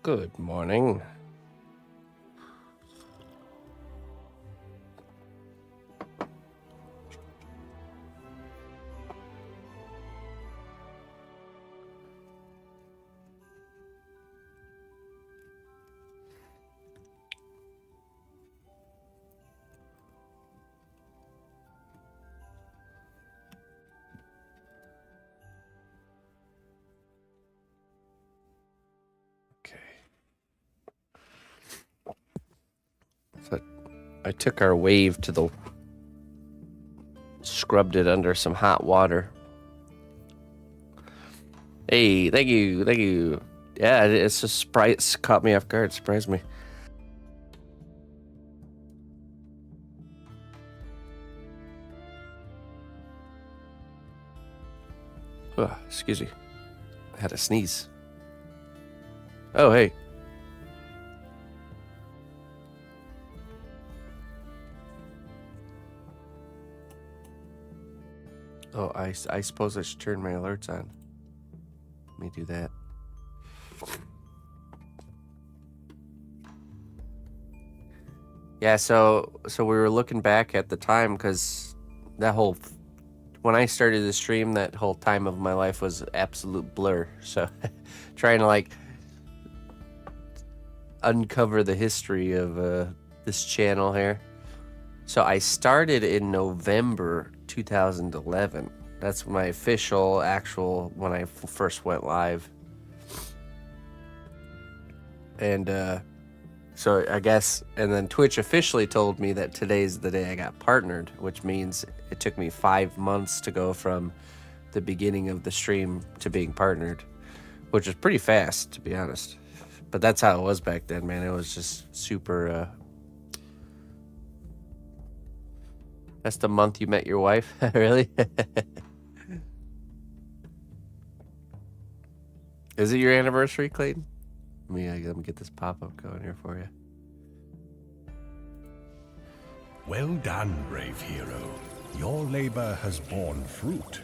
Good morning. Okay. So I took our wave to the... Scrubbed it under some hot water. Hey, thank you, thank you. Yeah, it's a surprise. Caught me off guard. Surprised me. Oh, excuse me. I had a sneeze. Oh, hey. Oh, I suppose I should turn my alerts on. Let me do that. Yeah, so we were looking back at the time because that whole... When I started the stream, that whole time of my life was absolute blur. So trying to like uncover the history of this channel here. So I started in November 2011. That's my official, actual, when I first went live. And so I guess, and then Twitch officially told me that today's the day I got partnered, which means it took me 5 months to go from the beginning of the stream to being partnered, which was pretty fast, to be honest. But that's how it was back then, man. It was just super... That's the month you met your wife? Really? Is it your anniversary, Clayton? Let me get this pop-up going here for you. Well done, brave hero. Your labor has borne fruit.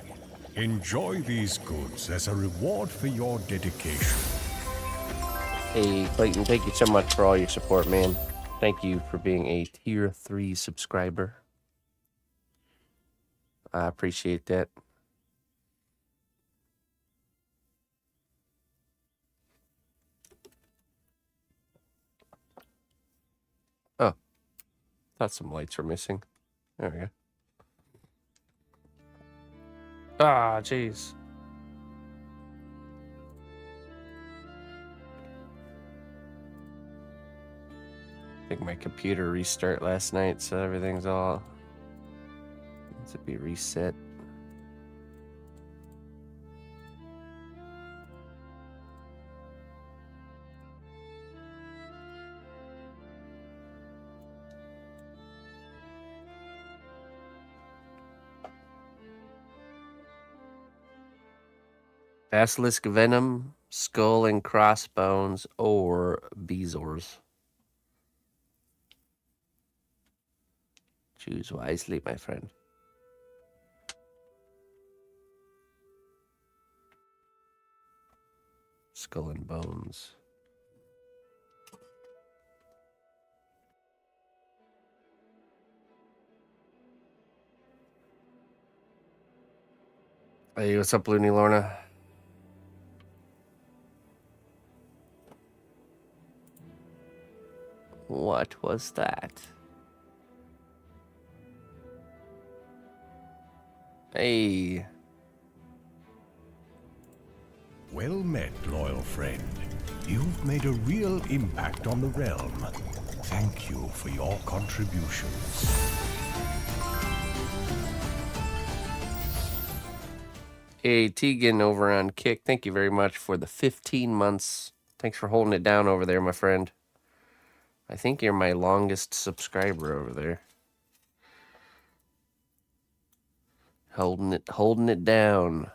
Enjoy these goods as a reward for your dedication. Hey, Clayton, thank you so much for all your support, man. Thank you for being a Tier 3 subscriber. I appreciate that. Oh, thought some lights were missing. There we go. Ah, jeez. I think my computer restart last night, so everything's all... needs to be reset. Basilisk venom, skull and crossbones, or bezoars. Choose wisely, my friend. Skull and bones. Hey, what's up, Looney Lorna? What was that? Hey. Well met, loyal friend. You've made a real impact on the realm. Thank you for your contributions. Hey, Tegan over on Kick, thank you very much for the 15 months. Thanks for holding it down over there, my friend. I think you're my longest subscriber over there. Holding it down.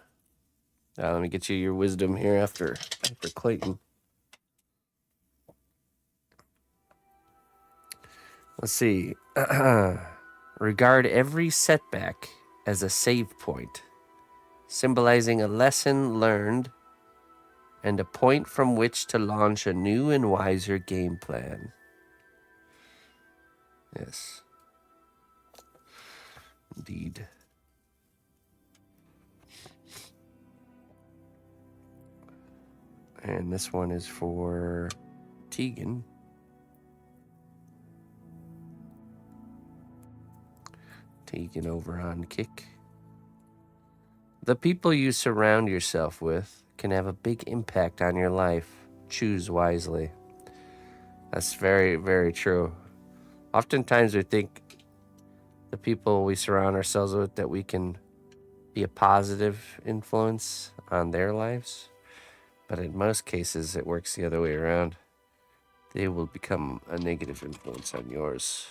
Let me get you your wisdom here after Clayton. Let's see. Regard every setback as a save point, symbolizing a lesson learned and a point from which to launch a new and wiser game plan. Yes. Indeed. And this one is for Tegan. Tegan over on Kick. The people you surround yourself with can have a big impact on your life. Choose wisely. That's very, very true. Oftentimes we think the people we surround ourselves with, that we can be a positive influence on their lives. But in most cases, it works the other way around. They will become a negative influence on yours.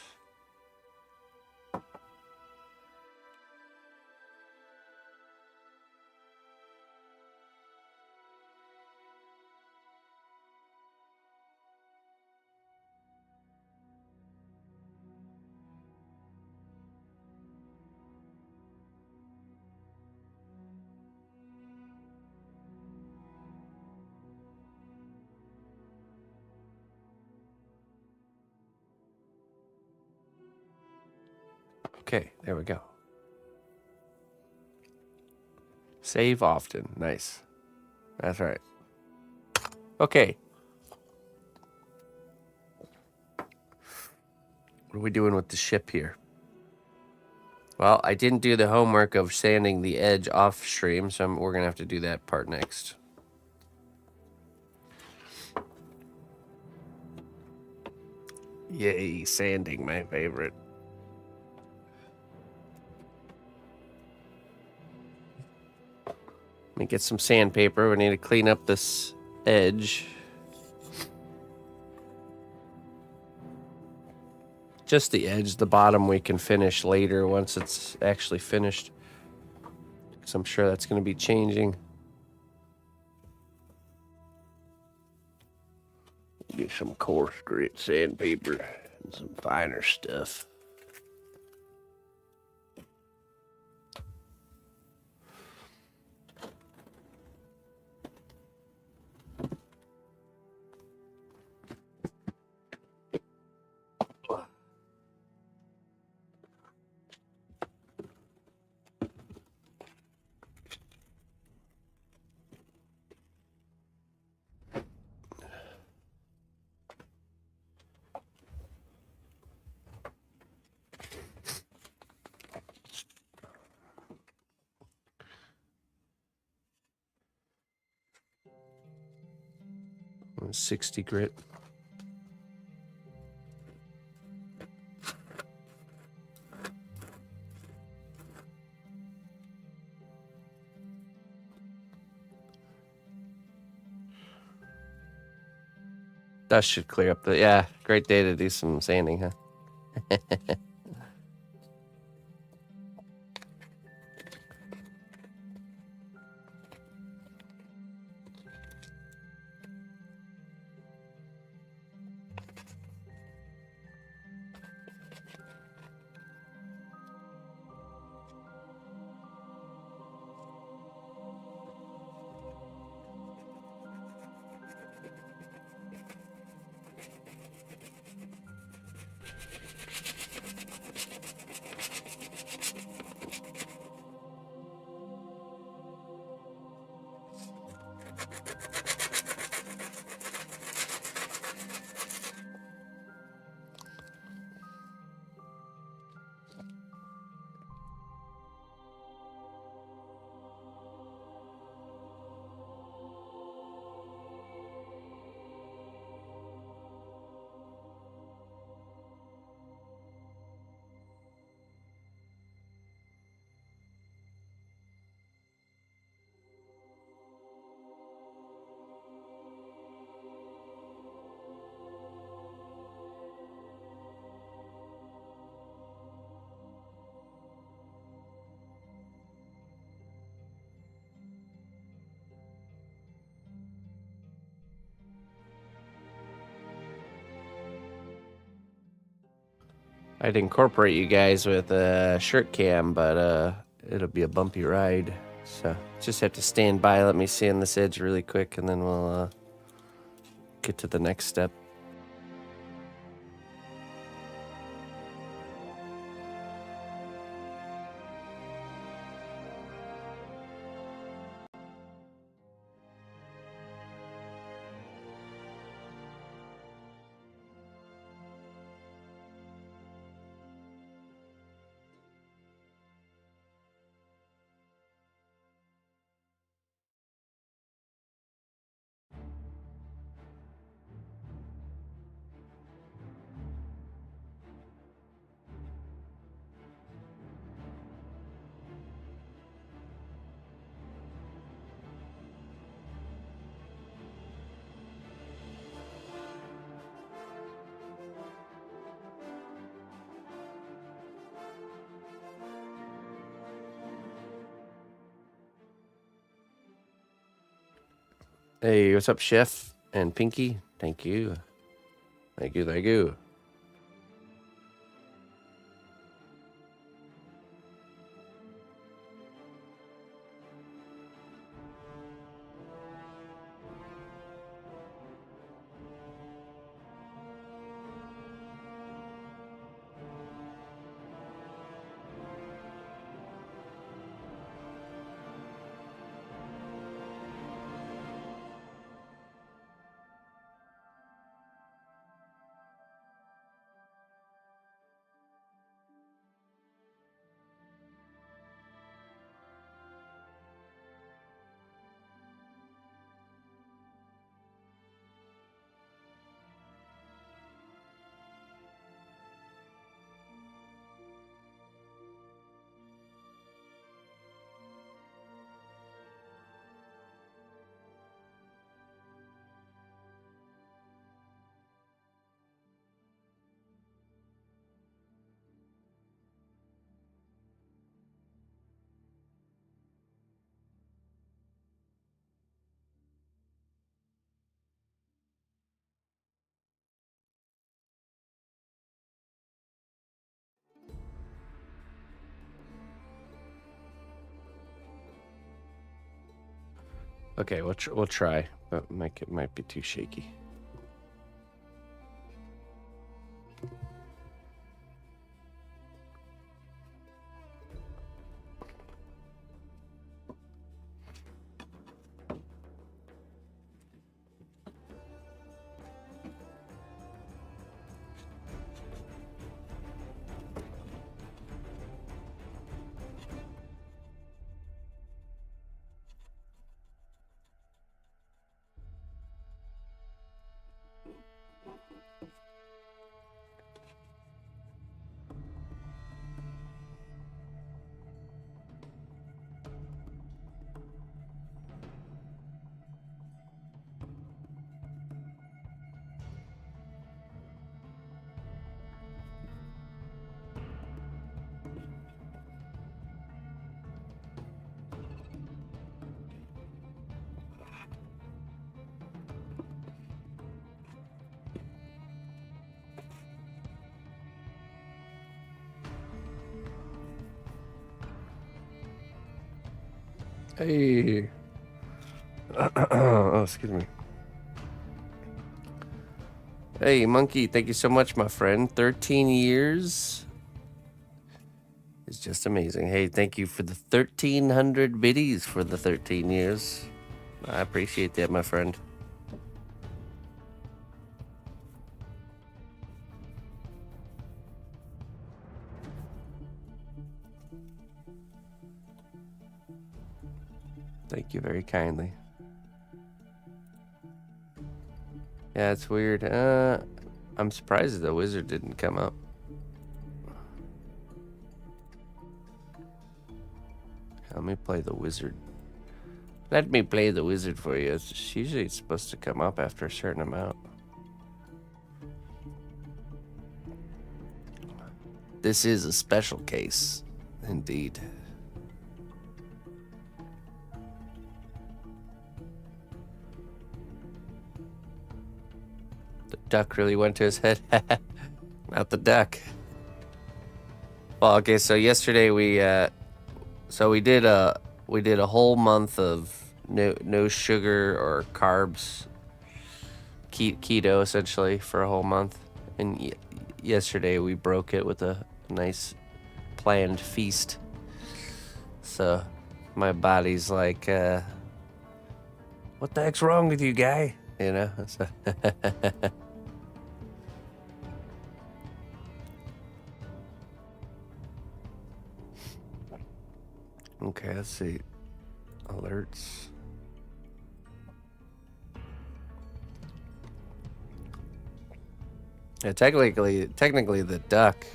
Okay, there we go. Save often. Nice. That's right. Okay. What are we doing with the ship here? Well, I didn't do the homework of sanding the edge off stream, so we're going to have to do that part next. Yay, sanding, my favorite. Let me get some sandpaper. We need to clean up this edge. Just the edge. The bottom we can finish later once it's actually finished, because I'm sure that's going to be changing. Get some coarse grit sandpaper and some finer stuff. And 60 grit. That should clear up the... Yeah, great day to do some sanding, huh? I'd incorporate you guys with a shirt cam, but it'll be a bumpy ride. So just have to stand by. Let me sand this edge really quick, and then we'll get to the next step. Hey, what's up, Chef and Pinky? Thank you. Thank you, thank you. Okay, we'll try, but it might be too shaky. Hey. Oh, excuse me. Hey, Monkey, thank you so much, my friend. 13 years is just amazing. Hey, thank you for the 1,300 biddies for the 13 years. I appreciate that, my friend. Thank you very kindly. Yeah, it's weird. I'm surprised the wizard didn't come up. Let me play the wizard. Let me play the wizard for you. It's usually supposed to come up after a certain amount. This is a special case, indeed. The duck really went to his head. Not the duck. Well, okay, so yesterday we did we did a whole month of no sugar or carbs, keto essentially for a whole month. And yesterday we broke it with a nice planned feast. So my body's like, what the heck's wrong with you, guy? You know? So okay, let's see. Alerts. Yeah, technically the duck.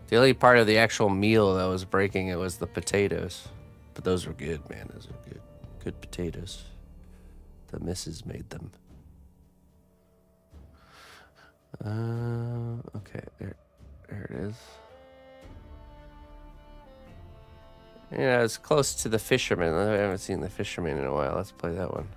The only part of the actual meal that was breaking it was the potatoes. But those were good, man. Those were good. Good potatoes. The missus made them. Okay, there it is. Yeah, it's close to the fisherman. I haven't seen the fisherman in a while. Let's play that one.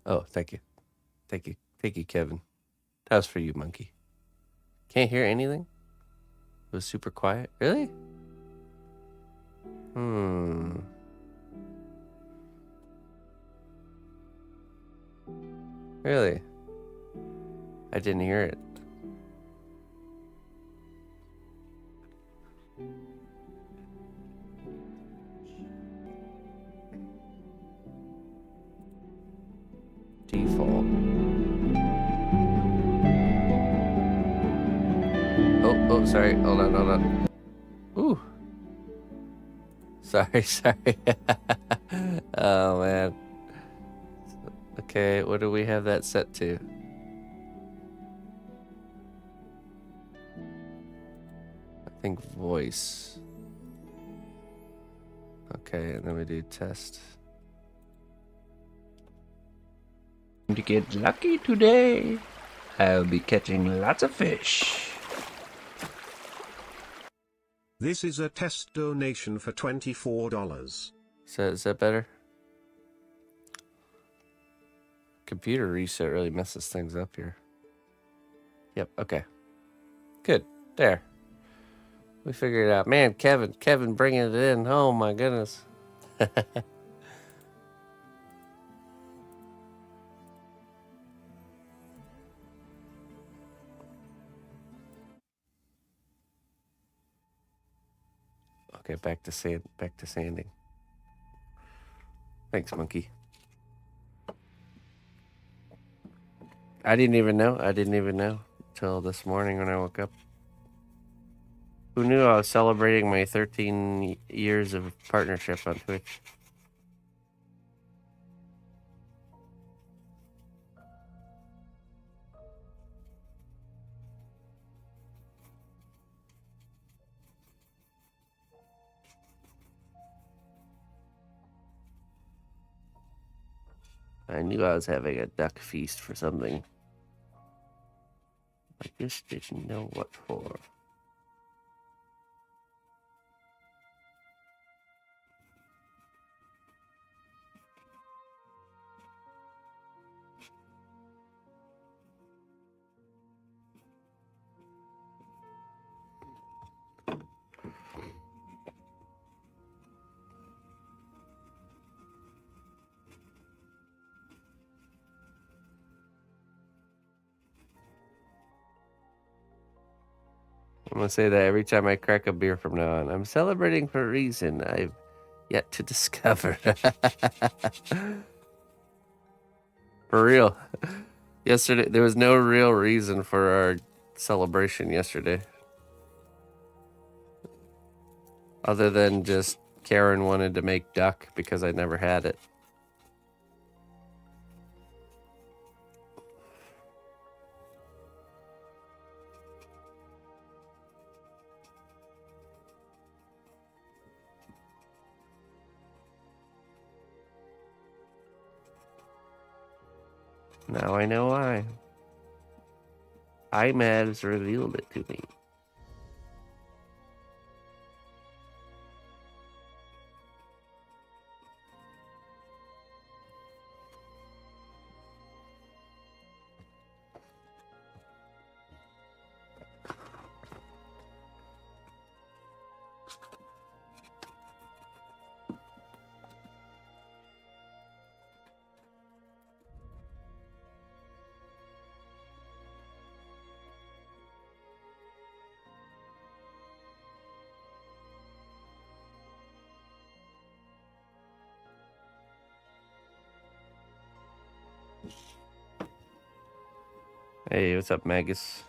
Oh, thank you. Thank you. Thank you, Kevin. That was for you, monkey. Can't hear anything? It was super quiet. Really? Really? I didn't hear it. Default. Oh, sorry. Hold on. Ooh. Sorry. Oh, man. Okay, what do we have that set to? I think voice. Okay, and then we do test. To get lucky today, I'll be catching lots of fish. This is a test donation for $24. Is that better? Computer reset really messes things up here. Yep, okay. Good. There. We figured it out. Man, Kevin bringing it in. Oh my goodness. Okay, back to sanding. Thanks, monkey. I didn't even know till this morning when I woke up. Who knew I was celebrating my 13 years of partnership on Twitch? I knew I was having a duck feast for something. I just didn't know what for. I'm gonna say that every time I crack a beer from now on. I'm celebrating for a reason I've yet to discover. For real. Yesterday, there was no real reason for our celebration yesterday. Other than just Karen wanted to make duck because I never had it. Now I know why. IMADs revealed it to me. Hey, what's up, Magus?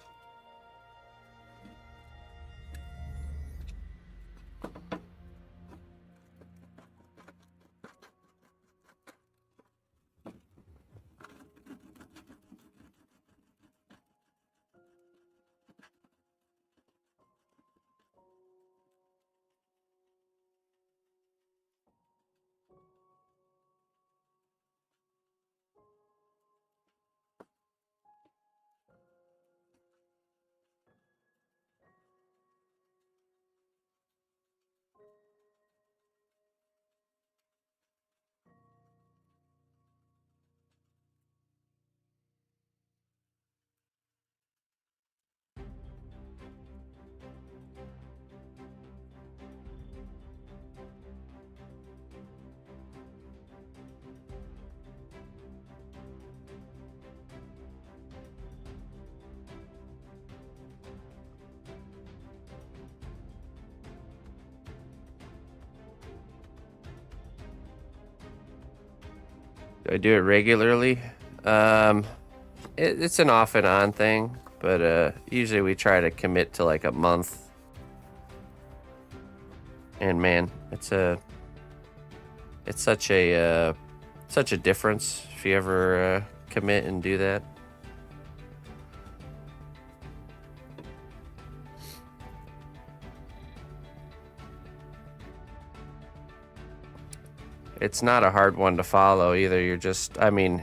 Do I do it regularly? It's an off and on thing, but usually we try to commit to like a month. And man, it's such a difference if you ever commit and do that. It's not a hard one to follow either. You're just, I mean,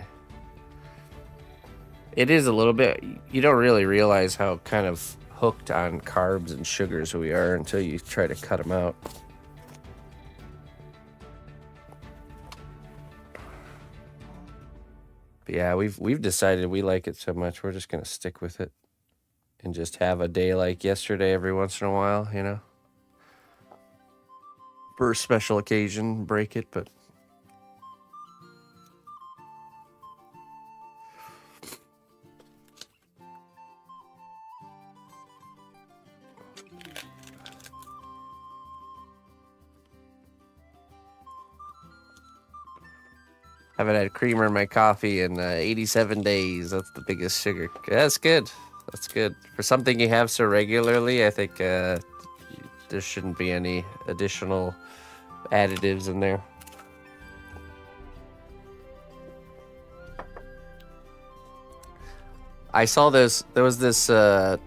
it is a little bit, you don't really realize how kind of hooked on carbs and sugars we are until you try to cut them out. But yeah, we've decided we like it so much, we're just gonna stick with it and just have a day like yesterday every once in a while, you know? For a special occasion, break it, but haven't had creamer in my coffee in 87 days. That's the biggest sugar. That's good. That's good. For something you have so regularly, I think there shouldn't be any additional additives in there. I saw this. There was this. I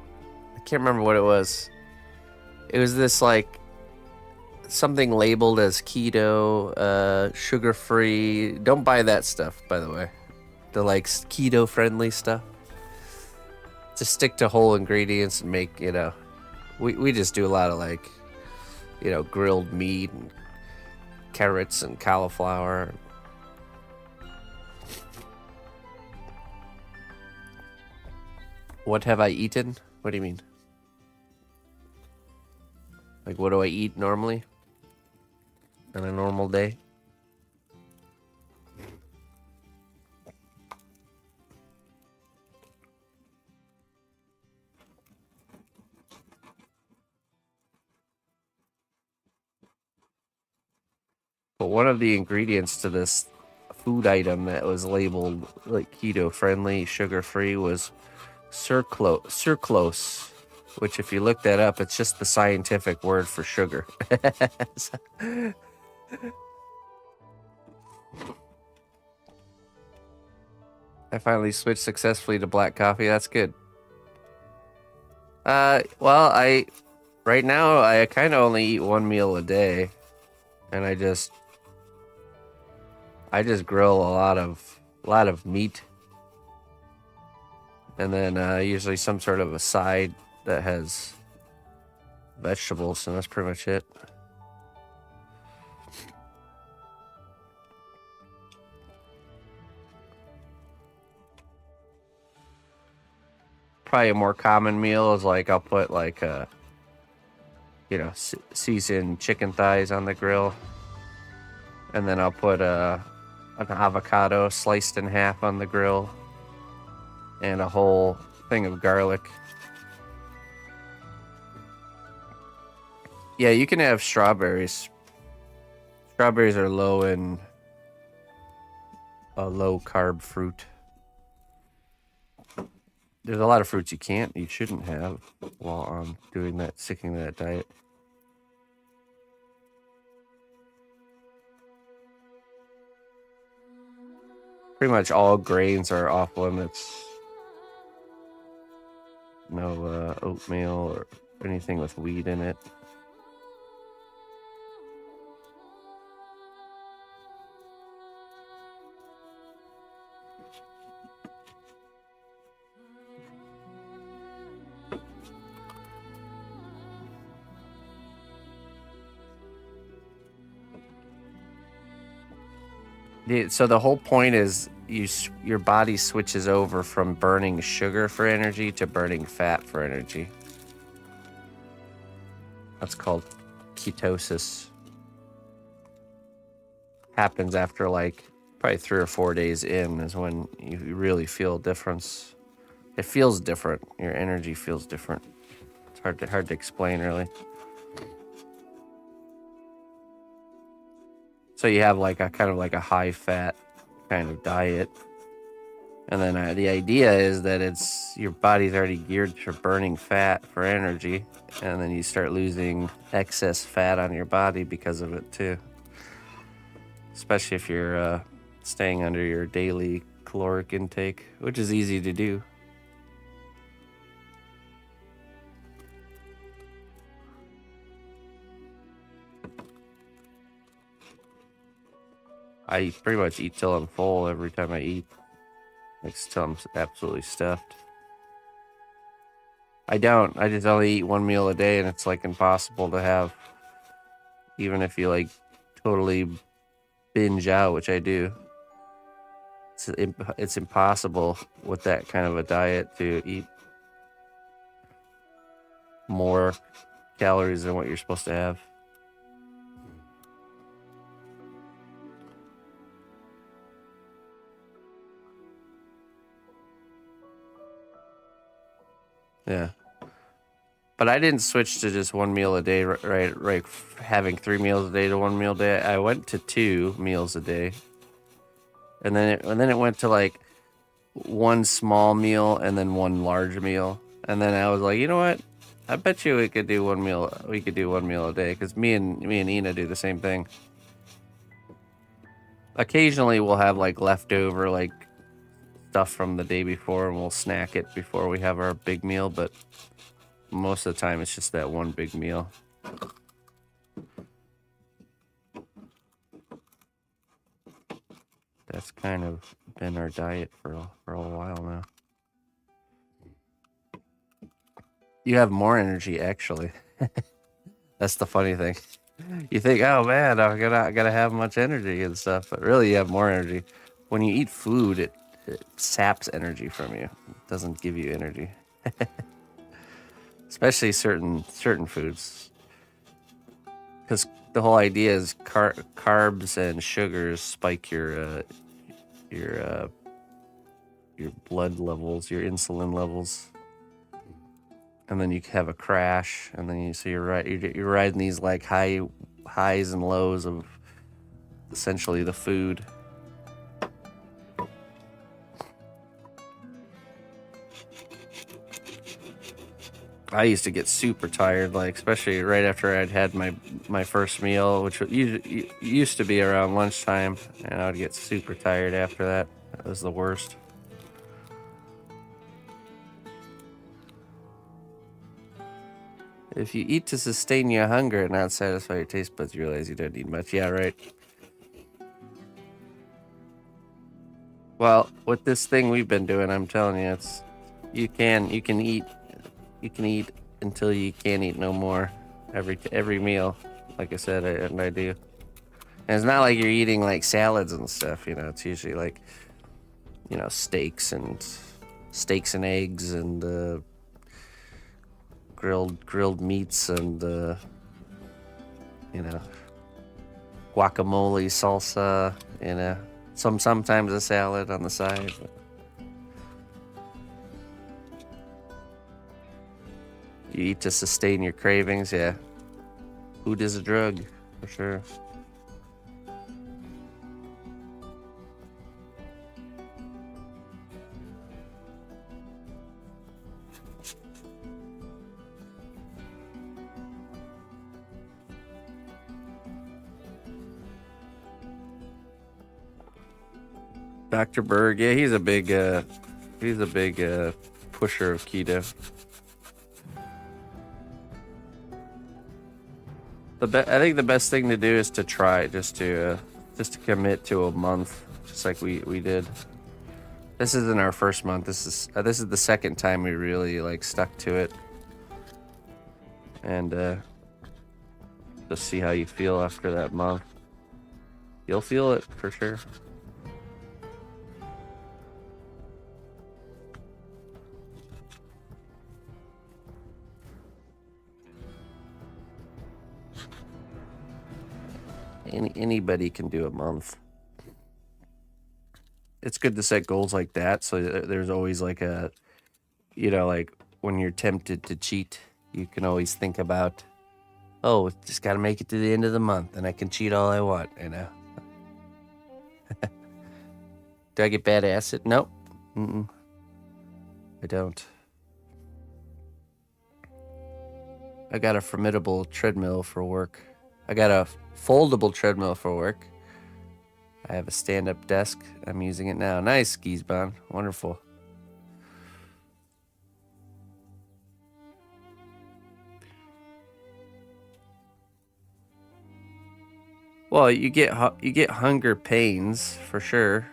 can't remember what it was. It was this like something labeled as keto, sugar-free. Don't buy that stuff, by the way. The like keto-friendly stuff. Just stick to whole ingredients and make, you know. We just do a lot of like, you know, grilled meat and carrots and cauliflower. What have I eaten? What do you mean? Like, what do I eat normally? On a normal day? But one of the ingredients to this food item that was labeled like keto friendly, sugar free was sucralose, which if you look that up, it's just the scientific word for sugar. I finally switched successfully to black coffee. That's good. Well, right now I kind of only eat one meal a day, and I just grill a lot of meat And then usually some sort of a side that has vegetables, and that's pretty much it. Probably a more common meal is like I'll put like seasoned chicken thighs on the grill, and then I'll put an avocado sliced in half on the grill, and a whole thing of garlic. Yeah, you can have strawberries. Strawberries are low in a low carb fruit. There's a lot of fruits you shouldn't have while I'm sticking to that diet. Pretty much all grains are off limits. No oatmeal or anything with wheat in it. So the whole point is your body switches over from burning sugar for energy to burning fat for energy. That's called ketosis. Happens after like probably 3 or 4 days in is when you really feel a difference. It feels different. Your energy feels different. It's hard to explain really. So you have like a kind of like a high fat kind of diet. And then the idea is that your body's already geared for burning fat for energy. And then you start losing excess fat on your body because of it too. Especially if you're staying under your daily caloric intake, which is easy to do. I pretty much eat till I'm full every time I eat. Like till I'm absolutely stuffed. I just only eat 1 meal a day, and it's like impossible to have. Even if you like totally binge out, which I do. It's impossible with that kind of a diet to eat more calories than what you're supposed to have. Yeah. But I didn't switch to just 1 meal a day, right, having 3 meals a day to 1 meal a day. I went to 2 meals a day. And then it went to like 1 small meal and then 1 large meal. And then I was like, you know what? I bet you we could do 1 meal. We could do 1 meal a day because me and Ina do the same thing. Occasionally we'll have like leftover like stuff from the day before, and we'll snack it before we have our big meal, but most of the time it's just that 1 big meal. That's kind of been our diet for a while now. You have more energy, actually. That's the funny thing. You think, oh man, I gotta have much energy and stuff, but really you have more energy. When you eat food, it saps energy from you. It doesn't give you energy. Especially certain foods. Because the whole idea is carbs and sugars spike your blood levels, your insulin levels. And then you have a crash, and then you're riding these like highs and lows of essentially the food. I used to get super tired, like especially right after I'd had my first meal, which used to be around lunchtime, and I would get super tired after that. That was the worst. If you eat to sustain your hunger and not satisfy your taste buds, you realize you don't need much. Yeah, right. Well, with this thing we've been doing, I'm telling you, You can eat until you can't eat no more every meal. Like I said, I do. And it's not like you're eating like salads and stuff, you know. It's usually like, you know, steaks and eggs and grilled meats and you know, guacamole, salsa, you know, sometimes a salad on the side. But you eat to sustain your cravings, yeah. Food is a drug, for sure. Dr. Berg, yeah, he's a big pusher of keto. I think the best thing to do is to try, just to commit to a month, just like we did. This isn't our first month. This is the second time we really like stuck to it, and just see how you feel after that month. You'll feel it for sure. Anybody can do a month. It's good to set goals like that, so there's always like a, you know, like when you're tempted to cheat, you can always think about, oh, just got to make it to the end of the month and I can cheat all I want, you know. Do I get bad acid? Nope. I don't. I got a formidable treadmill for work. I got a foldable treadmill for work. I have a stand-up desk. I'm using it now. Nice, Giesbon. Wonderful. Well, you get hunger pains for sure.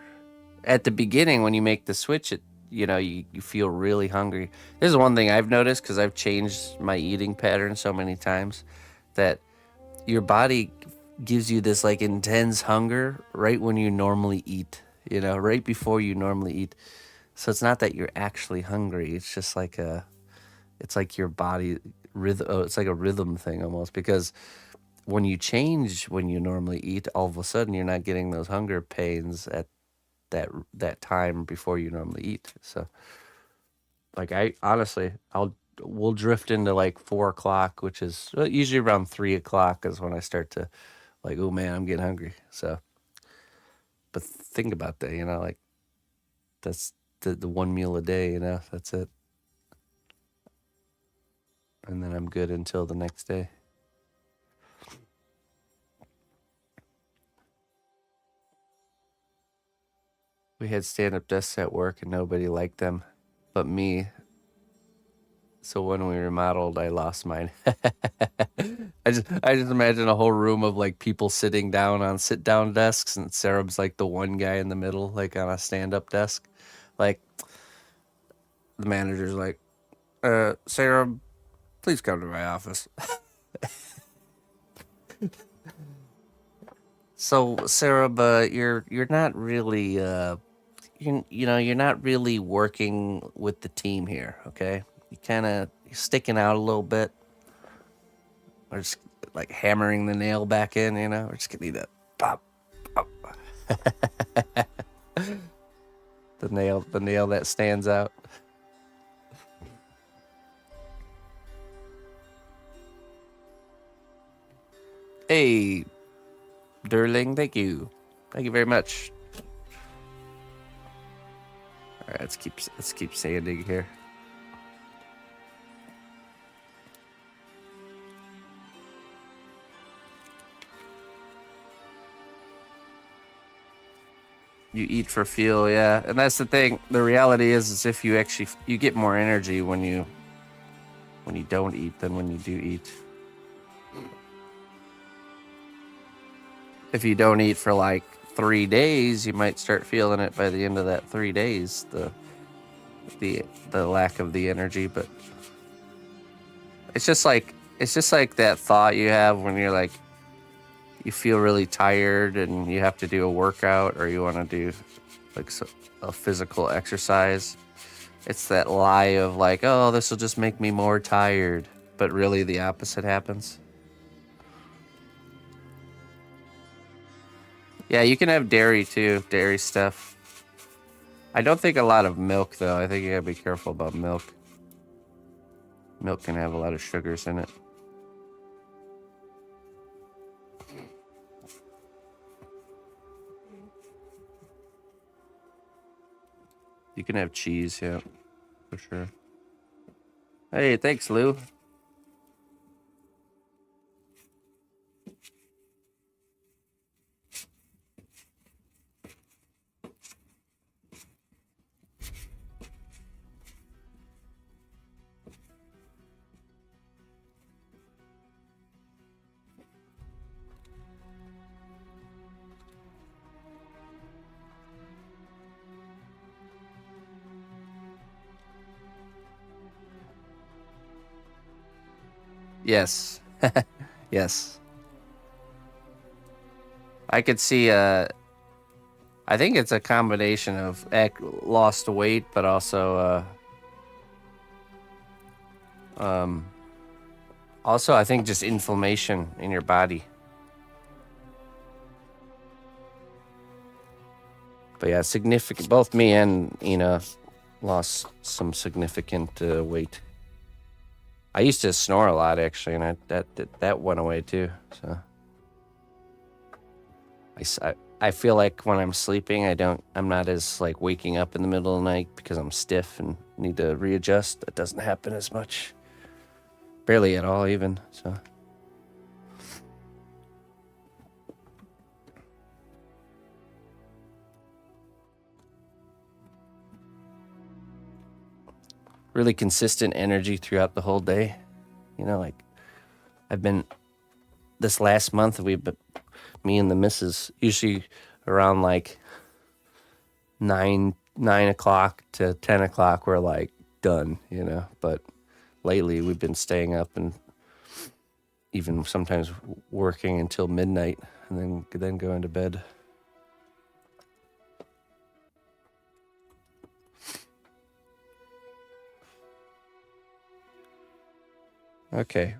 At the beginning, when you make the switch, you feel really hungry. This is one thing I've noticed because I've changed my eating pattern so many times, that your body gives you this like intense hunger right when you normally eat, you know, right before you normally eat. So it's not that you're actually hungry. It's just like it's like your body rhythm. Oh, it's like a rhythm thing almost, because when you change when you normally eat, all of a sudden you're not getting those hunger pains at that time before you normally eat. So like we'll drift into like 4 o'clock, which is usually around 3 o'clock is when I start to like, oh man, I'm getting hungry. So, but think about that, you know, like that's the one meal a day, you know, that's it. And then I'm good until the next day. We had stand-up desks at work and nobody liked them but me. So when we remodeled, I lost mine. I just imagine a whole room of like people sitting down on sit-down desks, and Sarab's like the one guy in the middle, like on a stand-up desk. Like the manager's like, Sarab, please come to my office. So Sarab, you're not really you're not really working with the team here, okay? You kind of sticking out a little bit. We're just like hammering the nail back in, you know? We're just gonna need a pop, pop. the nail that stands out. Hey, Durling, thank you. Thank you very much. All right, let's keep sanding here. You eat for fuel, yeah, and that's the thing. The reality is if you get more energy when you don't eat than when you do eat. If you don't eat for like 3 days, you might start feeling it by the end of that 3 days. the lack of the energy, but it's just like that thought you have when you're like, you feel really tired and you have to do a workout or you want to do like a physical exercise. It's that lie of like, oh, this will just make me more tired, but really the opposite happens. Yeah, you can have dairy too, dairy stuff. I don't think a lot of milk though. I think you gotta be careful about milk. Milk can have a lot of sugars in it. You can have cheese, yeah, for sure. Hey, thanks, Lou. Yes. Yes. I could see, I think it's a combination of lost weight, but also, also I think just inflammation in your body. But yeah, significant, both me and Ina lost some significant weight. I used to snore a lot actually, and that went away too. So I feel like when I'm sleeping, I'm not as like waking up in the middle of the night because I'm stiff and need to readjust. That doesn't happen as much, barely at all even. So really consistent energy throughout the whole day. You know, like this last month, me and the missus, usually around like 9 o'clock to 10 o'clock, we're like done, you know, but lately we've been staying up and even sometimes working until midnight and then going to bed. Okay.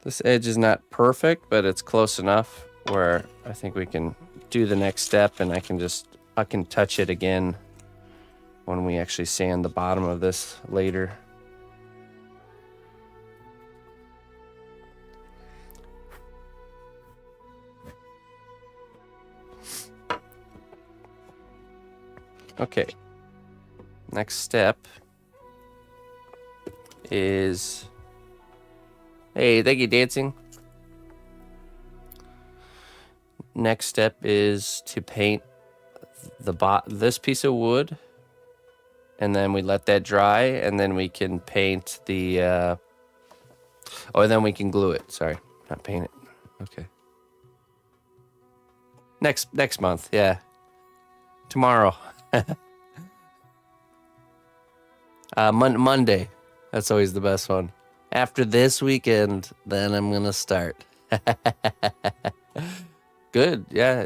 This edge is not perfect, but it's close enough where I think we can do the next step, and I can touch it again when we actually sand the bottom of this later. Okay. Next step is, hey, thank you, dancing. Next step is to paint this piece of wood, and then we let that dry, and then we can paint the then we can glue it. Sorry, not paint it. Okay. Next month, yeah. Tomorrow. Monday. That's always the best one. After this weekend, then I'm gonna start. Good, yeah.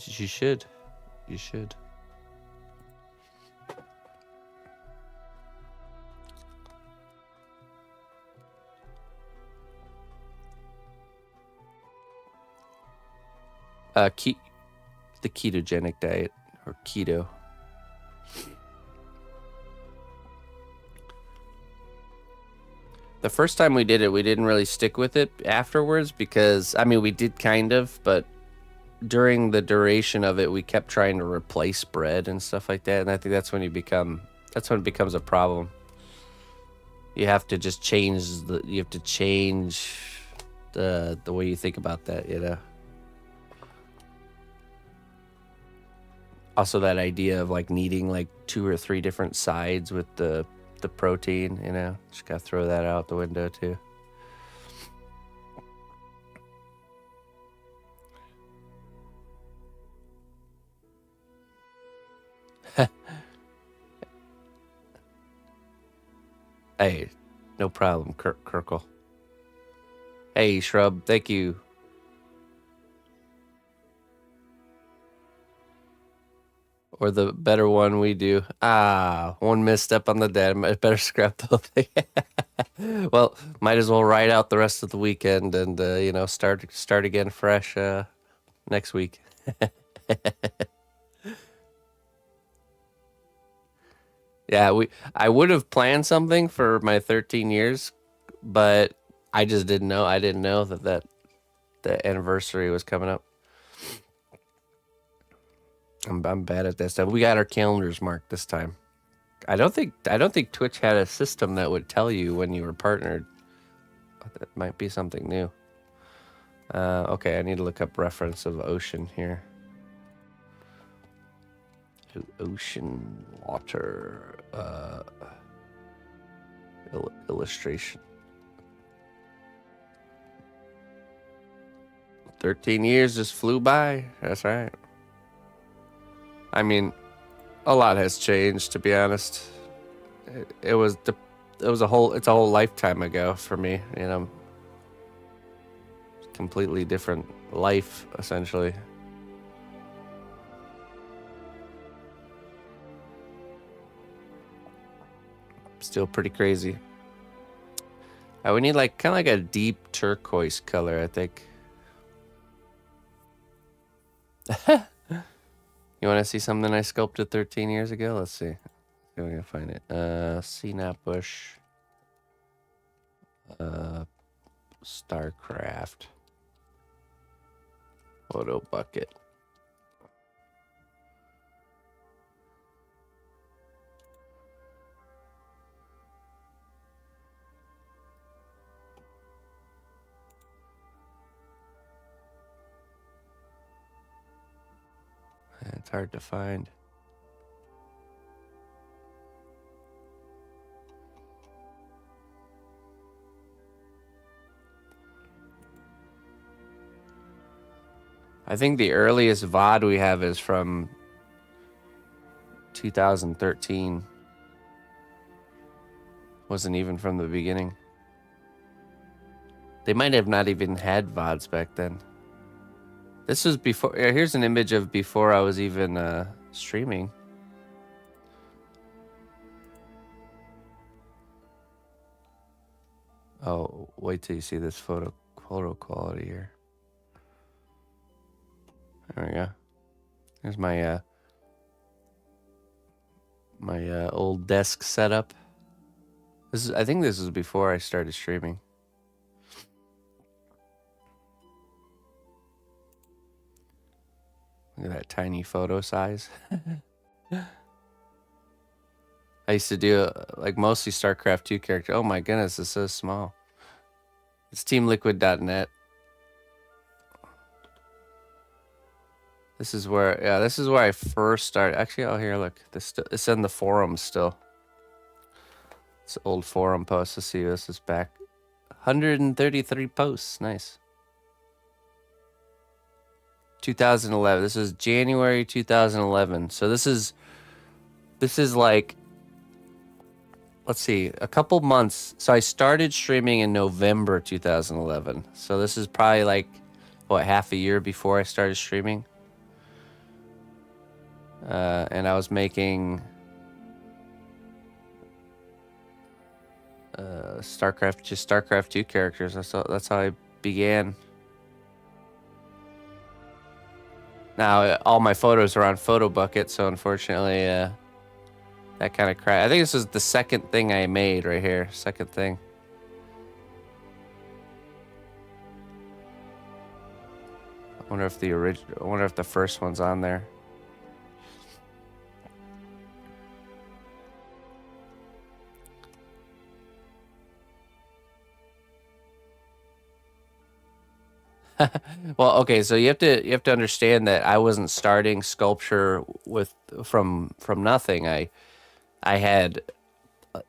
You should. You should. The ketogenic diet, or keto. The first time we did it, we didn't really stick with it afterwards because, I mean, we did kind of, but during the duration of it, we kept trying to replace bread and stuff like that, and I think that's when it becomes a problem. You have to just change the way you think about that, you know. Also, that idea of like needing like 2 or 3 different sides with the protein, you know, just gotta throw that out the window too. Hey, no problem, Kirkle. Hey, Shrub, thank you. Or the better one we do. One misstep on the day. I better scrap the whole thing. Well, might as well ride out the rest of the weekend and start again fresh next week. Yeah, I would have planned something for my 13 years, but I just didn't know. I didn't know that the anniversary was coming up. I'm bad at this stuff. We got our calendars marked this time. I don't think Twitch had a system that would tell you when you were partnered. That might be something new. Okay, I need to look up reference of ocean here. Ocean water illustration. 13 years just flew by. That's right. I mean, a lot has changed, to be honest. It's a whole lifetime ago for me, you know. Completely different life, essentially. Still pretty crazy. We need kind of like a deep turquoise color, I think. You want to see something I sculpted 13 years ago? Let's see. I'm gonna find it. cnotbusch. Starcraft. Photo bucket. It's hard to find. I think the earliest VOD we have is from 2013. Wasn't even from the beginning. They might have not even had VODs back then. This was before. Here's an image of before I was even streaming. Oh, wait till you see this photo quality here. There we go. There's my old desk setup. I think this was before I started streaming. Look at that tiny photo size. I used to do mostly StarCraft 2 character. Oh my goodness, it's so small. It's teamliquid.net. This is where I first started. Actually, oh here, look. It's in the forums still. It's an old forum post. Let's see, this is back. 133 posts. Nice. 2011. This is January 2011. So this is like, let's see, a couple months. So I started streaming in November 2011. So this is probably like, what, half a year before I started streaming. And I was making StarCraft 2 characters. That's how I began. Now all my photos are on Photo Bucket, so unfortunately that kind of crashed. I think this is the second thing I made right here. Second thing. I wonder if the first one's on there. Well, okay, so you have to understand that I wasn't starting sculpture from nothing. I had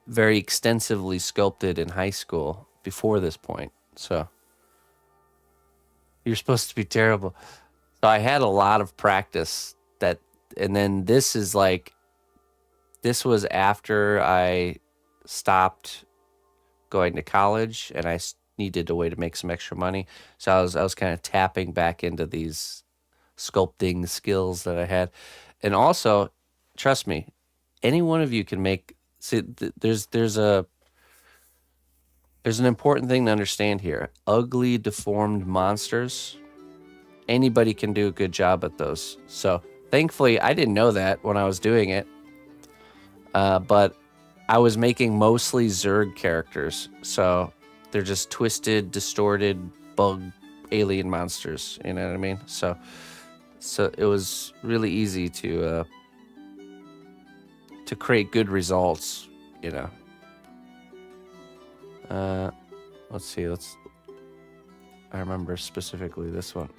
very extensively sculpted in high school before this point. So you're supposed to be terrible. So I had a lot of practice and then this was after I stopped going to college, and needed a way to make some extra money. So I was kind of tapping back into these sculpting skills that I had. And also, trust me, any one of you can make. See, there's an important thing to understand here. Ugly, deformed monsters. Anybody can do a good job at those. So thankfully, I didn't know that when I was doing it. But I was making mostly Zerg characters. So they're just twisted, distorted, bug, alien monsters. You know what I mean? So it was really easy to create good results, you know. Let's see. I remember specifically this one.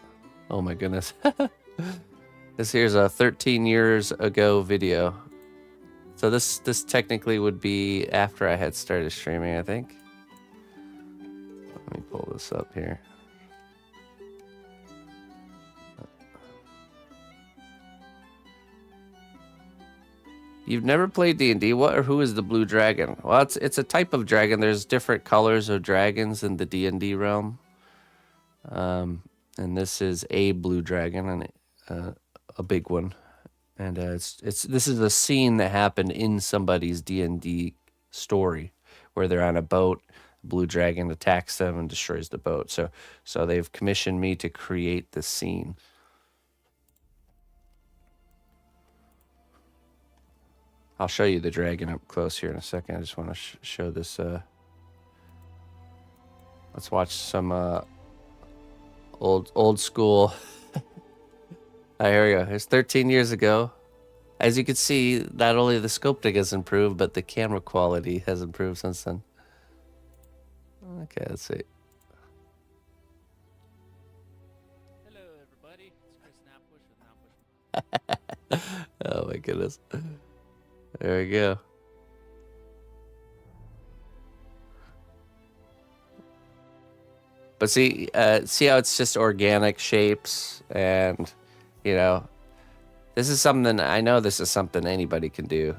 Oh my goodness. This here's a 13 years ago video. So this technically would be after I had started streaming, I think. Let me pull this up here. You've never played D&D? What or who is the blue dragon? Well, it's a type of dragon. There's different colors of dragons in the D&D realm. And this is a blue dragon, and a big one. And this is a scene that happened in somebody's D&D story, where they're on a boat, a blue dragon attacks them and destroys the boat. So they've commissioned me to create the scene. I'll show you the dragon up close here in a second. I just want to show this. Let's watch some old school. Here we go. It's 13 years ago. As you can see, not only the sculpting has improved, but the camera quality has improved since then. Okay, let's see. Hello, everybody. It's cnotbusch with cnotbusch. Oh my goodness. There we go. But see how it's just organic shapes, and you know, this is something anybody can do.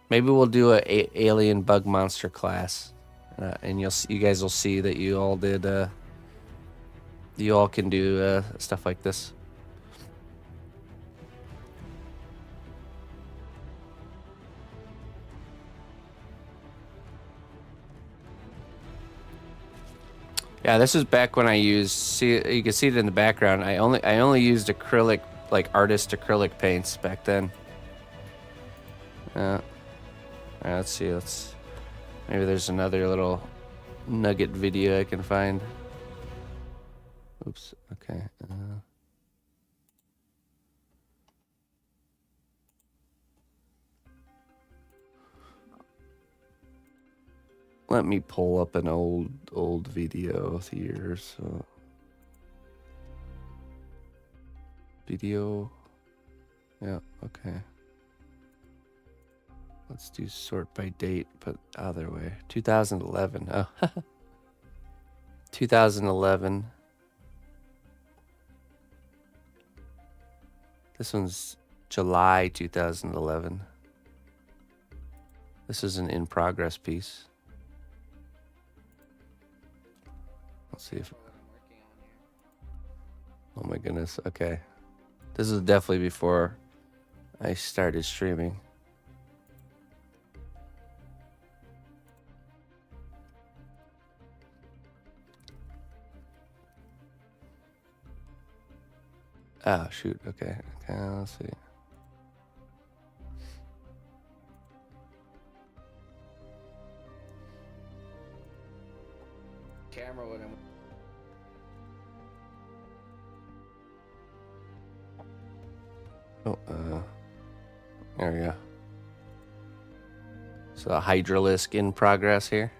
Maybe we'll do a alien bug monster class, and you guys will see that you all can do stuff like this. Yeah, this was back when I used, you can see it in the background. I only used acrylic, like artist acrylic paints back then. Alright, let's see, maybe there's another little nugget video I can find. Oops, okay. Let me pull up an old video here. So video, yeah, okay. Let's do sort by date, but other way. 2011. Oh, 2011. This one's July 2011. This is an in-progress piece. Let's see if... Oh my goodness, okay. This is definitely before I started streaming. Oh, shoot, okay, let's see. Camera with him. Oh, there we go. So a hydralisk in progress here.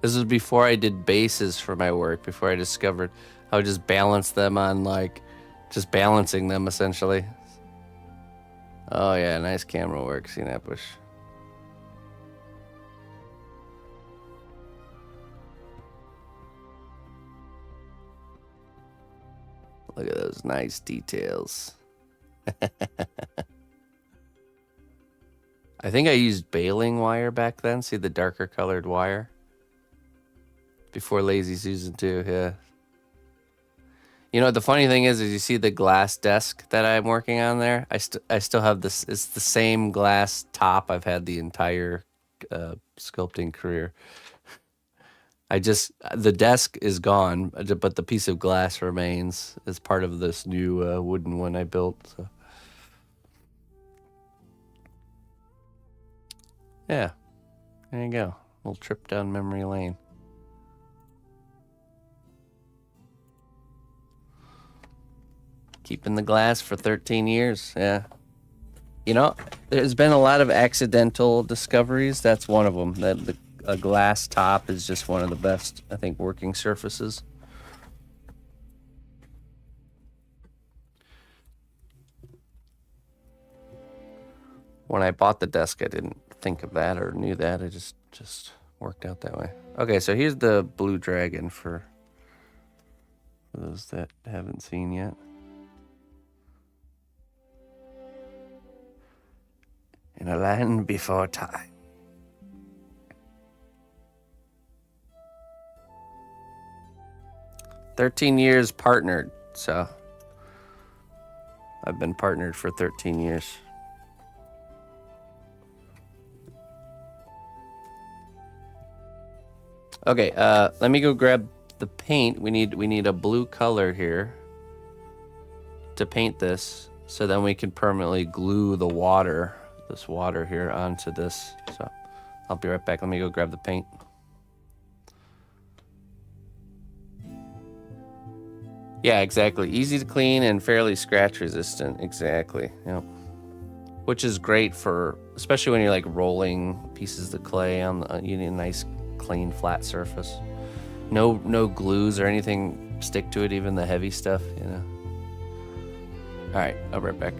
This was before I did bases for my work, before I discovered I would just balance them on, like, just balancing them essentially. Oh yeah, nice camera work, cnotbusch. Look at those nice details. I think I used baling wire back then. See the darker colored wire? Before Lazy Susan too, yeah. You know, the funny thing is you see the glass desk that I'm working on there? I still have this. It's the same glass top I've had the entire sculpting career. The desk is gone, but the piece of glass remains as part of this new wooden one I built. So. Yeah, there you go. Little trip down memory lane. Keeping the glass for 13 years, yeah. You know, there's been a lot of accidental discoveries. That's one of them. A glass top is just one of the best, I think, working surfaces. When I bought the desk, I didn't think of that or knew that. It just worked out that way. Okay, so here's the blue dragon for those that haven't seen yet. In a land before time. "13 years partnered," so I've been partnered for 13 years. Okay, let me go grab the paint. We need a blue color here to paint this, so then we can permanently glue the water, this water here, onto this. So I'll be right back. Let me go grab the paint. Yeah, exactly. Easy to clean and fairly scratch resistant. Exactly. Yep. Which is great for, especially when you're like rolling pieces of clay on you need a nice clean flat surface. No glues or anything stick to it, even the heavy stuff, you know. All right, I'll be right back.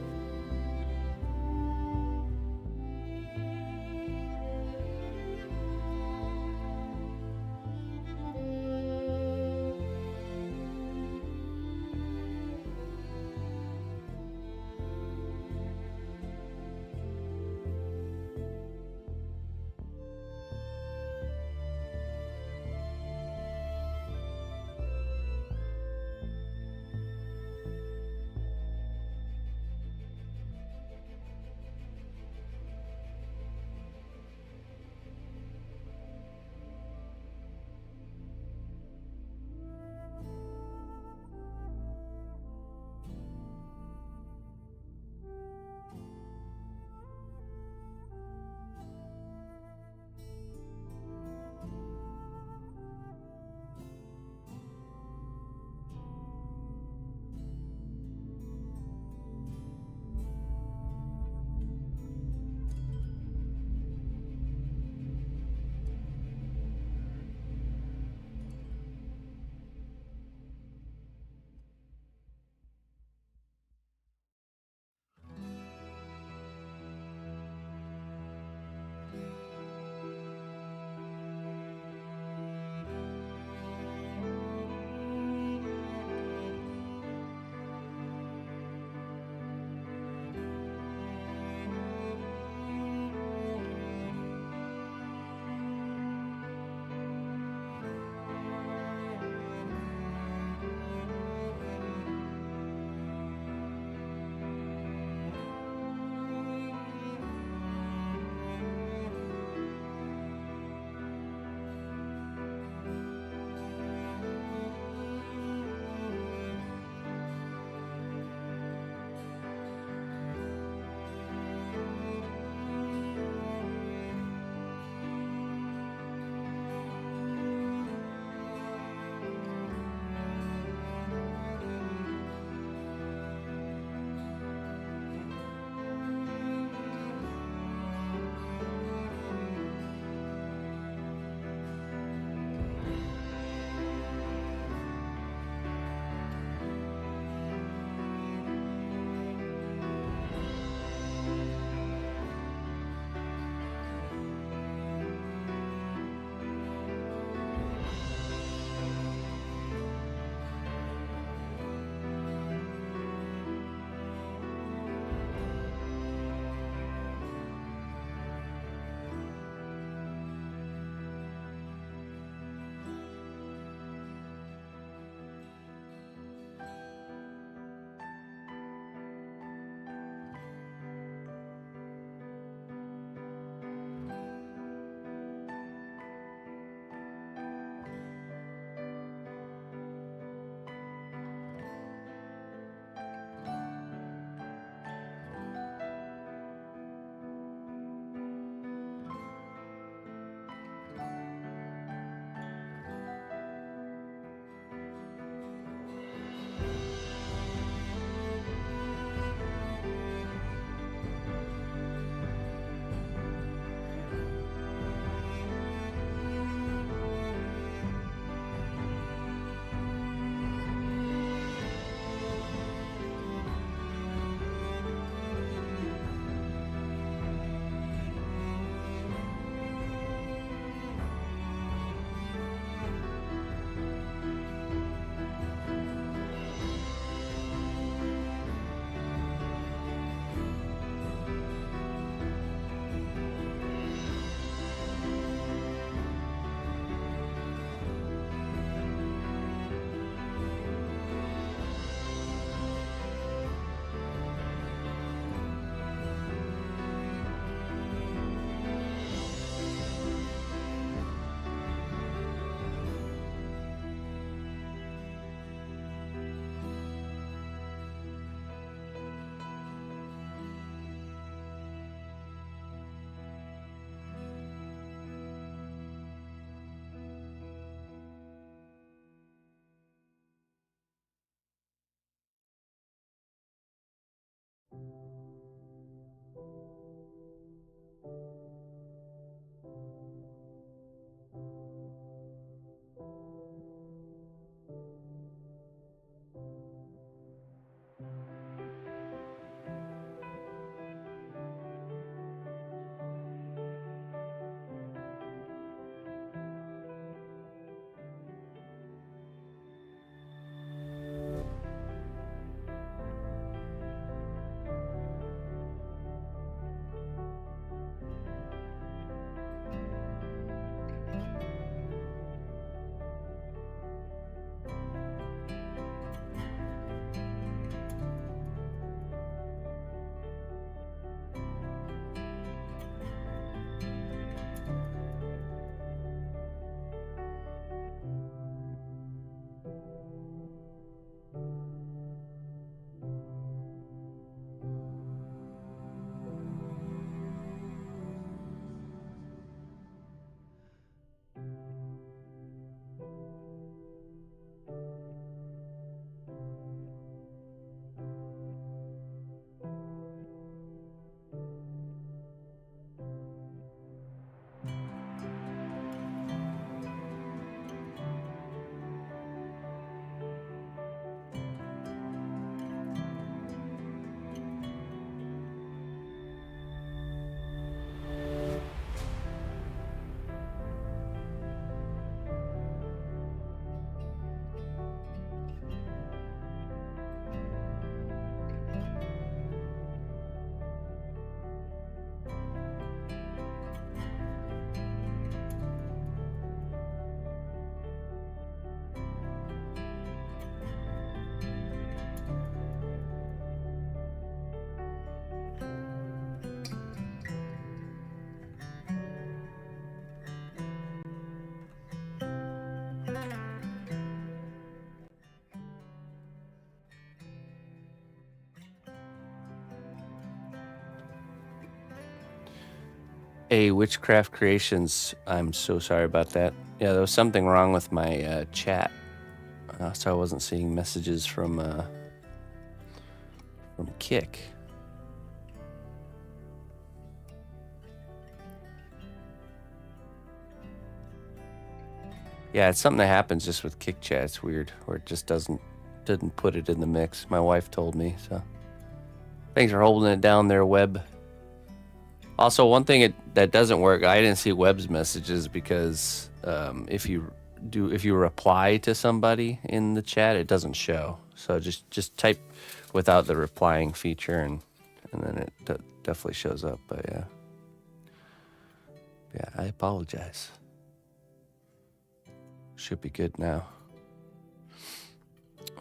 Hey, Witchcraft Creations, I'm so sorry about that. Yeah, there was something wrong with my chat, so I wasn't seeing messages from Kick. Yeah, it's something that happens just with Kick Chat. It's weird, or it just didn't put it in the mix. My wife told me, so thanks for holding it down there, Web. Also, one thing that doesn't work, I didn't see Web's messages because if you reply to somebody in the chat, it doesn't show. So just type without the replying feature, and then it definitely shows up. But yeah, I apologize. Should be good now.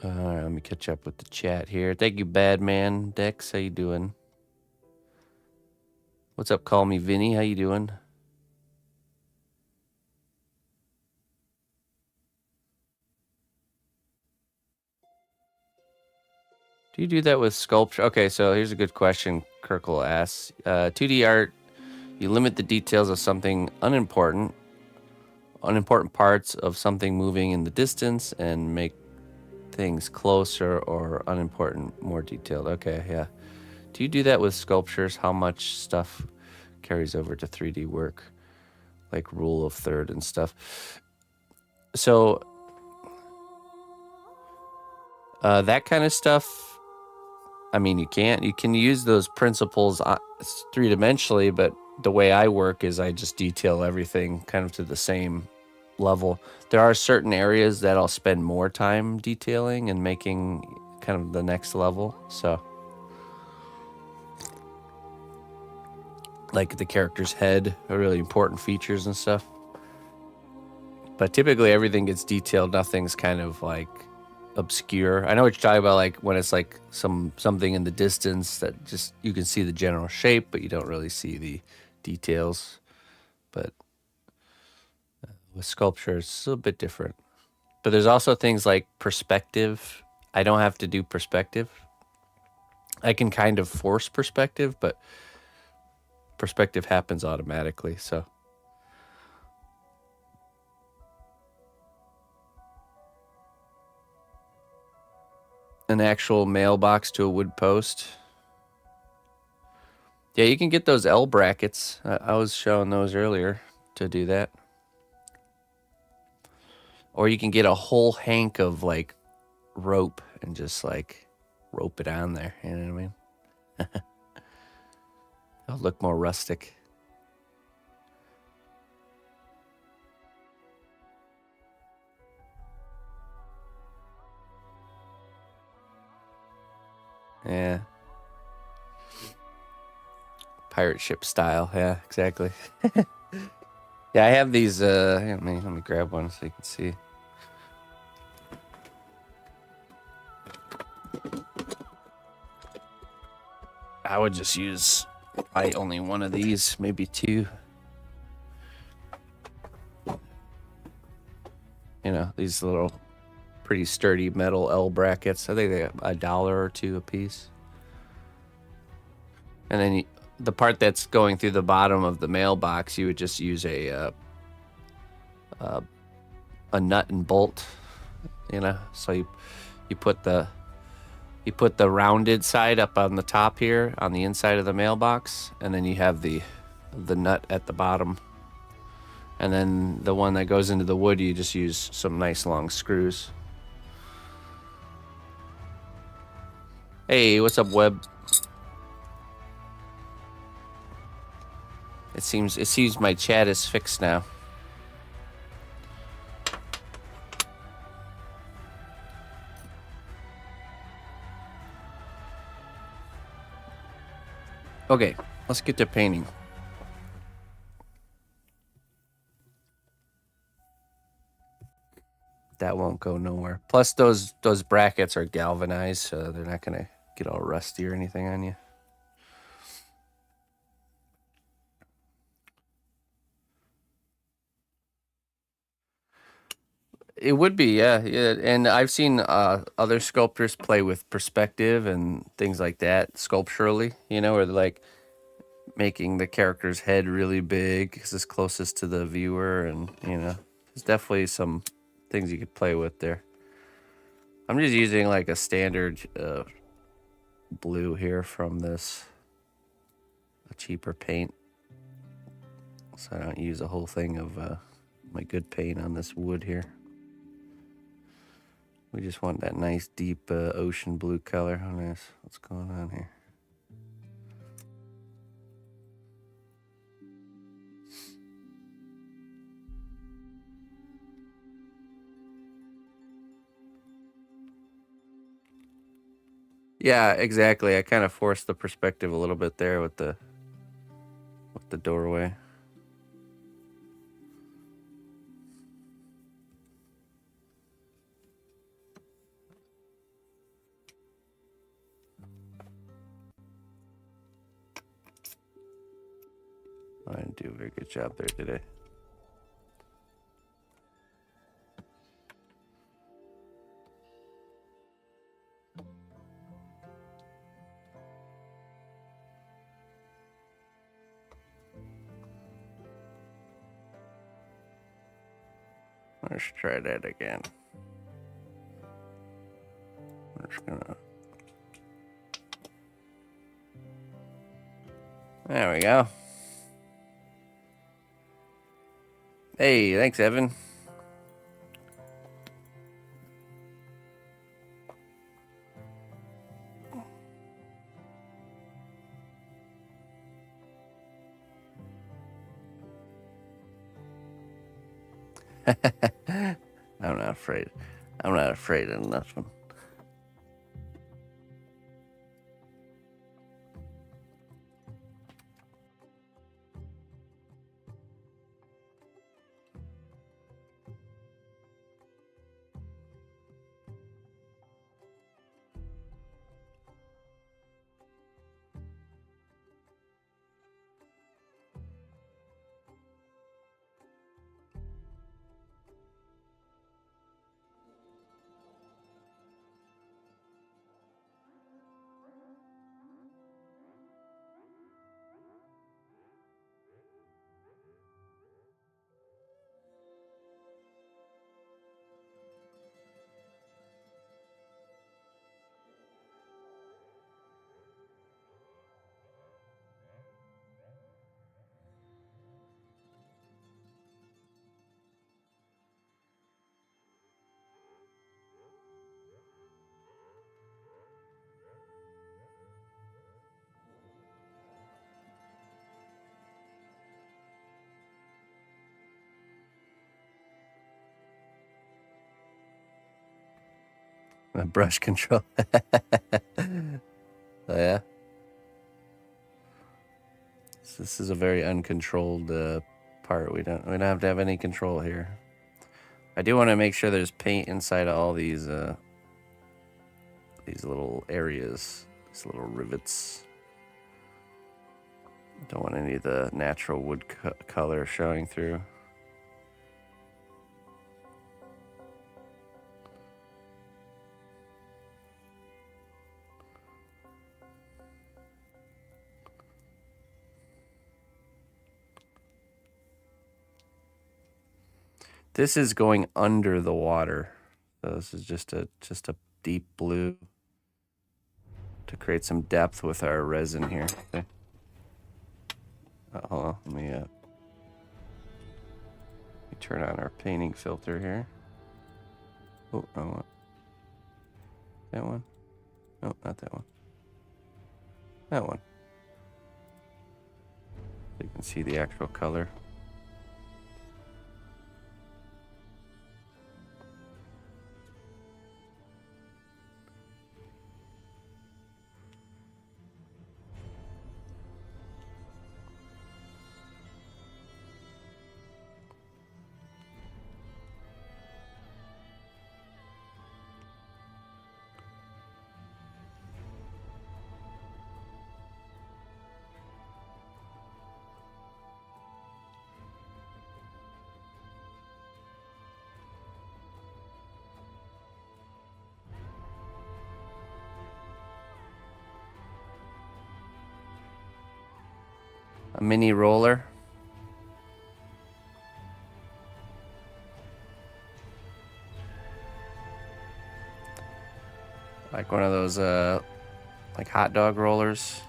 All right, let me catch up with the chat here. Thank you, Badman Dex. How you doing? What's up? Call me Vinny. How you doing? Do you do that with sculpture? Okay, so here's a good question. Kirkle asks, 2D art, you limit the details of something unimportant parts of something moving in the distance and make things closer or unimportant more detailed. Okay, yeah. Do you do that with sculptures? How much stuff carries over to 3D work? Like rule of third and stuff. So that kind of stuff, I mean, you can use those principles three-dimensionally, but the way I work is I just detail everything kind of to the same level. There are certain areas that I'll spend more time detailing and making kind of the next level. So like the character's head are really important features and stuff. But typically everything gets detailed. Nothing's kind of like obscure. I know what you're talking about, like when it's like something in the distance that just you can see the general shape, but you don't really see the details. But with sculpture, it's a bit different. But there's also things like perspective. I don't have to do perspective. I can kind of force perspective, but perspective happens automatically, so. An actual mailbox to a wood post. Yeah, you can get those L brackets. I was showing those earlier to do that. Or you can get a whole hank of like rope and just like rope it on there. You know what I mean? It'll look more rustic. Yeah. Pirate ship style. Yeah, exactly. Yeah, I have these. Let me grab one so you can see. I would just use only one of these, maybe two. You know, these little pretty sturdy metal L brackets. I think they're $1 or $2 a piece. And then the part that's going through the bottom of the mailbox, you would just use a nut and bolt. You know, so you put the rounded side up on the top here on the inside of the mailbox, and then you have the nut at the bottom. And then the one that goes into the wood, you just use some nice long screws. Hey, what's up, Web? It seems my chat is fixed now. Okay, let's get to painting. That won't go nowhere. Plus, those brackets are galvanized, so they're not gonna get all rusty or anything on you. It would be, yeah. And I've seen other sculptors play with perspective and things like that sculpturally. You know, or like making the character's head really big because it's closest to the viewer, and you know, there's definitely some things you could play with there. I'm just using like a standard blue here from this, a cheaper paint, so I don't use a whole thing of my good paint on this wood here. We just want that nice deep ocean blue color. Oh, nice. What's going on here? Yeah, exactly. I kind of forced the perspective a little bit there with the doorway. I didn't do a very good job there today. Let's try that again. We're just gonna... There we go. Hey, thanks, Evan. I'm not afraid. I'm not afraid of nothing. Brush control. Oh, yeah. So this is a very uncontrolled part. We don't have to have any control here. I do want to make sure there's paint inside of all these little areas, these little rivets. Don't want any of the natural wood color showing through. This is going under the water. So this is just a deep blue to create some depth with our resin here. Okay. Hold on, let me turn on our painting filter here. Oh, wrong one. That one? No, not that one. That one. So you can see the actual color. A mini roller. Like one of those like hot dog rollers.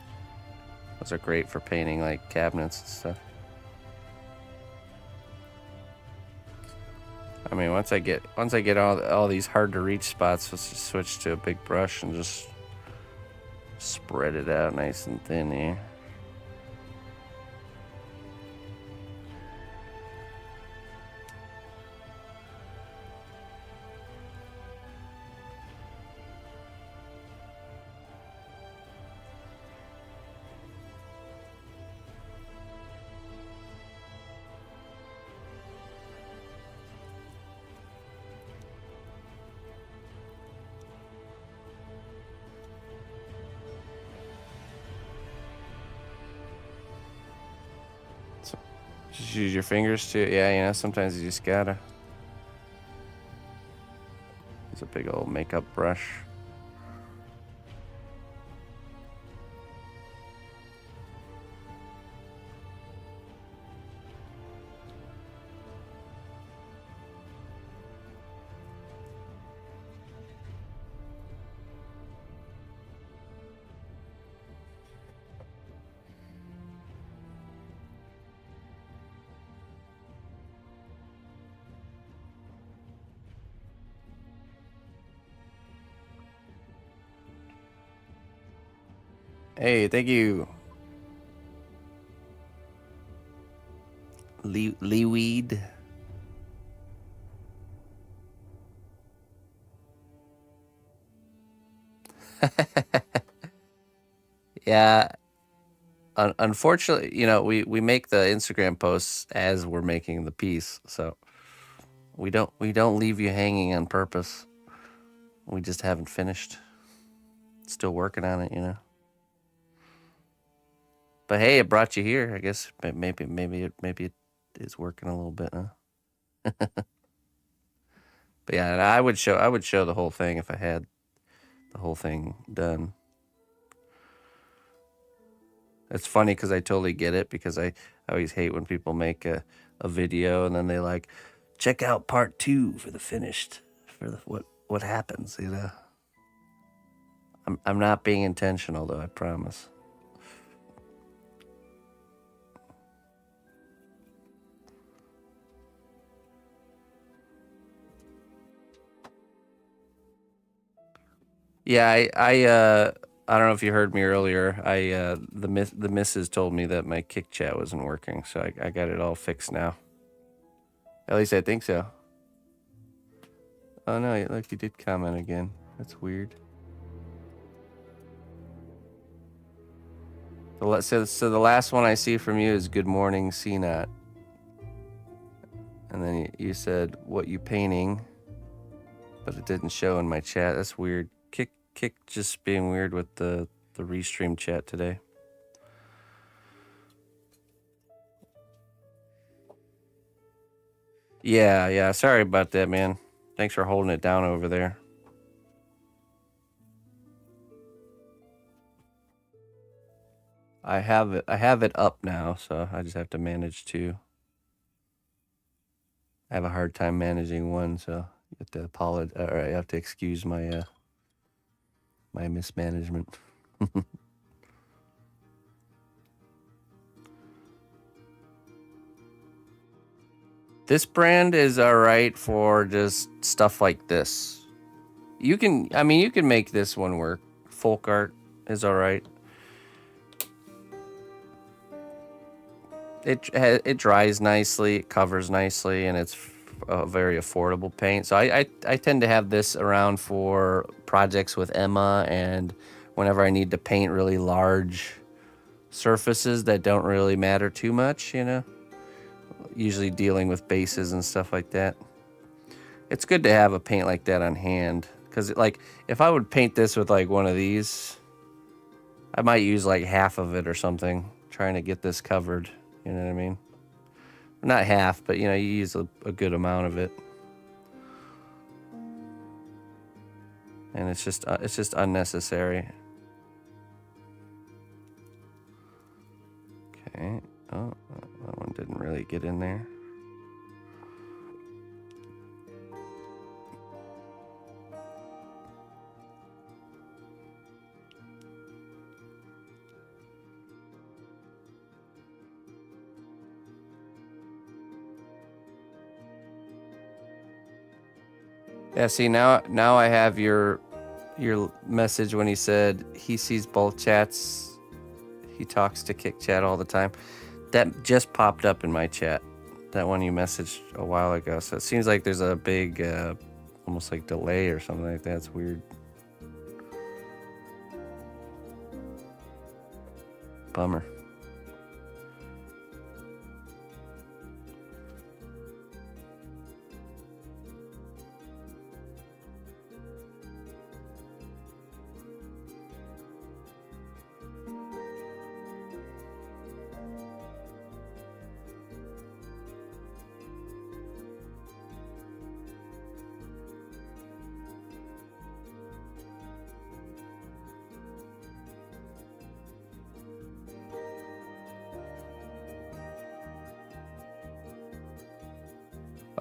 Those are great for painting like cabinets and stuff. I mean, once I get all these hard to reach spots, let's just switch to a big brush and just spread it out nice and thin here. Just use your fingers too. Yeah, you know, sometimes you just gotta. It's a big old makeup brush. Hey, thank you. Leeweed. Yeah. Unfortunately, you know, we make the Instagram posts as we're making the piece, so we don't leave you hanging on purpose. We just haven't finished. Still working on it, you know. But hey, it brought you here. I guess maybe it is working a little bit, huh? But yeah, I would show the whole thing if I had the whole thing done. It's funny because I totally get it, because I always hate when people make a video and then they like, check out part 2 for the finished, for the what happens, you know. I'm not being intentional though, I promise. Yeah, I don't know if you heard me earlier. The missus told me that my kick chat wasn't working, so I got it all fixed now. At least I think so. Oh no, look, you did comment again. That's weird. So the last one I see from you is good morning, cnot. And then you said, what you painting? But it didn't show in my chat. That's weird. Kick just being weird with the restream chat today. Yeah. Sorry about that, man. Thanks for holding it down over there. I have it up now, so I just have to manage two. I have a hard time managing one, so you have to apologize, or I have to excuse my my mismanagement. This brand is all right for just stuff like this. You can make this one work. Folk art is all right. It dries nicely, it covers nicely, and it's a very affordable paint. So I tend to have this around for projects with Emma, and whenever I need to paint really large surfaces that don't really matter too much, you know, usually dealing with bases and stuff like that. It's good to have a paint like that on hand, because like if I would paint this with like one of these, I might use like half of it or something trying to get this covered. You know what I mean? Not half, but you know, you use a good amount of it. And it's just unnecessary. Okay. get in there. Yeah, see, now I have your message when he said he sees both chats. He talks to Kick Chat all the time. That just popped up in my chat. That one you messaged a while ago. So it seems like there's a big, almost like delay or something like that. It's weird. Bummer.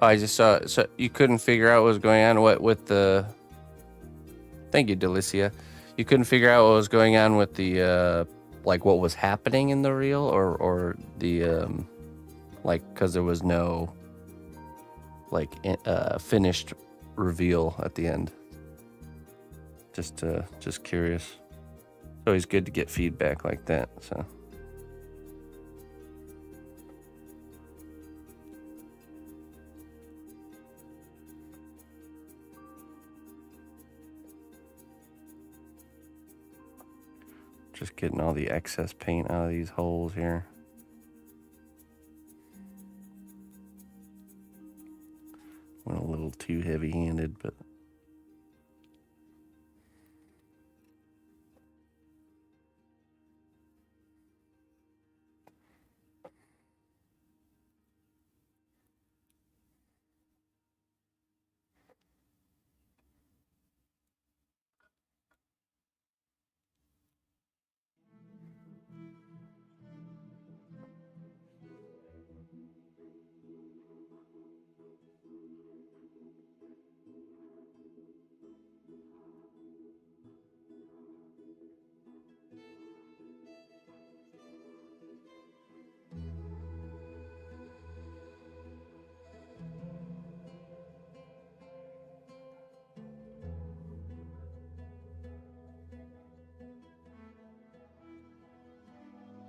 Oh, I just saw. So you couldn't figure out what was going on. What with the? Thank you, Delicia. You couldn't figure out what was going on with the, like what was happening in the reel, or the, like because there was no, like, finished reveal at the end. Just curious. It's always good to get feedback like that. So. Just getting all the excess paint out of these holes here. Went a little too heavy-handed, but...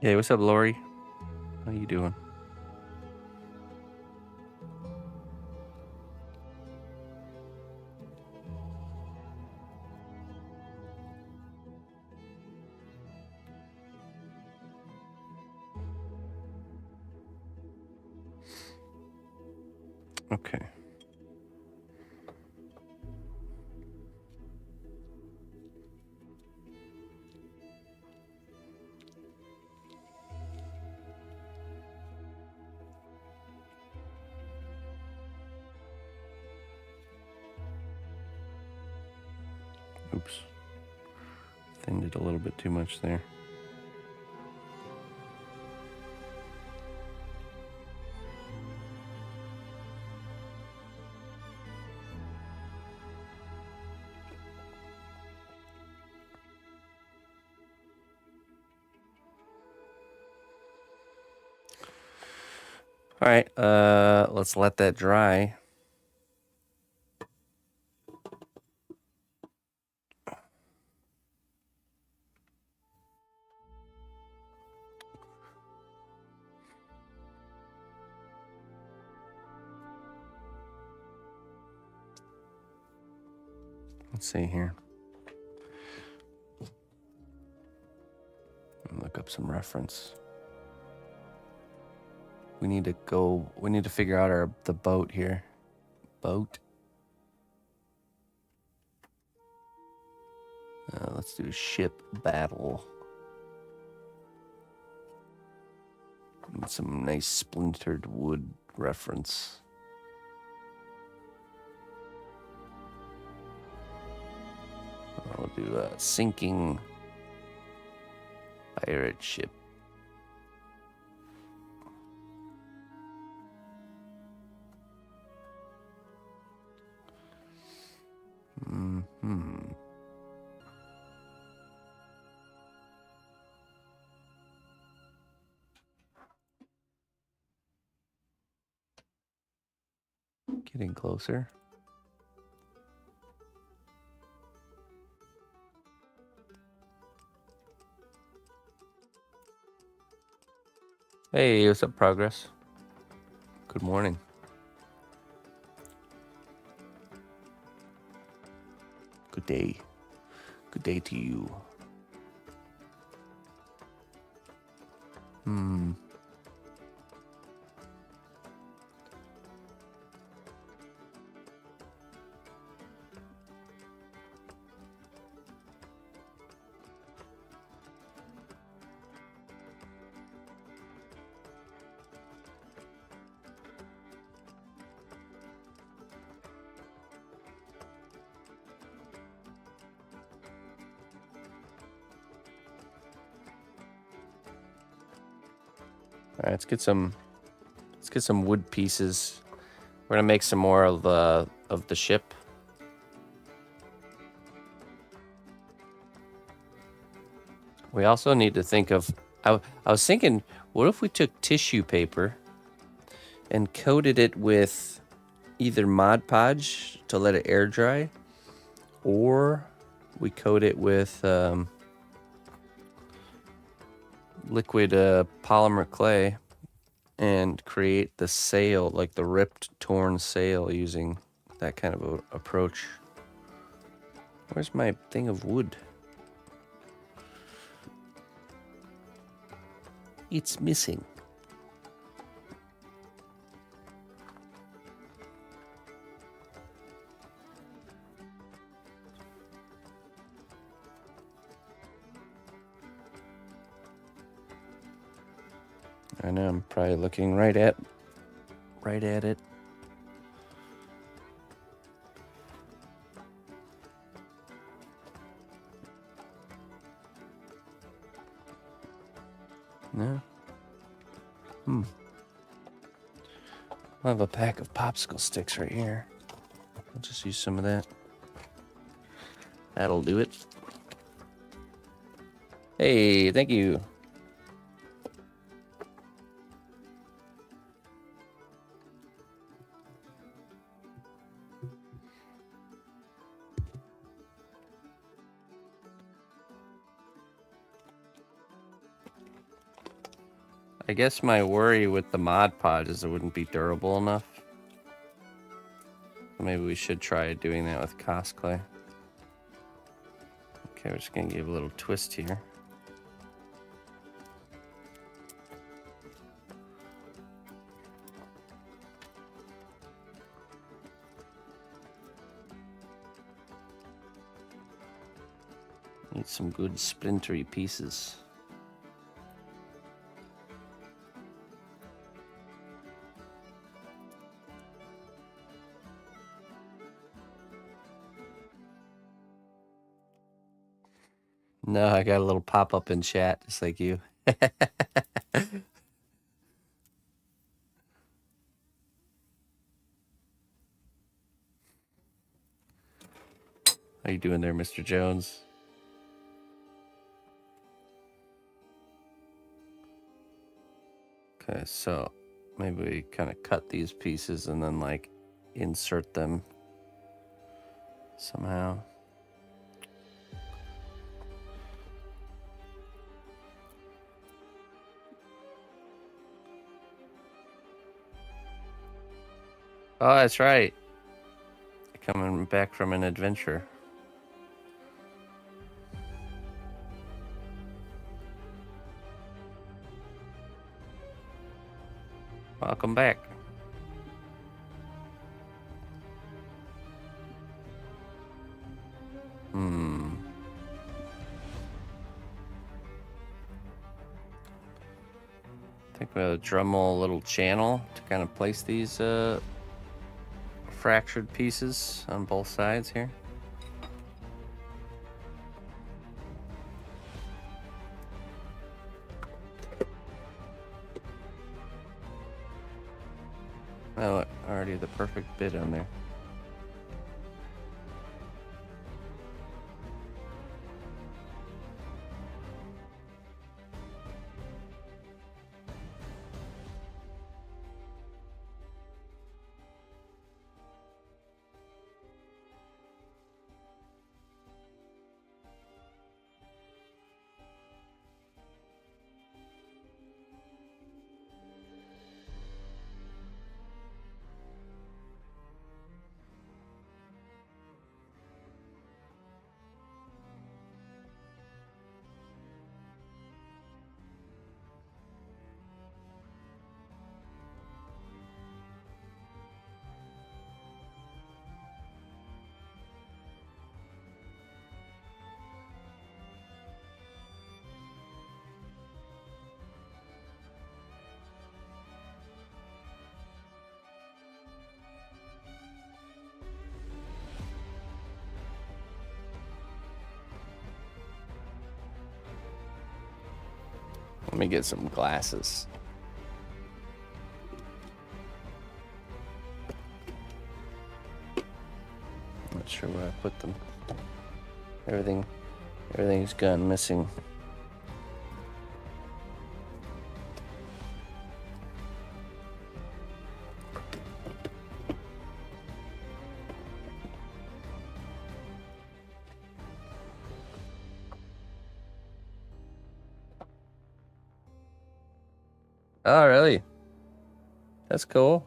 Hey, what's up, Lori? How you doing? Okay. Oops. Thinned it a little bit too much there. All right, let's let that dry. Let's see here. Look up some reference. We need to figure out the boat here. Boat. Let's do ship battle. Need some nice splintered wood reference. I'll do a sinking pirate ship. Getting closer. Hey, what's up, Progress? Good morning. Good day. Good day to you. All right, let's get some wood pieces. We're gonna make some more of the ship. We also need to think of. I was thinking, what if we took tissue paper and coated it with either Mod Podge to let it air dry, or we coat it with liquid polymer clay and create the sail, like the ripped, torn sail, using that kind of a approach. Where's my thing of wood? It's missing. I know, I'm probably looking right at it. No. I have a pack of popsicle sticks right here. I'll just use some of that. That'll do it. Hey, thank you. I guess my worry with the Mod Podge is it wouldn't be durable enough. Maybe we should try doing that with Cos Clay. Okay, we're just gonna give a little twist here. Need some good splintery pieces. No, I got a little pop-up in chat, just like you. How you doing there, Mr. Jones? Okay, so maybe we kind of cut these pieces and then like insert them somehow. Oh, that's right. Coming back from an adventure. Welcome back. I think we'll Dremel a little channel to kind of place these fractured pieces on both sides here. Oh, already the perfect bit on there. Let me get some glasses. Not sure where I put them. Everything's gone missing. Oh, really? That's cool.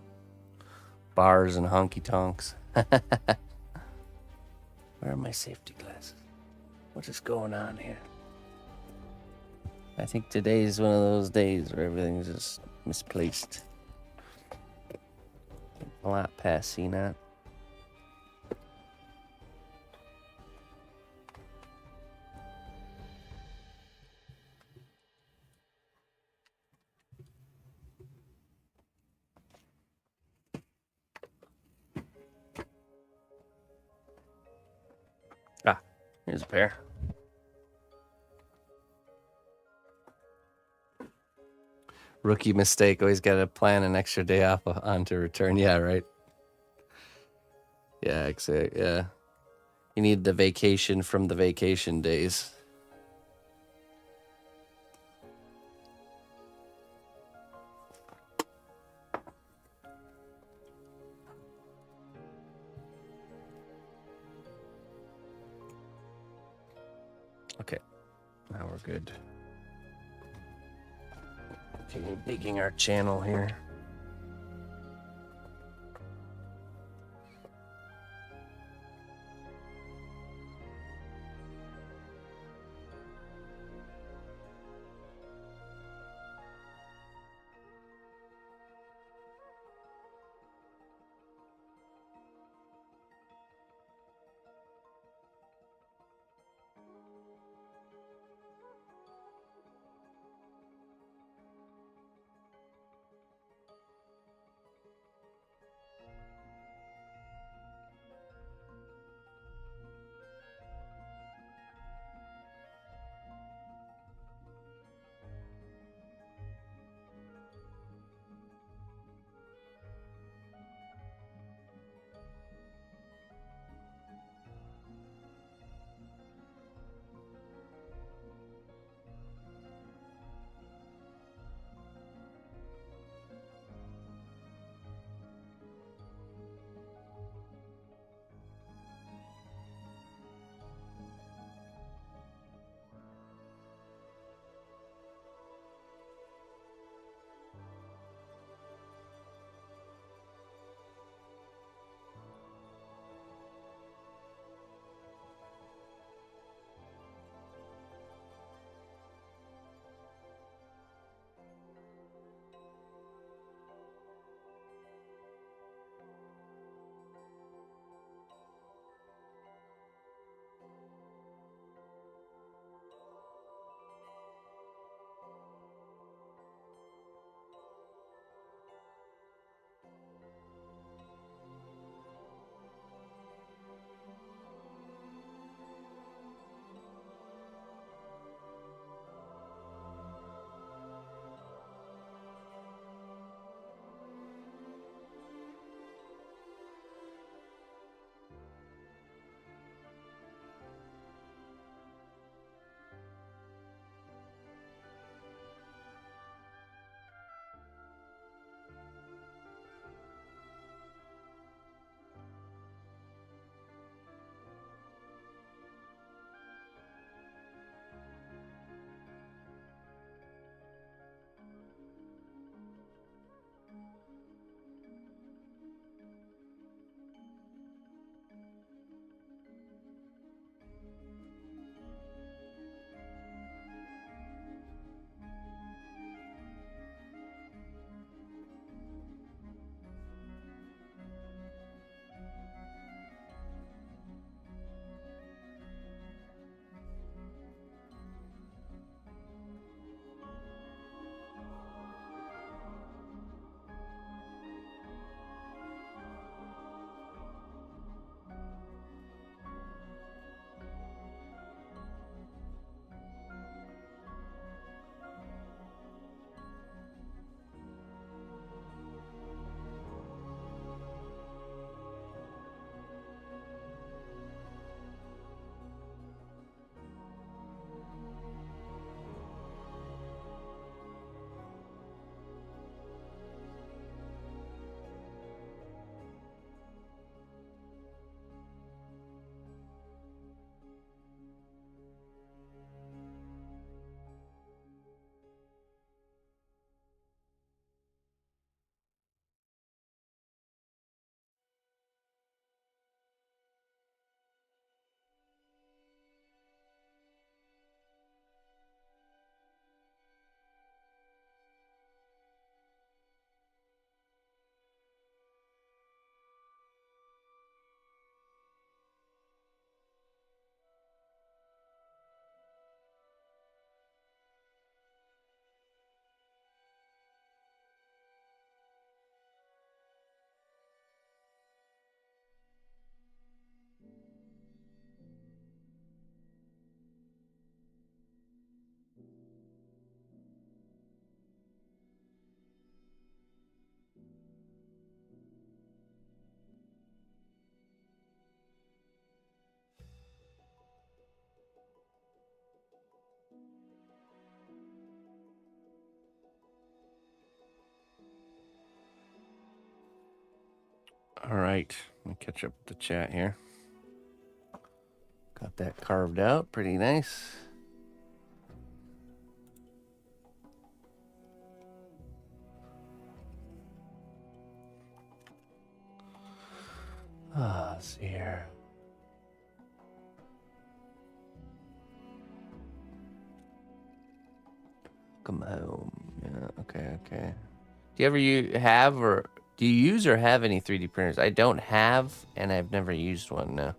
Bars and honky tonks. Where are my safety glasses? What is going on here? I think today's one of those days where everything's just misplaced. A lot past CNOT. Ah, here's a pair. Rookie mistake. Always got to plan an extra day off on to return. Yeah, right. Yeah, exactly. Yeah. You need the vacation from the vacation days. Okay, now we're good. Okay, we're digging our channel here. All right, let me catch up with the chat here. Got that carved out, pretty nice. Let's see here. Come home. Yeah, okay. Do you ever have or do you use or have any 3D printers? I don't have, and I've never used one, no.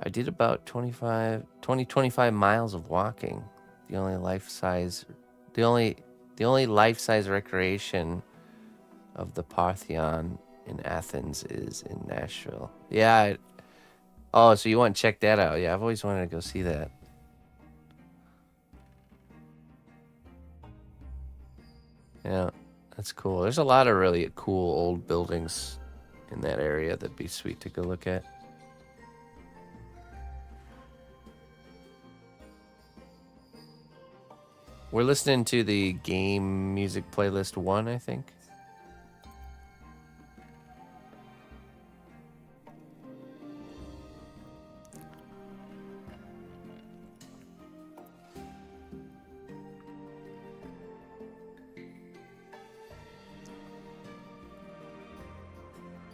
I did about 25 miles of walking. The only life-size recreation of the Parthenon in Athens is in Nashville. Yeah. Oh, so you want to check that out? Yeah, I've always wanted to go see that. Yeah, that's cool. There's a lot of really cool old buildings in that area that'd be sweet to go look at. We're listening to the game music playlist 1, I think.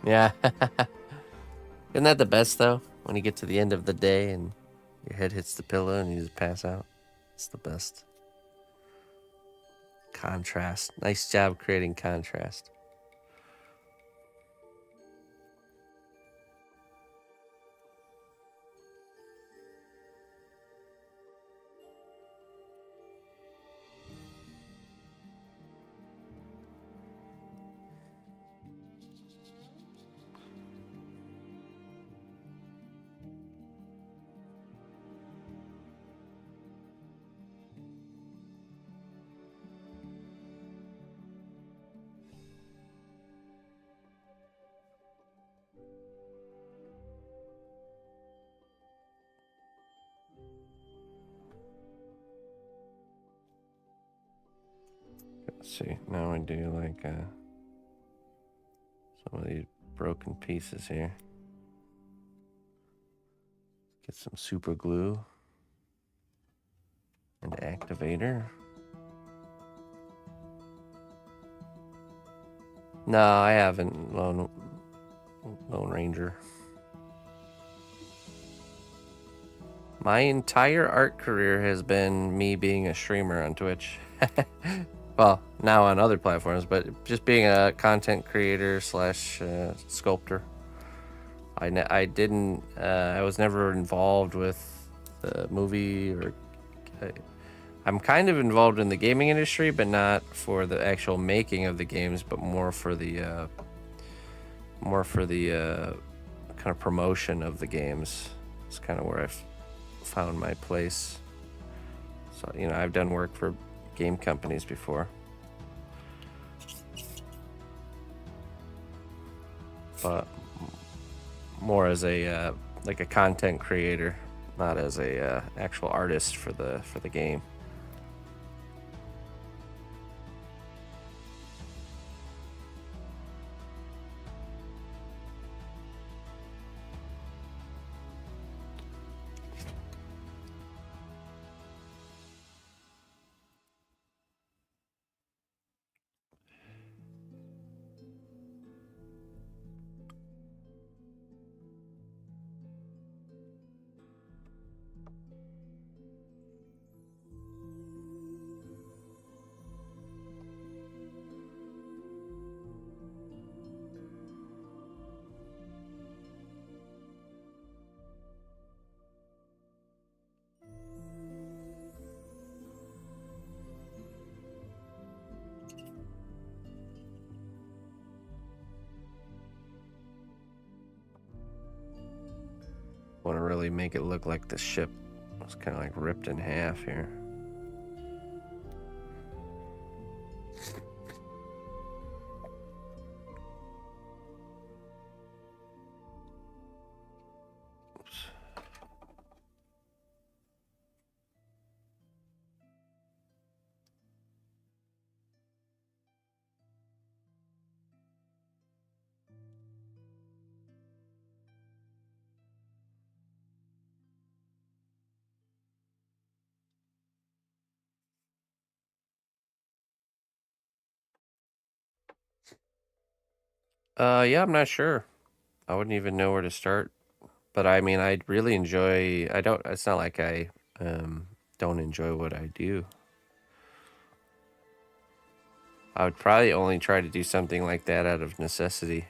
Yeah. Isn't that the best, though? When you get to the end of the day and your head hits the pillow and you just pass out. It's the best. Contrast. Nice job creating contrast. Let's see. Now we do like some of these broken pieces here. Get some super glue and activator. No, I haven't. Lone Ranger. My entire art career has been me being a streamer on Twitch. Well, now on other platforms, but just being a content creator slash sculptor. I was never involved with the movie or. I'm kind of involved in the gaming industry, but not for the actual making of the games, but more for the kind of promotion of the games. It's kind of where I've found my place. So, I've done work for game companies before. But more as a like a content creator, not as a actual artist for the game. Want to really make it look like the ship was kind of like ripped in half here. Oops. Yeah, I'm not sure. I wouldn't even know where to start. But I mean, I'd really enjoy. I don't. It's not like I don't enjoy what I do. I would probably only try to do something like that out of necessity.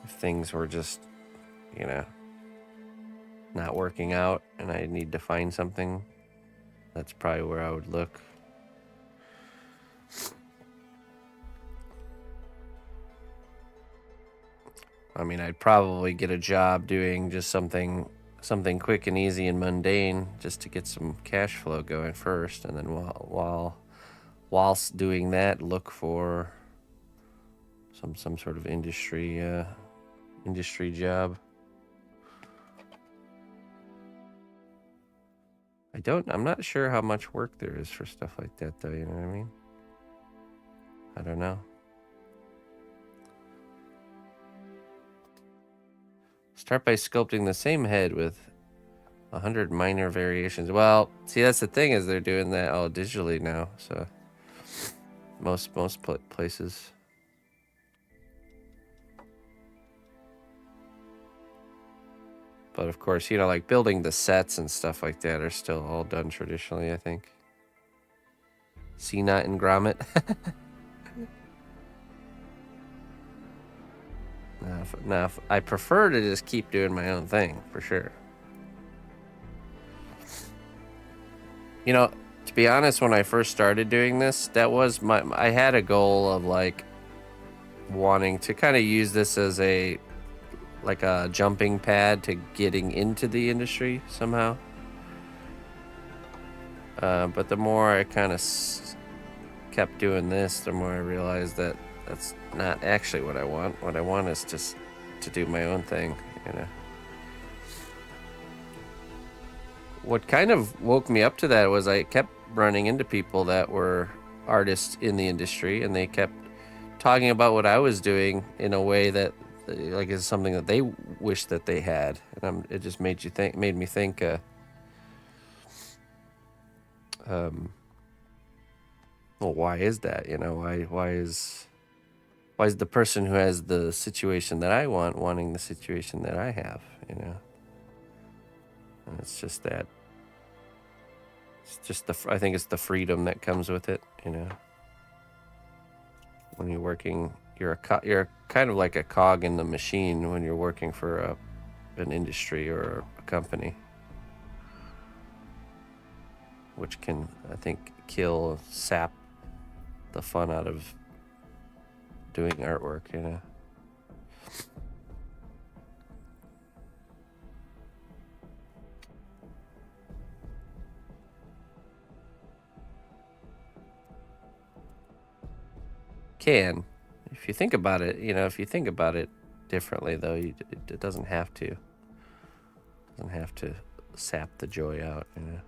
If things were just, you know, not working out and I need to find something, that's probably where I would look. I mean, I'd probably get a job doing just something quick and easy and mundane just to get some cash flow going first, and then whilst doing that, look for some sort of industry job. I'm not sure how much work there is for stuff like that, though, you know what I mean? I don't know. Start by sculpting the same head with 100 minor variations. Well, see, that's the thing, is they're doing that all digitally now, so most places. But of course, you know, like building the sets and stuff like that are still all done traditionally, I think. CNOT and grommet. I prefer to just keep doing my own thing, for sure. You know, to be honest, when I first started doing this, that was I had a goal of like wanting to kind of use this as a jumping pad to getting into the industry somehow. But the more I kind of kept doing this, the more I realized that that's not actually what I want. What I want is just to do my own thing, you know. What kind of woke me up to that was I kept running into people that were artists in the industry, and they kept talking about what I was doing in a way that like is something that they wish that they had, and it just made me think. Well, why is that? You know, why is the person who has the situation that I want wanting the situation that I have? You know, and it's just that. It's just I think it's the freedom that comes with it. You know, when you're working, you're kind of like a cog in the machine when you're working for an industry or a company, which can, I think, sap the fun out of doing artwork, you know. Can, if you think about it, you know, if you think about it differently, though, it doesn't have to. It doesn't have to sap the joy out, you know.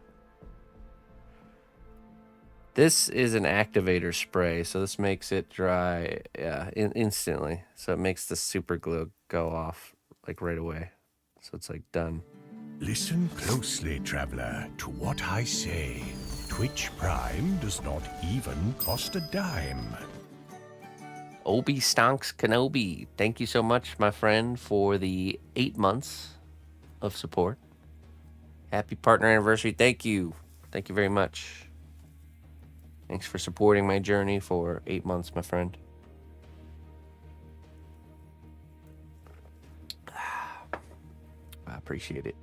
This is an activator spray, so this makes it dry instantly. So it makes the super glue go off like right away. So it's like done. Listen closely, traveler, to what I say. Twitch Prime does not even cost a dime. Obi Stonks Kenobi, thank you so much, my friend, for the 8 months of support. Happy partner anniversary. Thank you. Thank you very much. Thanks for supporting my journey for 8 months, my friend. I appreciate it.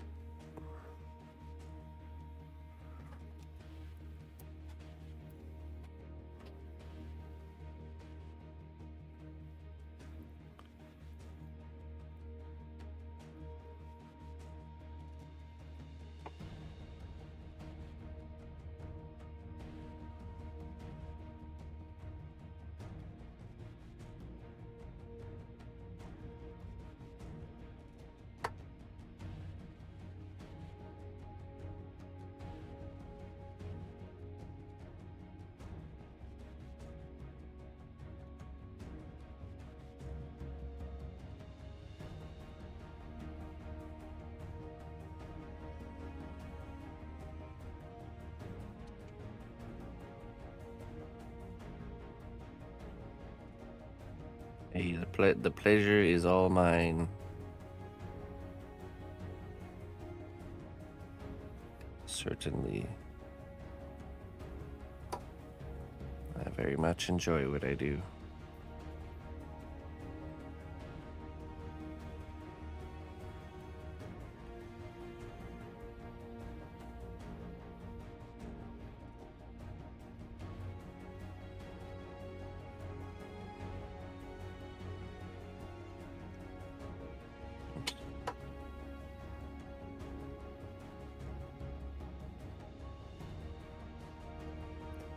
Hey, the pleasure is all mine. Certainly. I very much enjoy what I do.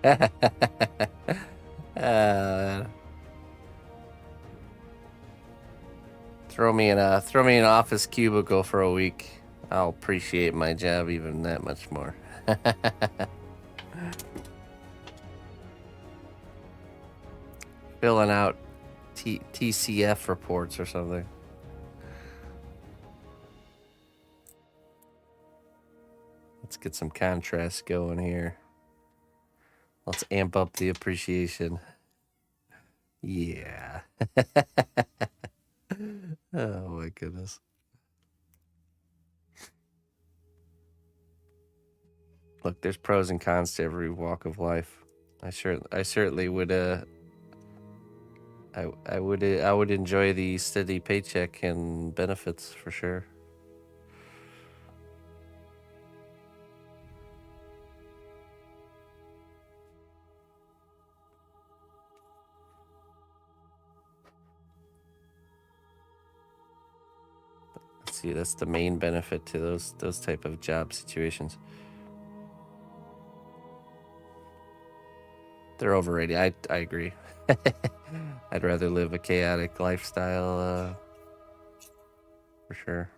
uh, throw me in an office cubicle for a week. I'll appreciate my job even that much more. Filling out TCF reports or something. Let's get some contrast going here. Let's amp up the appreciation. Yeah. Oh my goodness. Look, there's pros and cons to every walk of life. I certainly would I would enjoy the steady paycheck and benefits for sure. See, that's the main benefit to those type of job situations. They're overrated. I agree. I'd rather live a chaotic lifestyle, for sure.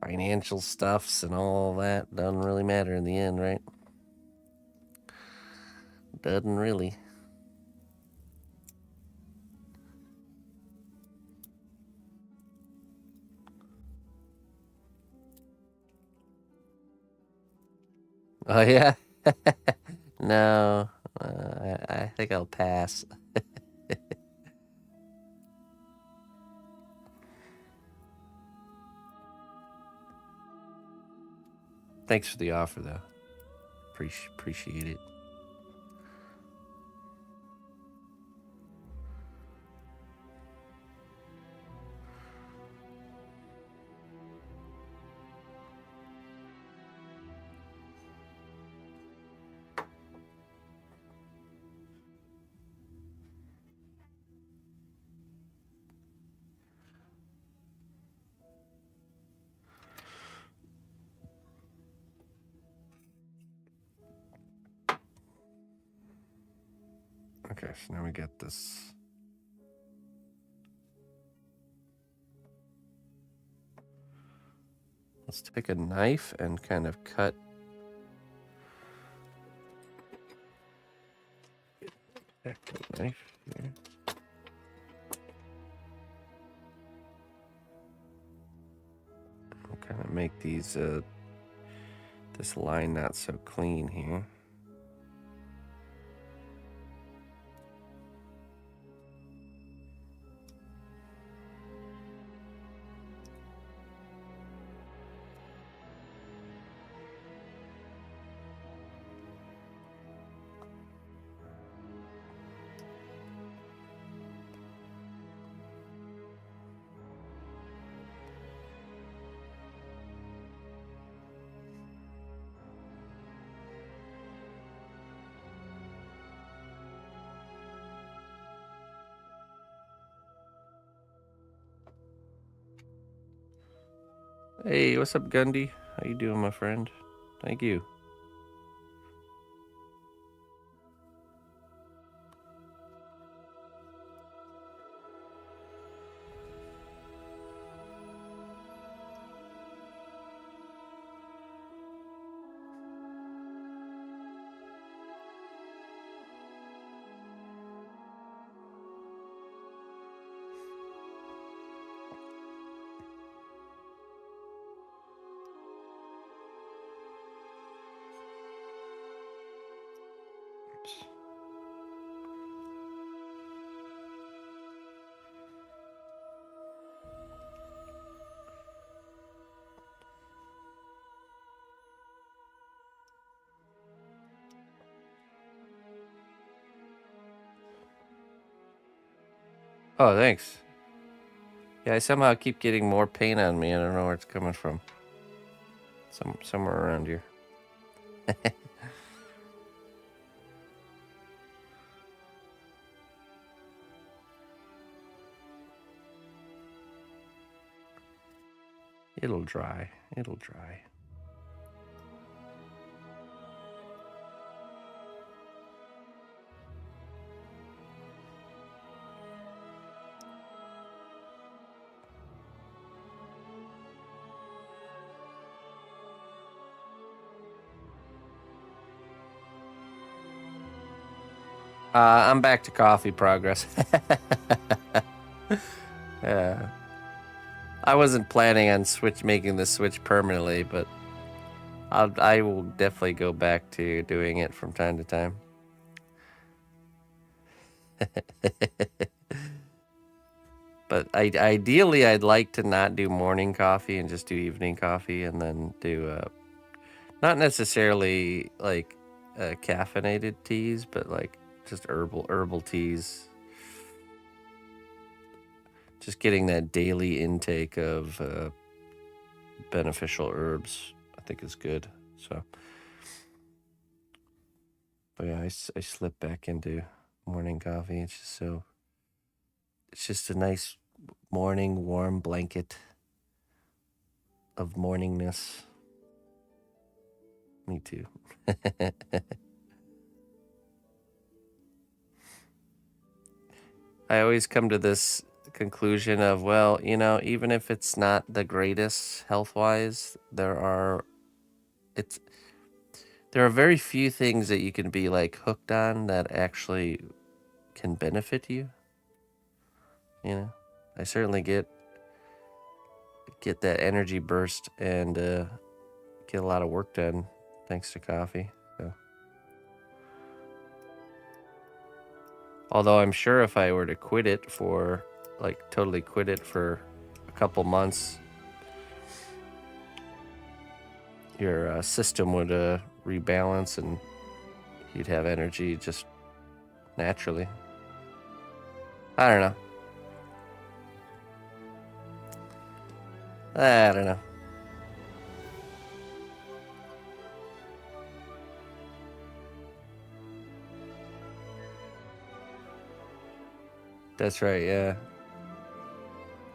Financial stuffs and all that doesn't really matter in the end, right? Doesn't really. Oh yeah. No, I think I'll pass. Thanks for the offer, though. Appreciate it. Okay, so now we get this. Let's take a knife and kind of cut. Knife here. I'll kind of make these this line not so clean here. Hey, what's up, Gundy? How you doing, my friend? Thank you. Oh, thanks. Yeah, I somehow keep getting more paint on me. I don't know where it's coming from. Somewhere around here. It'll dry. It'll dry. I'm back to coffee progress. Yeah. I wasn't planning on making the switch permanently, but I will definitely go back to doing it from time to time. But ideally, I'd like to not do morning coffee and just do evening coffee, and then do not necessarily like caffeinated teas, but like just herbal teas. Just getting that daily intake of beneficial herbs, I think is good. So, but yeah, I slip back into morning coffee. It's just a nice morning warm blanket of morningness. Me too. I always come to this conclusion of, well, you know, even if it's not the greatest health-wise, there are very few things that you can be like hooked on that actually can benefit you. You know, I certainly get that energy burst and get a lot of work done thanks to coffee. So. Although I'm sure if I were to quit it for, like, totally quit it for a couple months, your system would rebalance and you'd have energy just naturally. I don't know. I don't know. That's right, yeah.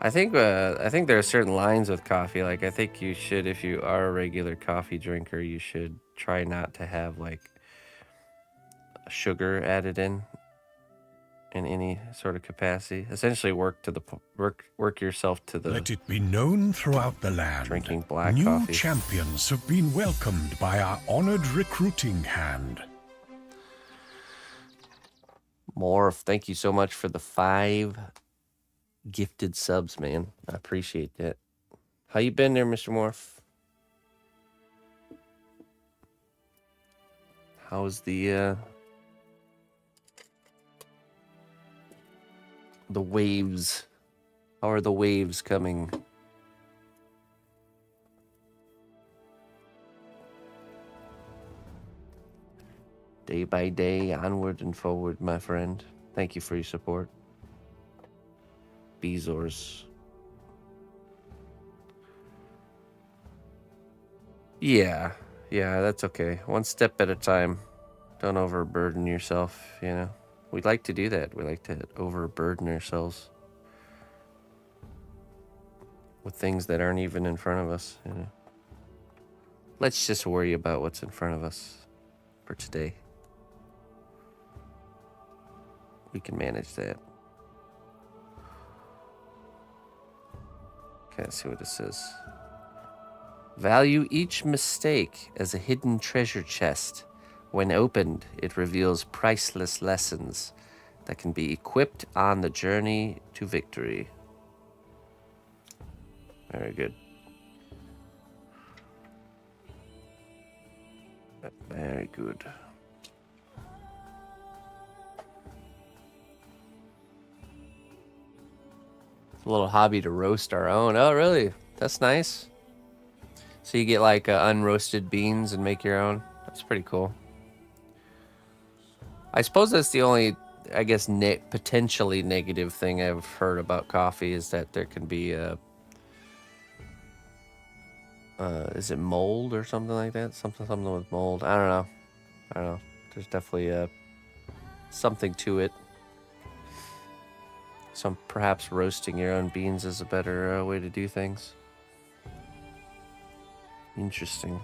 I think there are certain lines with coffee. Like, I think you should, if you are a regular coffee drinker, you should try not to have like sugar added in any sort of capacity. Essentially, work yourself to the. Let it be known throughout the land. Drinking black New coffee. champions have been welcomed by our honored recruiting hand. Morph, thank you so much for the 5 gifted subs, man. I appreciate that. How you been there, Mr. Morph? How's the waves? How are the waves coming? Day by day, onward and forward, my friend. Thank you for your support. Bezors. Yeah, that's okay. One step at a time. Don't overburden yourself, you know. We like to do that. We like to overburden ourselves with things that aren't even in front of us, you know. Let's just worry about what's in front of us for today. We can manage that. Okay, let's see what it says. Value each mistake as a hidden treasure chest. When opened, it reveals priceless lessons that can be equipped on the journey to victory. Very good. Very good. It's a little hobby to roast our own. Oh, really? That's nice. So you get like unroasted beans and make your own. That's pretty cool. I suppose that's the only I guess, potentially negative thing I've heard about coffee is that there can be is it mold or something like that? Something with mold. I don't know. There's definitely something to it. So perhaps roasting your own beans is a better way to do things. Interesting.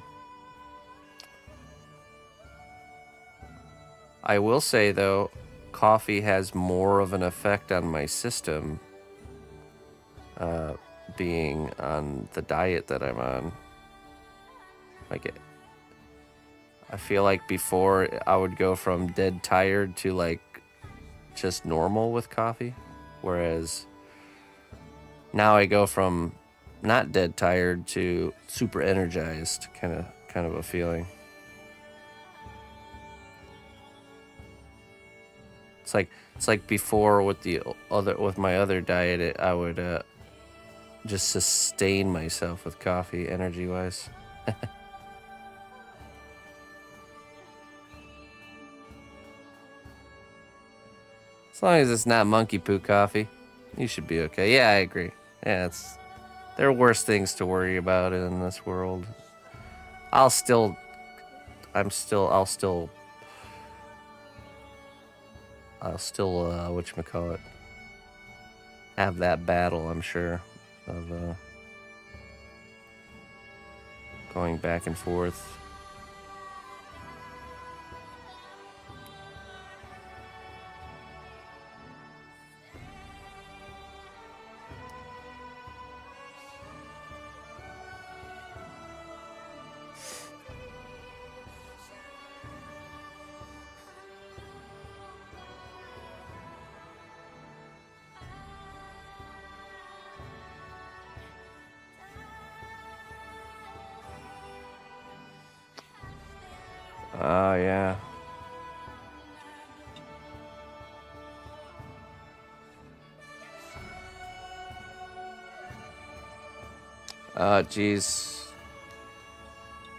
I will say, though, coffee has more of an effect on my system being on the diet that I'm on. Like, I feel like before I would go from dead tired to, like, just normal with coffee. Whereas now I go from not dead tired to super energized, kind of a feeling. It's like before with my other diet, I would just sustain myself with coffee energy wise. As long as it's not monkey poo coffee, you should be okay. Yeah, I agree. Yeah, there are worse things to worry about in this world. I'll still whatchamacallit, have that battle, I'm sure, of going back and forth. Oh, yeah. Oh, jeez.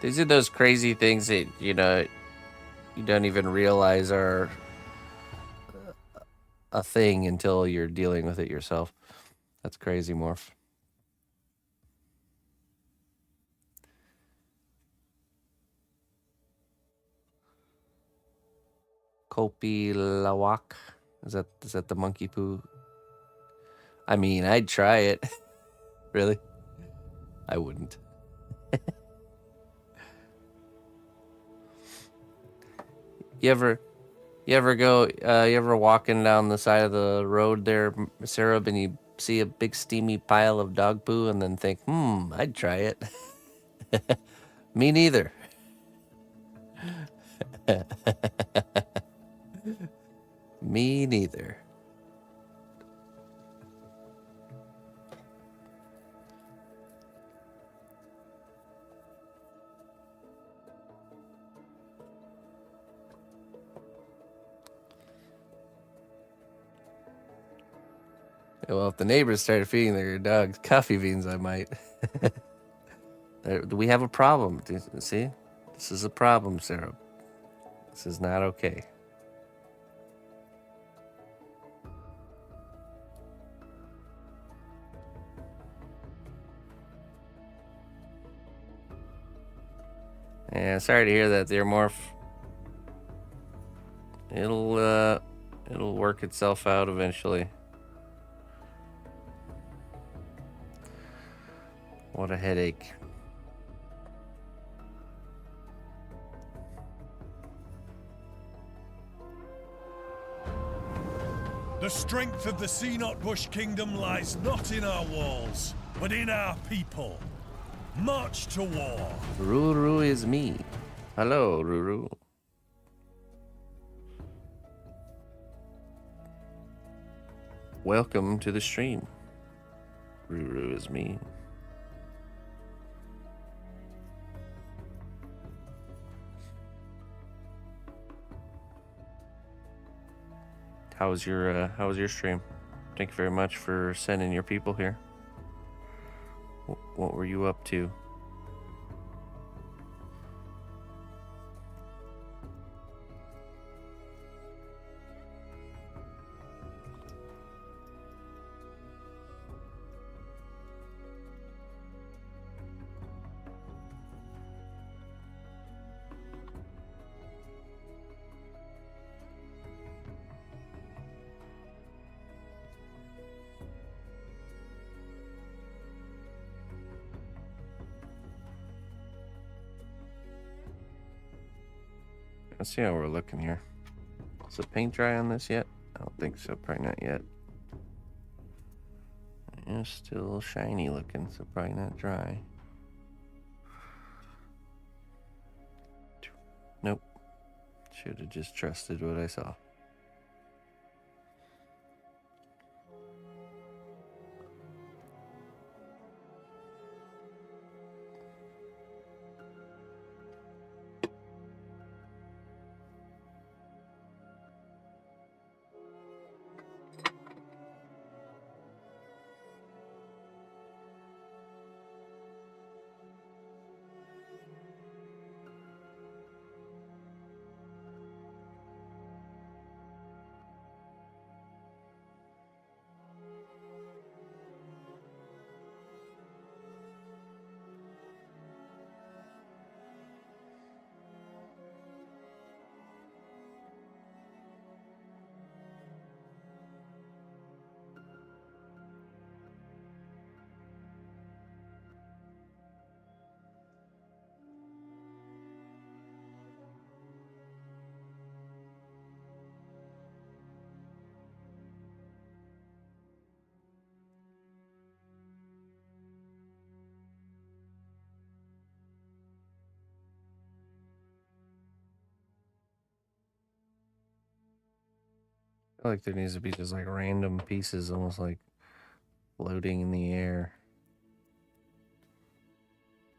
These are those crazy things that, you don't even realize are a thing until you're dealing with it yourself. That's crazy, Morph. Kopi Lawak. Is that the monkey poo? I mean, I'd try it. Really? I wouldn't. You ever walking down the side of the road there, Sarah, and you see a big steamy pile of dog poo and then think, I'd try it. Me neither. Me neither. Well, if the neighbors started feeding their dogs coffee beans, I might. We have a problem. See? This is a problem, Sarah. This is not okay. Yeah, sorry to hear that, dear Morph. It'll work itself out eventually. What a headache. The strength of the cnotbusch kingdom lies not in our walls, but in our people. March to war. Ruru is me. Hello, Ruru. Welcome to the stream. Ruru is me. How was your stream? Thank you very much for sending your people here. What were you up to? Let's see how we're looking here. Is the paint dry on this yet? I don't think so. Probably not yet. Yeah, still shiny looking, so probably not dry. Nope. Should have just trusted what I saw. I feel like there needs to be just like random pieces, almost like floating in the air.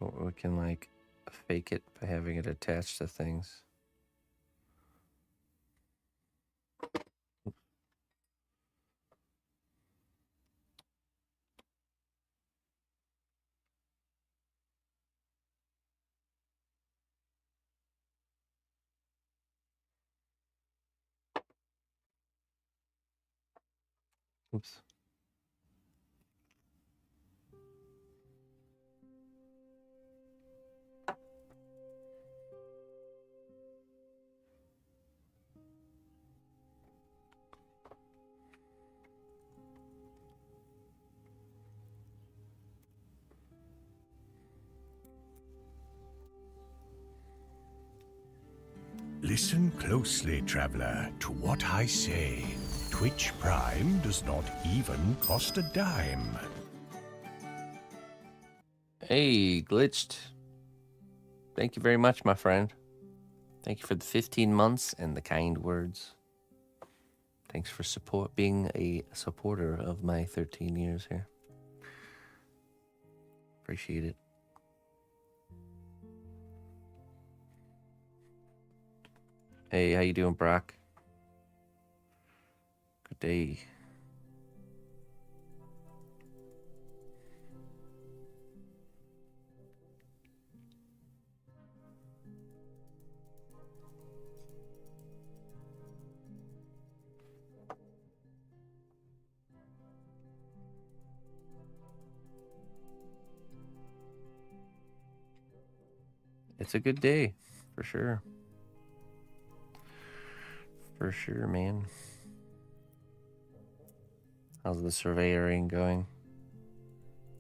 Or we can like fake it by having it attached to things. Oops. Listen closely, traveler, to what I say. Twitch Prime does not even cost a dime. Hey, glitched. Thank you very much, my friend. Thank you for the 15 months and the kind words. Thanks for being a supporter of my 13 years here. Appreciate it. Hey, how you doing, Brock? Good day. It's a good day, for sure. For sure, man. How's the surveying going?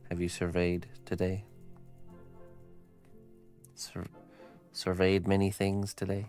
Have you surveyed today? Surveyed many things today?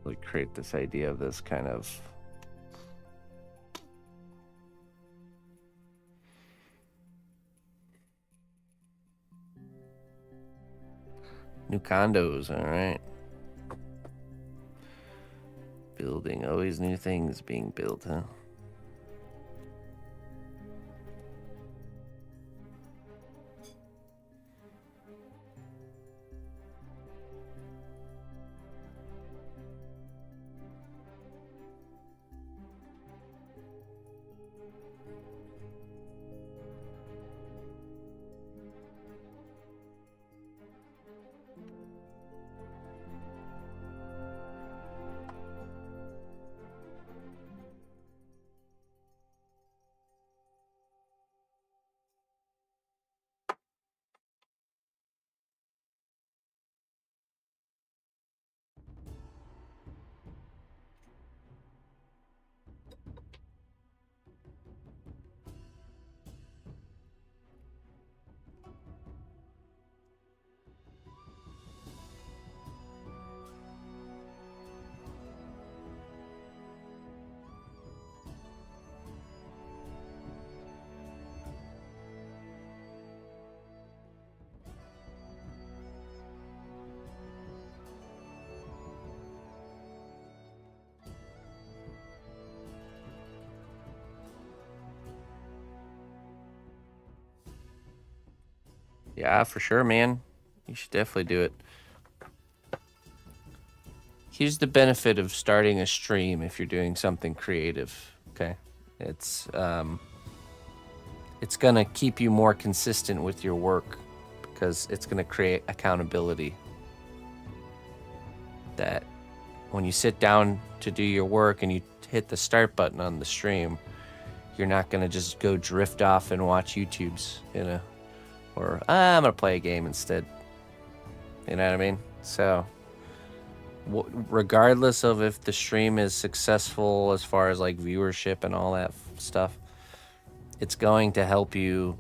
Like create this idea of this kind of new condos, all right. Building, always new things being built, huh? Yeah, for sure, man. You should definitely do it. Here's the benefit of starting a stream if you're doing something creative. Okay, it's gonna keep you more consistent with your work because it's gonna create accountability. That when you sit down to do your work and you hit the start button on the stream, you're not gonna just go drift off and watch YouTubes, or I'm gonna play a game instead. You know what I mean? So regardless of if the stream is successful as far as like viewership and all that stuff, it's going to help you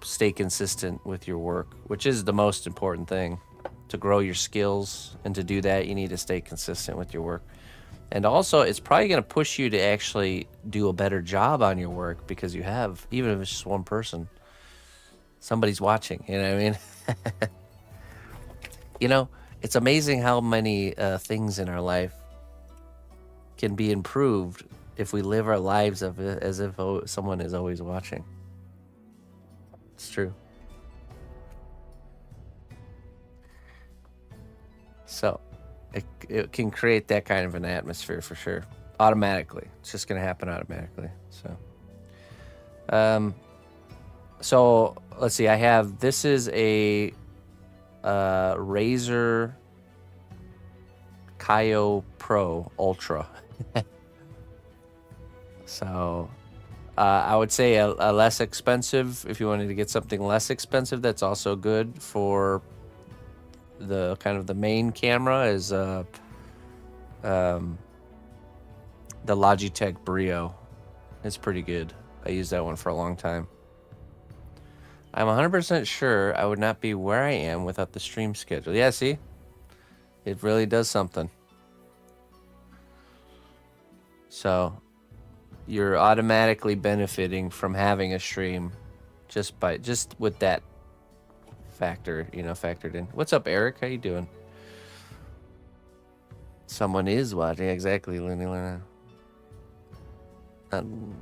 stay consistent with your work, which is the most important thing. To grow your skills, and to do that, you need to stay consistent with your work. And also, it's probably going to push you to actually do a better job on your work because you have, even if it's just one person, somebody's watching. You know what I mean? It's amazing how many things in our life can be improved if we live our lives as if someone is always watching. It's true. So it can create that kind of an atmosphere for sure. Automatically. It's just going to happen automatically. So let's see. This is a Razer Kaio Pro Ultra. So I would say a less expensive, if you wanted to get something less expensive that's also good for the kind of the main camera, is the Logitech Brio. It's pretty good. I used that one for a long time. I'm 100% sure I would not be where I am without the stream schedule. Yeah, see? It really does something. So you're automatically benefiting from having a stream just with that factored in. What's up, Eric? How you doing? Someone is watching. Exactly, Lenny.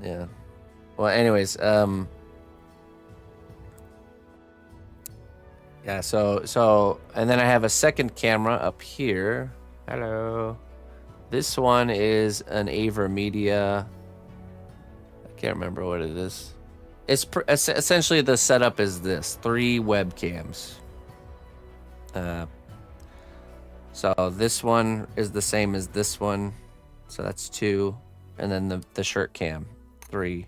Yeah. Well, anyways, yeah, so and then I have a second camera up here. Hello. This one is an AverMedia. I can't remember what it is. It's essentially the setup is this: 3 webcams. So this one is the same as this one, so that's 2, and then the shirt cam, 3.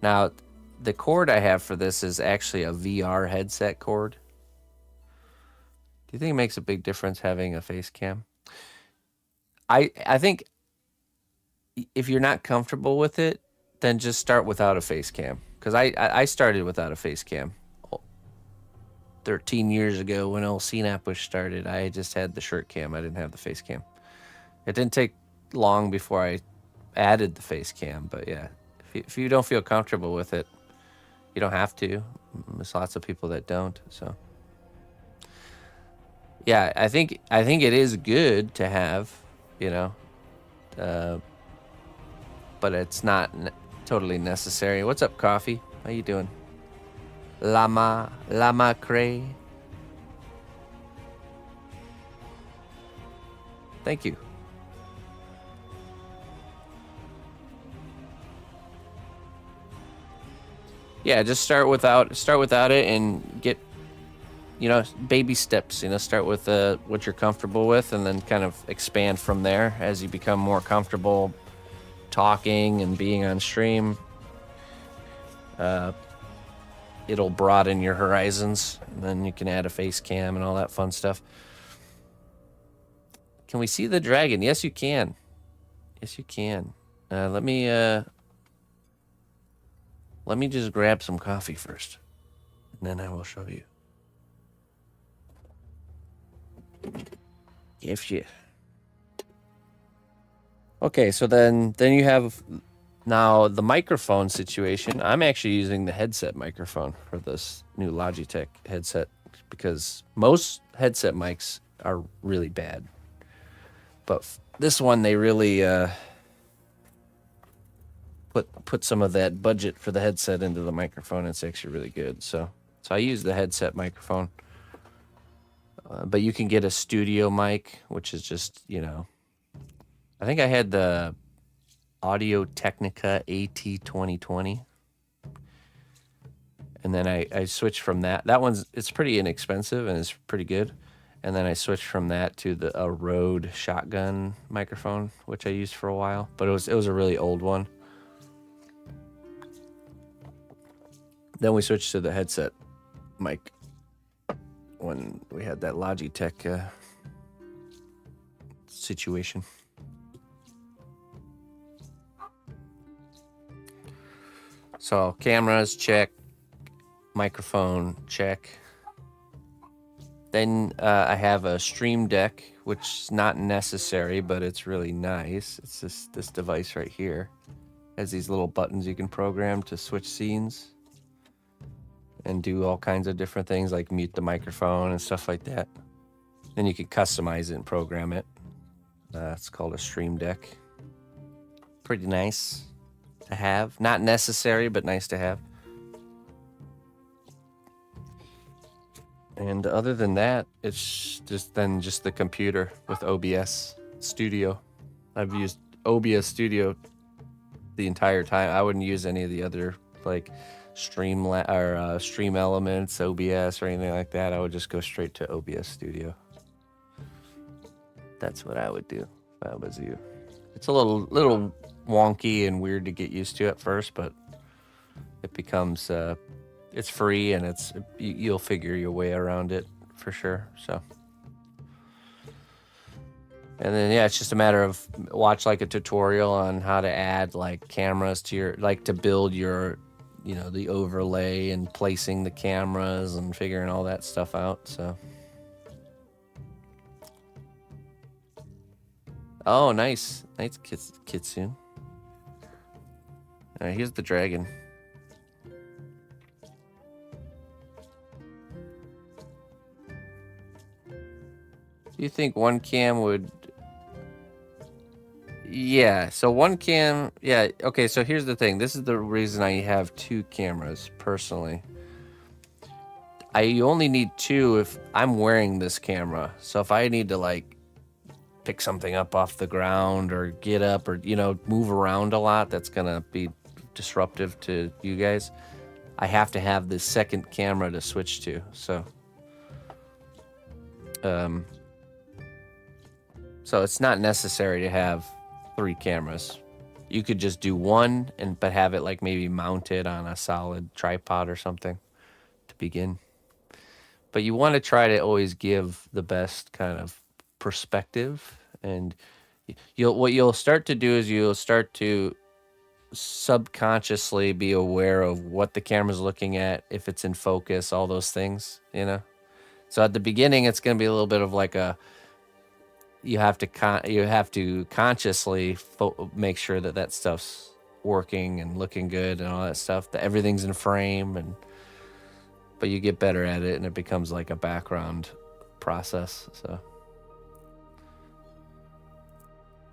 Now, the cord I have for this is actually a VR headset cord. Do you think it makes a big difference having a face cam? I think if you're not comfortable with it, then just start without a face cam. Because I started without a face cam 13 years ago when old cnotbusch started. I just had the shirt cam. I didn't have the face cam. It didn't take long before I added the face cam. But yeah, if you don't feel comfortable with it, you don't have to. There's lots of people that don't. So yeah, I think it is good to have, but it's not totally necessary. What's up, Coffee? How you doing? Lama Cray. Thank you. Yeah, just start without it and get, baby steps. Start with what you're comfortable with, and then kind of expand from there as you become more comfortable talking and being on stream. It'll broaden your horizons, and then you can add a face cam and all that fun stuff. Can we see the dragon? Yes, you can. Yes, you can. Let me just grab some coffee first, and then I will show you. If you. Okay, so then you have now the microphone situation. I'm actually using the headset microphone for this new Logitech headset because most headset mics are really bad. But this one, they really put some of that budget for the headset into the microphone. It's actually really good. So So I use the headset microphone. But you can get a studio mic, which is just, you know, I think I had the Audio Technica AT2020. And then I switched from that. That one's, it's pretty inexpensive and it's pretty good. And then I switched from that to a Rode shotgun microphone, which I used for a while. But it was a really old one. Then we switched to the headset mic when we had that Logitech situation. So cameras, check. Microphone, check. Then I have a Stream Deck, which is not necessary, but it's really nice. It's this device right here. It has these little buttons you can program to switch scenes and do all kinds of different things like mute the microphone and stuff like that. Then you can customize it and program it. It's called a Stream Deck. Pretty nice to have. Not necessary, but nice to have. And other than that, it's just the computer with OBS Studio. I've used OBS Studio the entire time. I wouldn't use any of the other like Stream Elements, OBS, or anything like that. I would just go straight to OBS Studio. That's what I would do if I was you. It's a little wonky and weird to get used to at first, but it becomes it's free and you'll figure your way around it for sure. So, and then yeah, it's just a matter of watch like a tutorial on how to add like cameras to your, like to build your, you know, the overlay and placing the cameras and figuring all that stuff out. So, oh, nice Kitsune. All right, here's the dragon. Do you think one cam would? Yeah, so one cam, yeah, okay, so here's the thing. This is the reason I have two cameras, personally. You only need two if I'm wearing this camera. So if I need to, like, pick something up off the ground or get up or, you know, move around a lot, that's gonna be disruptive to you guys. I have to have this second camera to switch to, so. So it's not necessary to have 3 cameras. You could just do one but have it like maybe mounted on a solid tripod or something to begin. But you want to try to always give the best kind of perspective, and what you'll start to do is you'll start to subconsciously be aware of what the camera's looking at, if it's in focus, all those things, you know. So at the beginning it's going to be a little bit of like a, you have to consciously make sure that stuff's working and looking good and all that stuff, that everything's in frame, but you get better at it and it becomes like a background process. So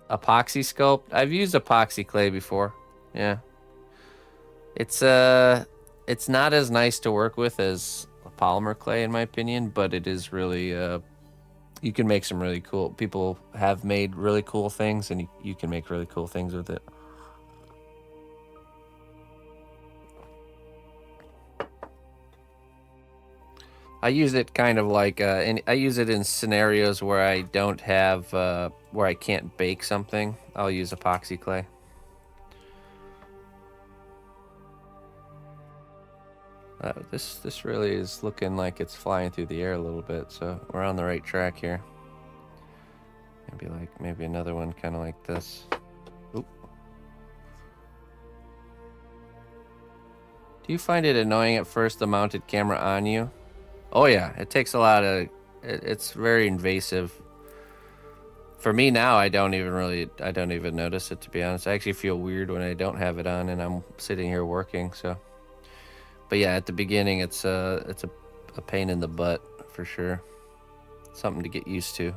epoxy sculpt, I've used epoxy clay before. Yeah, it's not as nice to work with as polymer clay in my opinion, but it is really you can make some really cool, people have made really cool things, and you can make really cool things with it. I use it kind of like, I use it in scenarios where I don't have, where I can't bake something. I'll use epoxy clay. This really is looking like it's flying through the air a little bit, so we're on the right track here. Maybe another one kind of like this. Oop. Do you find it annoying at first, the mounted camera on you? Oh yeah, it takes a lot of, it's very invasive. For me now, I don't even notice it, to be honest. I actually feel weird when I don't have it on and I'm sitting here working, so. But yeah, at the beginning, it's a pain in the butt for sure. Something to get used to.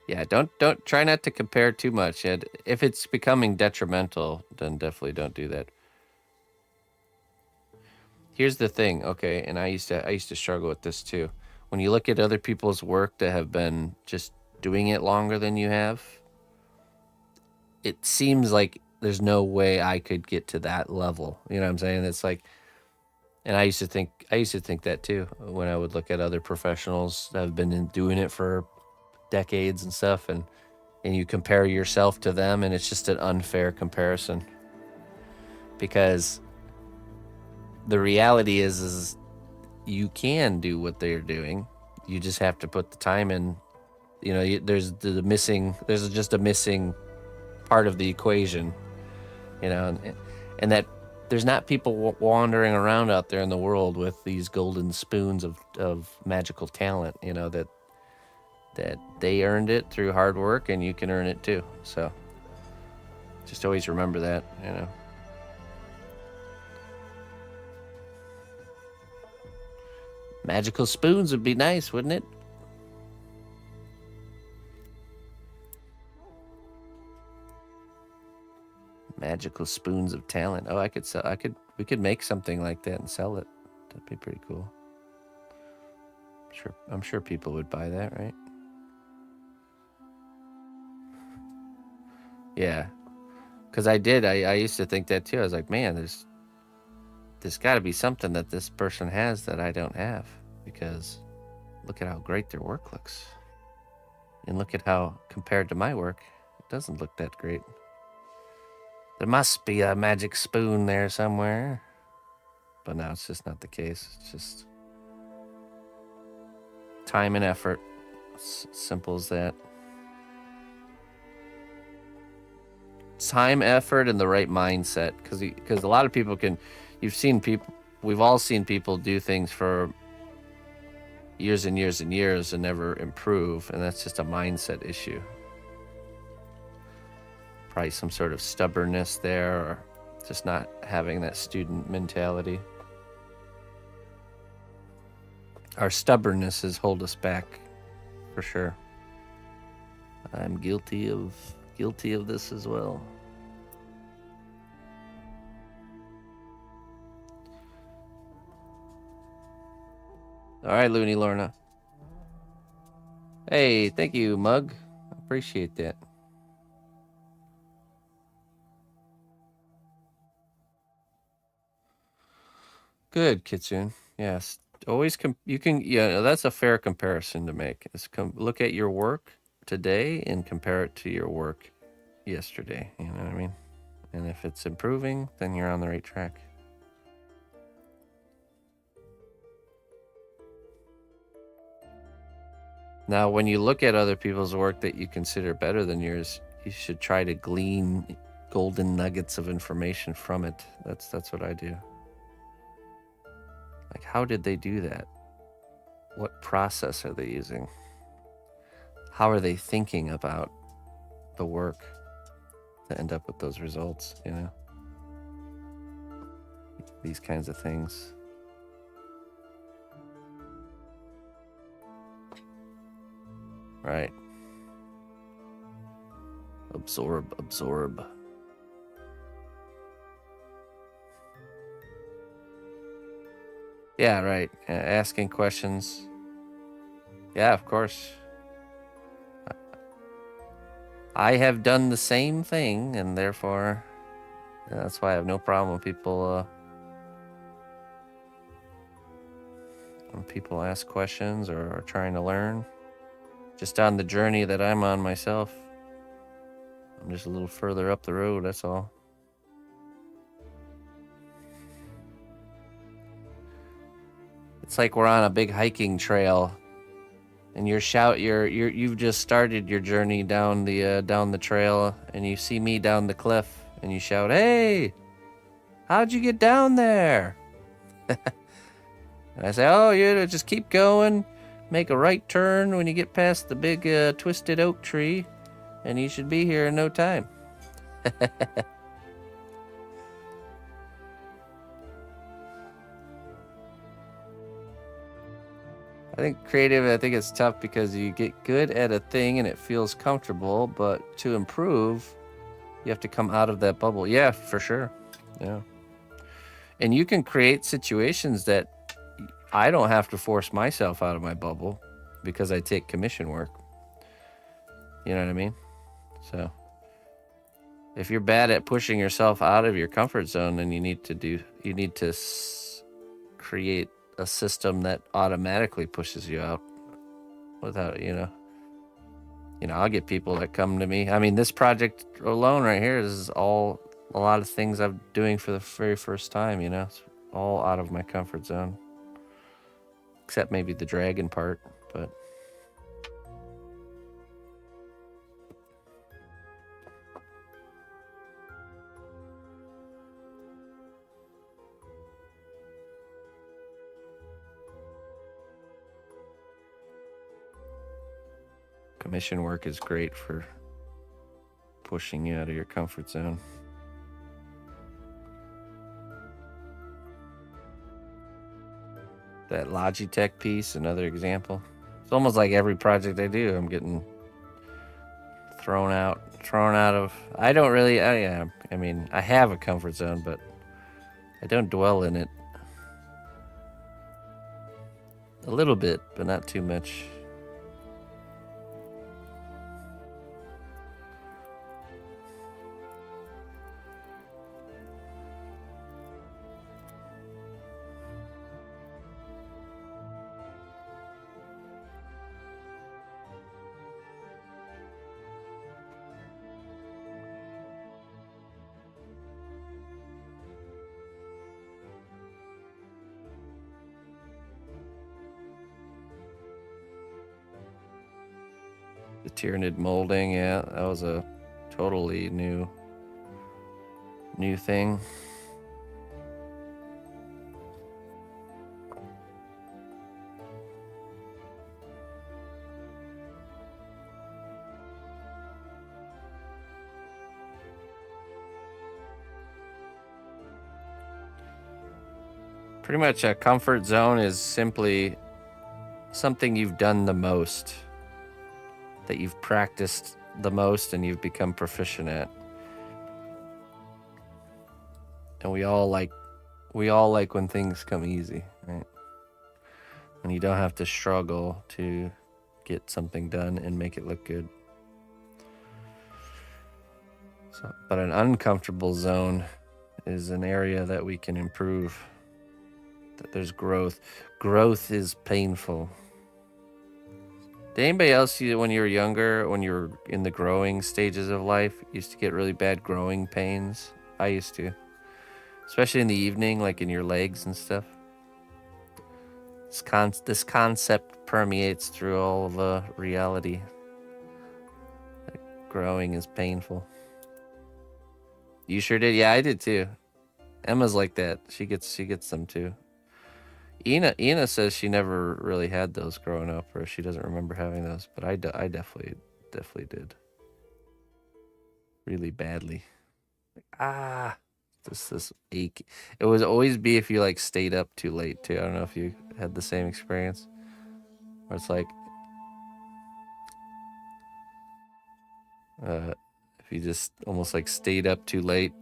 Yeah, don't try not to compare too much. And if it's becoming detrimental, then definitely don't do that. Here's the thing, okay, and I used to struggle with this too. When you look at other people's work that have been just doing it longer than you have, it seems like there's no way I could get to that level. You know what I'm saying? It's like, and I used to think that too when I would look at other professionals that have been doing it for decades and stuff, and you compare yourself to them, and it's just an unfair comparison, because the reality is you can do what they're doing. You just have to put the time in. You know, there's just a missing part of the equation, you know, and that there's not people wandering around out there in the world with these golden spoons of magical talent, you know, that they earned it through hard work, and you can earn it too. So just always remember that, you know. Magical spoons would be nice, wouldn't it? Magical spoons of talent. Oh, we could make something like that and sell it. That'd be pretty cool. I'm sure people would buy that, right? Yeah. Because I used to think that too. I was like, man, there's got to be something that this person has that I don't have, because look at how great their work looks. And look at how, compared to my work, it doesn't look that great. There must be a magic spoon there somewhere. But no, it's just not the case. It's just time and effort. It's simple as that. Time, effort, and the right mindset. Because a lot of people we've all seen people do things for years and years and years and never improve. And that's just a mindset issue. Probably some sort of stubbornness there, or just not having that student mentality. Our stubbornness has hold us back, for sure. I'm guilty of this as well. All right, Looney Lorna. Hey, thank you, Mug. Appreciate that. Good, Kitsune. Yes. Always that's a fair comparison to make. Is look at your work today and compare it to your work yesterday. You know what I mean? And if it's improving, then you're on the right track. Now, when you look at other people's work that you consider better than yours, you should try to glean golden nuggets of information from it. That's what I do. Like, how did they do that? What process are they using? How are they thinking about the work to end up with those results, you know? These kinds of things. Right. Absorb. Yeah, right. Asking questions. Yeah, of course. I have done the same thing, and therefore, that's why I have no problem with people when people ask questions or are trying to learn. Just on the journey that I'm on myself. I'm just a little further up the road, that's all. It's like we're on a big hiking trail, and you've just started your journey down the trail, and you see me down the cliff, and you shout, "Hey, how'd you get down there?" And I say, "Oh, you just keep going, make a right turn when you get past the big twisted oak tree, and you should be here in no time." I think creative, I think it's tough because you get good at a thing and it feels comfortable, but to improve, you have to come out of that bubble. Yeah, for sure. Yeah. And you can create situations that I don't have to force myself out of my bubble because I take commission work. You know what I mean? So if you're bad at pushing yourself out of your comfort zone, then you need to create a system that automatically pushes you out without, I'll get people that come to me. I mean, this project alone right here is all a lot of things I'm doing for the very first time, It's all out of my comfort zone. Except maybe the dragon part, but commission work is great for pushing you out of your comfort zone. That Logitech piece, another example. It's almost like every project I do, I'm getting thrown out of. I don't really. I mean, I have a comfort zone, but I don't dwell in it. A little bit, but not too much. The Tyranid molding, yeah, that was a totally new thing. Pretty much a comfort zone is simply something you've done the most, that you've practiced the most and you've become proficient at. And we all like when things come easy, right? When you don't have to struggle to get something done and make it look good. So, but an uncomfortable zone is an area that we can improve. That there's growth. Growth is painful. Did anybody else, when you were younger, when you were in the growing stages of life, used to get really bad growing pains? I used to. Especially in the evening, like in your legs and stuff. This concept permeates through all of reality. Like, growing is painful. You sure did? Yeah, I did too. Emma's like that. She gets them too. Ina says she never really had those growing up, or she doesn't remember having those. But I definitely did. Really badly. This ache. It would always be if you like stayed up too late too. I don't know if you had the same experience, where it's like, if you just almost like stayed up too late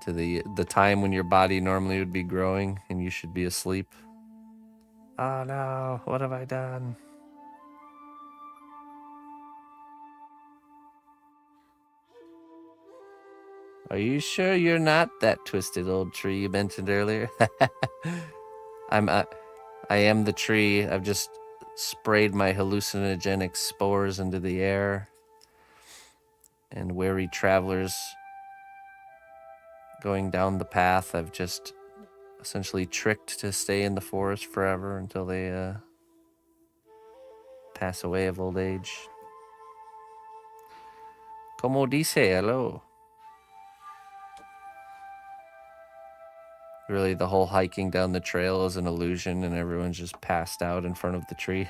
to the time when your body normally would be growing and you should be asleep. Oh no, what have I done? Are you sure you're not that twisted old tree you mentioned earlier? I am the tree. I've just sprayed my hallucinogenic spores into the air, and wary travelers going down the path I've just essentially tricked to stay in the forest forever until they pass away of old age. Como dice, hello. Really, the whole hiking down the trail is an illusion and everyone's just passed out in front of the tree.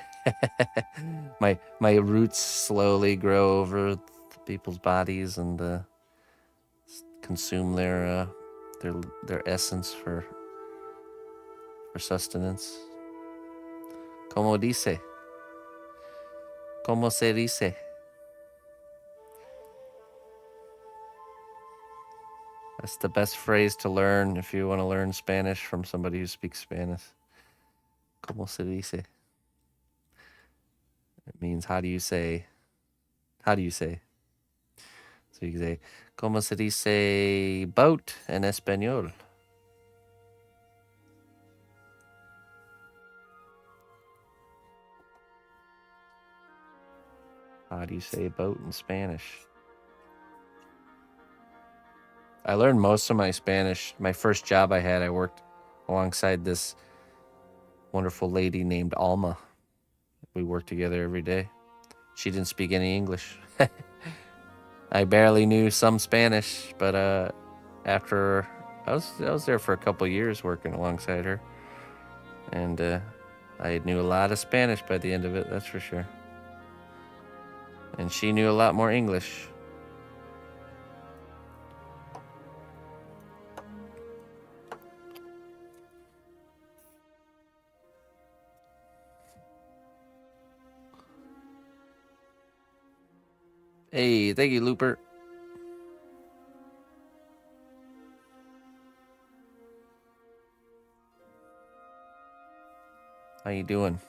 My roots slowly grow over people's bodies and consume their essence for sustenance. Como dice? Como se dice? That's the best phrase to learn if you want to learn Spanish from somebody who speaks Spanish. Como se dice? It means how do you say? How do you say? So you can say, como se dice boat en español? How do you say boat in Spanish? I learned most of my Spanish. My first job I had, I worked alongside this wonderful lady named Alma. We worked together every day. She didn't speak any English. I barely knew some Spanish, but after I was there for a couple years working alongside her, and I knew a lot of Spanish by the end of it, that's for sure. And she knew a lot more English. Hey, thank you, Looper. How you doing?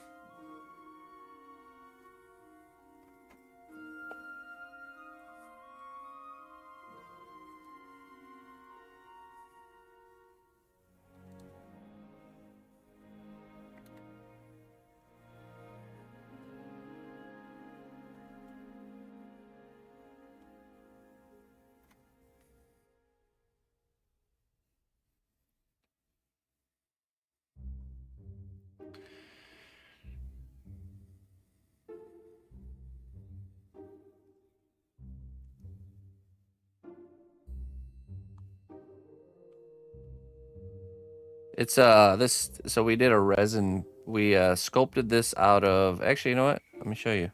It's this, so we did a resin, we sculpted this out of, actually, you know what? Let me show you.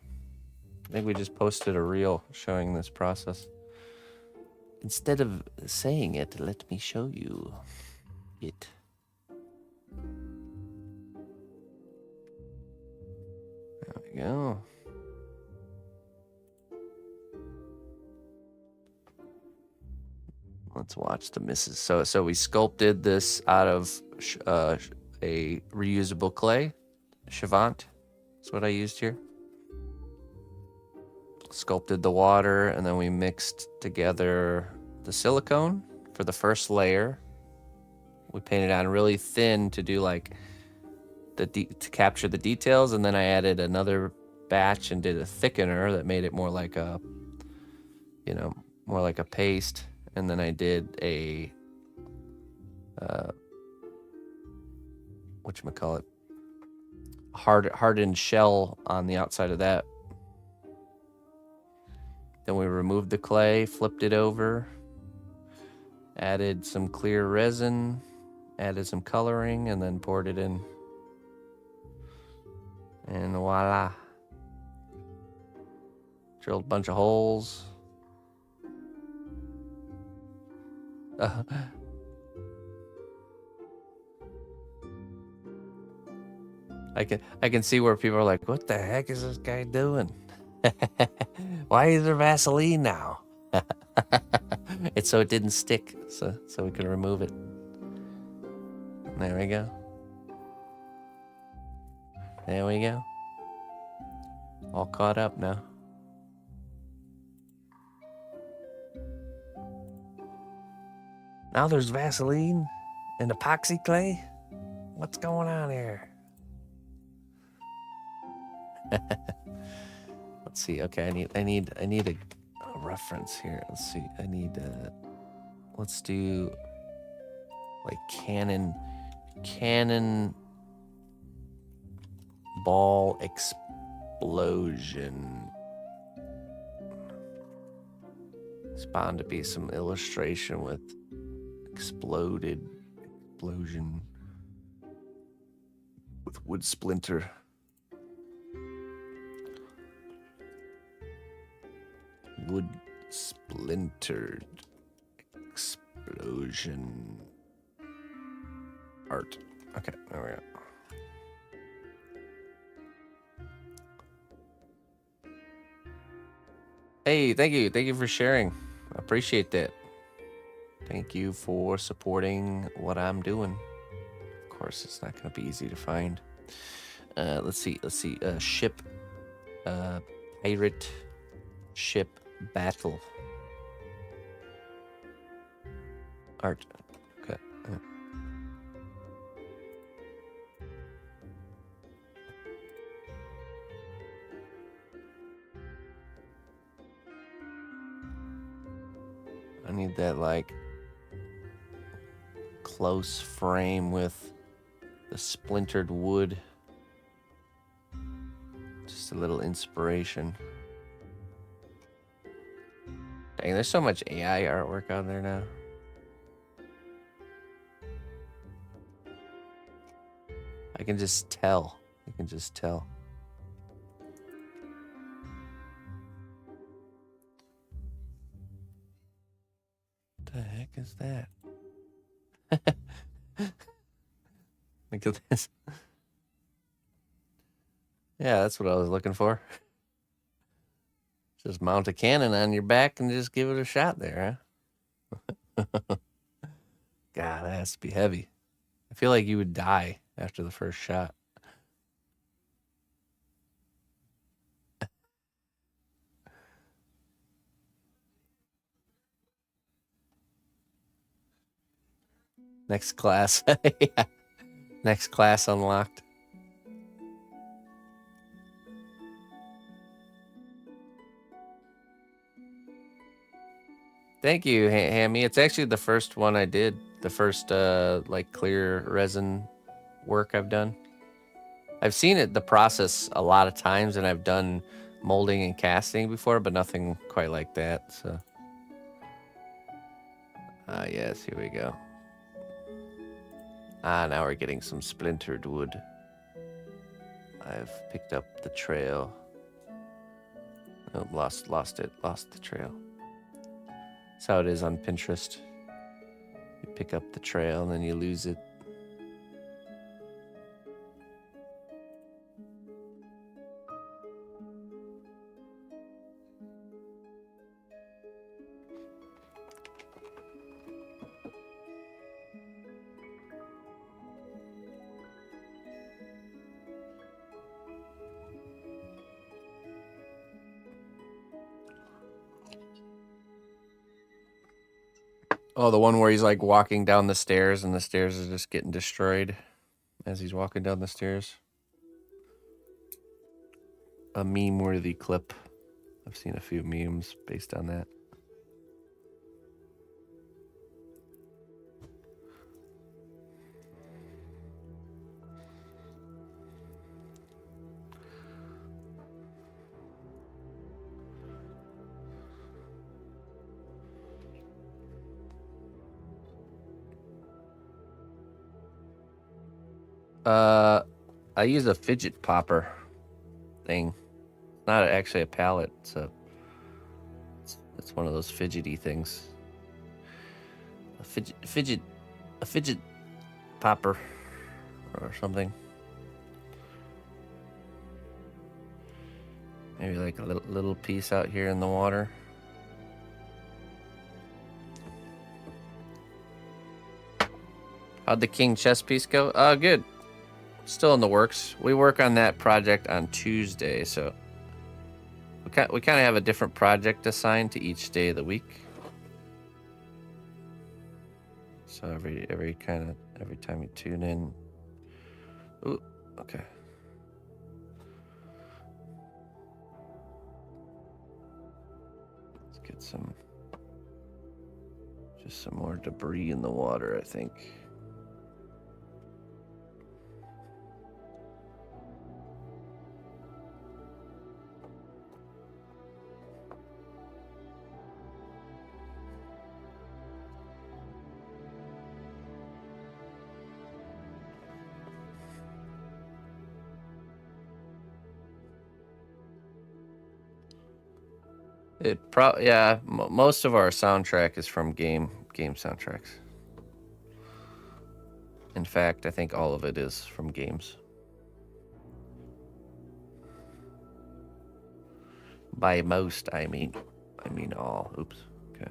I think we just posted a reel showing this process. Instead of saying it, let me show you it. There we go. Let's watch the misses. So we sculpted this out of a reusable clay, Chavant. That's what I used here. Sculpted the water, and then we mixed together the silicone for the first layer. We painted on really thin to do like to capture the details, and then I added another batch and did a thickener that made it more like a, you know, more like a paste. And then I did a whatchamacallit, hardened shell on the outside of that. Then we removed the clay, flipped it over, added some clear resin, added some coloring, and then poured it in. And voila. Drilled a bunch of holes. I can see where people are like, what the heck is this guy doing? Why is there Vaseline now? It's so it didn't stick, so we could remove it. There we go. There we go. All caught up now. Now there's Vaseline and epoxy clay? What's going on here? Let's see. Okay, I need a reference here. Let's see. I need let's do like cannon ball explosion. It's bound to be some illustration with explosion with wood splinter. Wood splintered explosion art. Okay, there we go. Hey, thank you. Thank you for sharing. I appreciate that. Thank you for supporting what I'm doing. Of course, it's not going to be easy to find. Let's see. Ship. Pirate ship battle. Art. Okay. I need that, like, close frame with the splintered wood. Just a little inspiration. Dang, there's so much AI artwork on there now. I can just tell. You can just tell. What the heck is that? Look at this. Yeah, that's what I was looking for. Just mount a cannon on your back and just give it a shot there, huh? God, that has to be heavy. I feel like you would die after the first shot. Next class. Yeah. Next class unlocked. Thank you, Hammy. It's actually the first one I did. The first, like, clear resin work I've done. I've seen it, the process, a lot of times, and I've done molding and casting before, but nothing quite like that, so. Yes, here we go. Now we're getting some splintered wood. I've picked up the trail. Oh, lost the trail. That's how it is on Pinterest. You pick up the trail and then you lose it. Oh, the one where he's like walking down the stairs and the stairs are just getting destroyed as he's walking down the stairs. A meme-worthy clip. I've seen a few memes based on that. I use a fidget popper thing. It's not actually a pallet. It's one of those fidgety things. A fidget popper or something. Maybe like a little piece out here in the water. How'd the king chess piece go? Good. Still in the works. We work on that project on Tuesday, so we kind of have a different project assigned to each day of the week. So every time you tune in. Ooh, okay. Let's get some more debris in the water, I think. Most of our soundtrack is from game soundtracks. In fact, I think all of it is from games. By most, I mean. mean all. Oops. Okay.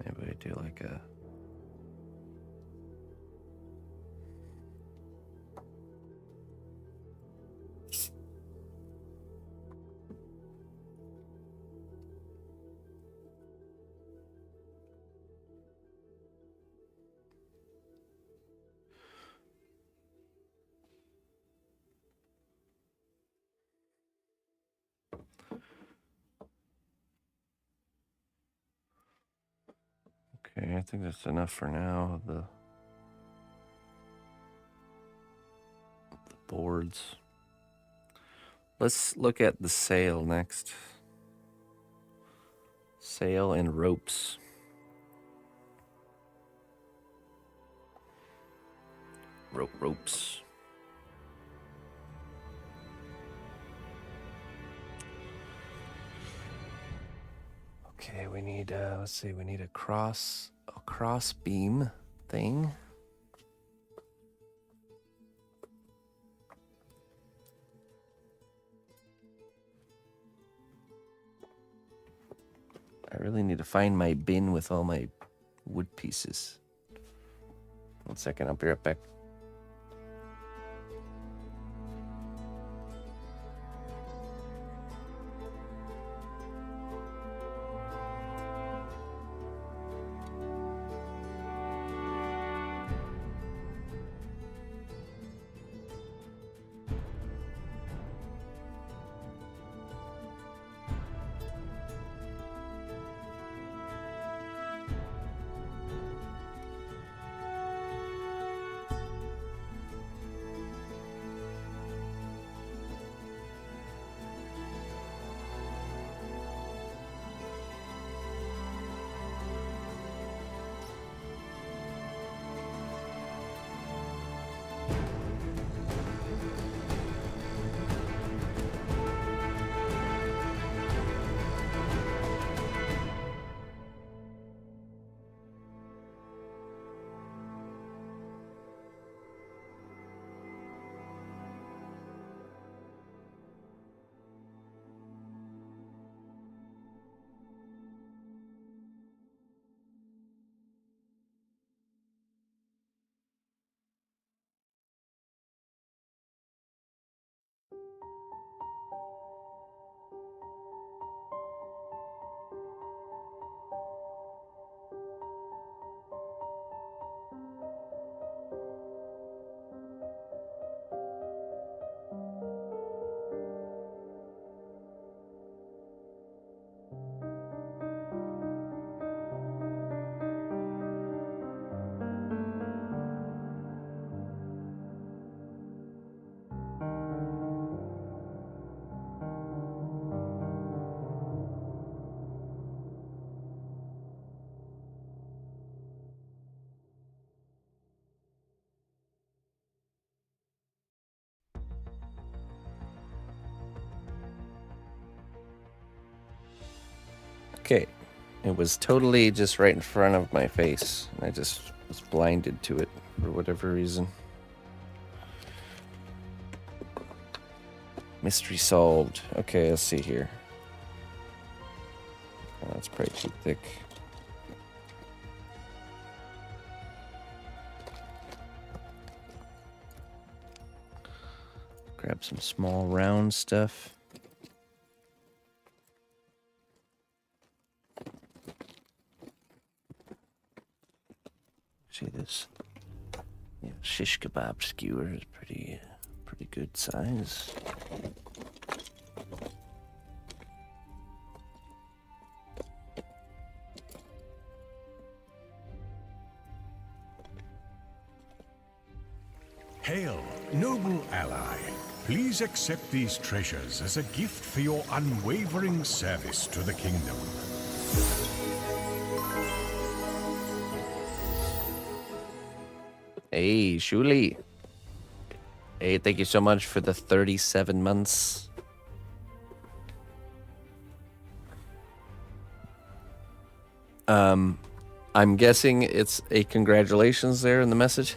Maybe we do like a... Okay, I think that's enough for now. The boards. Let's look at the sail next. Sail and ropes. Ropes. Okay, we need let's see, we need a cross beam thing. I really need to find my bin with all my wood pieces. 1 second, I'll be right back. Okay, it was totally just right in front of my face. I just was blinded to it for whatever reason. Mystery solved. Okay, let's see here. Oh, that's probably too thick. Grab some small round stuff. See this? Yeah, shish kebab skewer is pretty good size. Hail, noble ally. Please accept these treasures as a gift for your unwavering service to the kingdom. Hey, Shuli. Hey, thank you so much for the 37 months. I'm guessing it's a congratulations there in the message.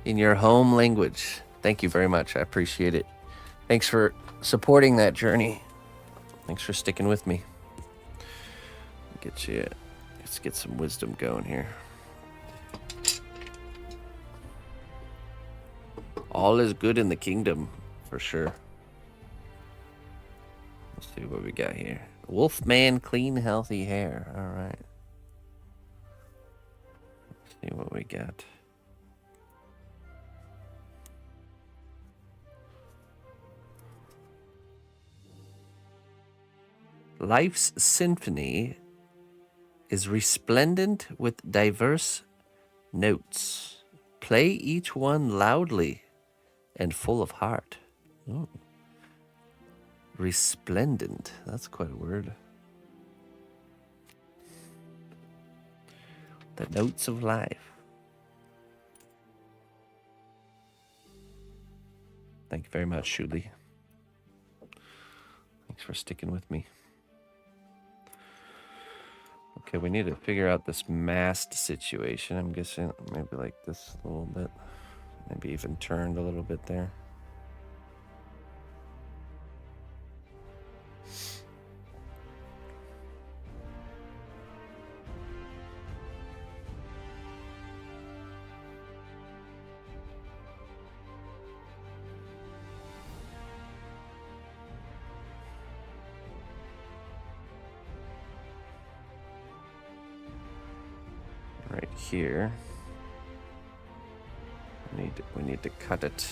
In your home language. Thank you very much. I appreciate it. Thanks for supporting that journey. Thanks for sticking with me. Let's get some wisdom going here. All is good in the kingdom, for sure. Let's see what we got here. Wolfman, clean, healthy hair. All right. Let's see what we got. Life's symphony is resplendent with diverse notes. Play each one loudly and full of heart. Oh. Resplendent. That's quite a word. The notes of life. Thank you very much, Shuli. Thanks for sticking with me. Okay, we need to figure out this mast situation. I'm guessing maybe like this a little bit. Maybe even turned a little bit there. Right here. We need to cut it.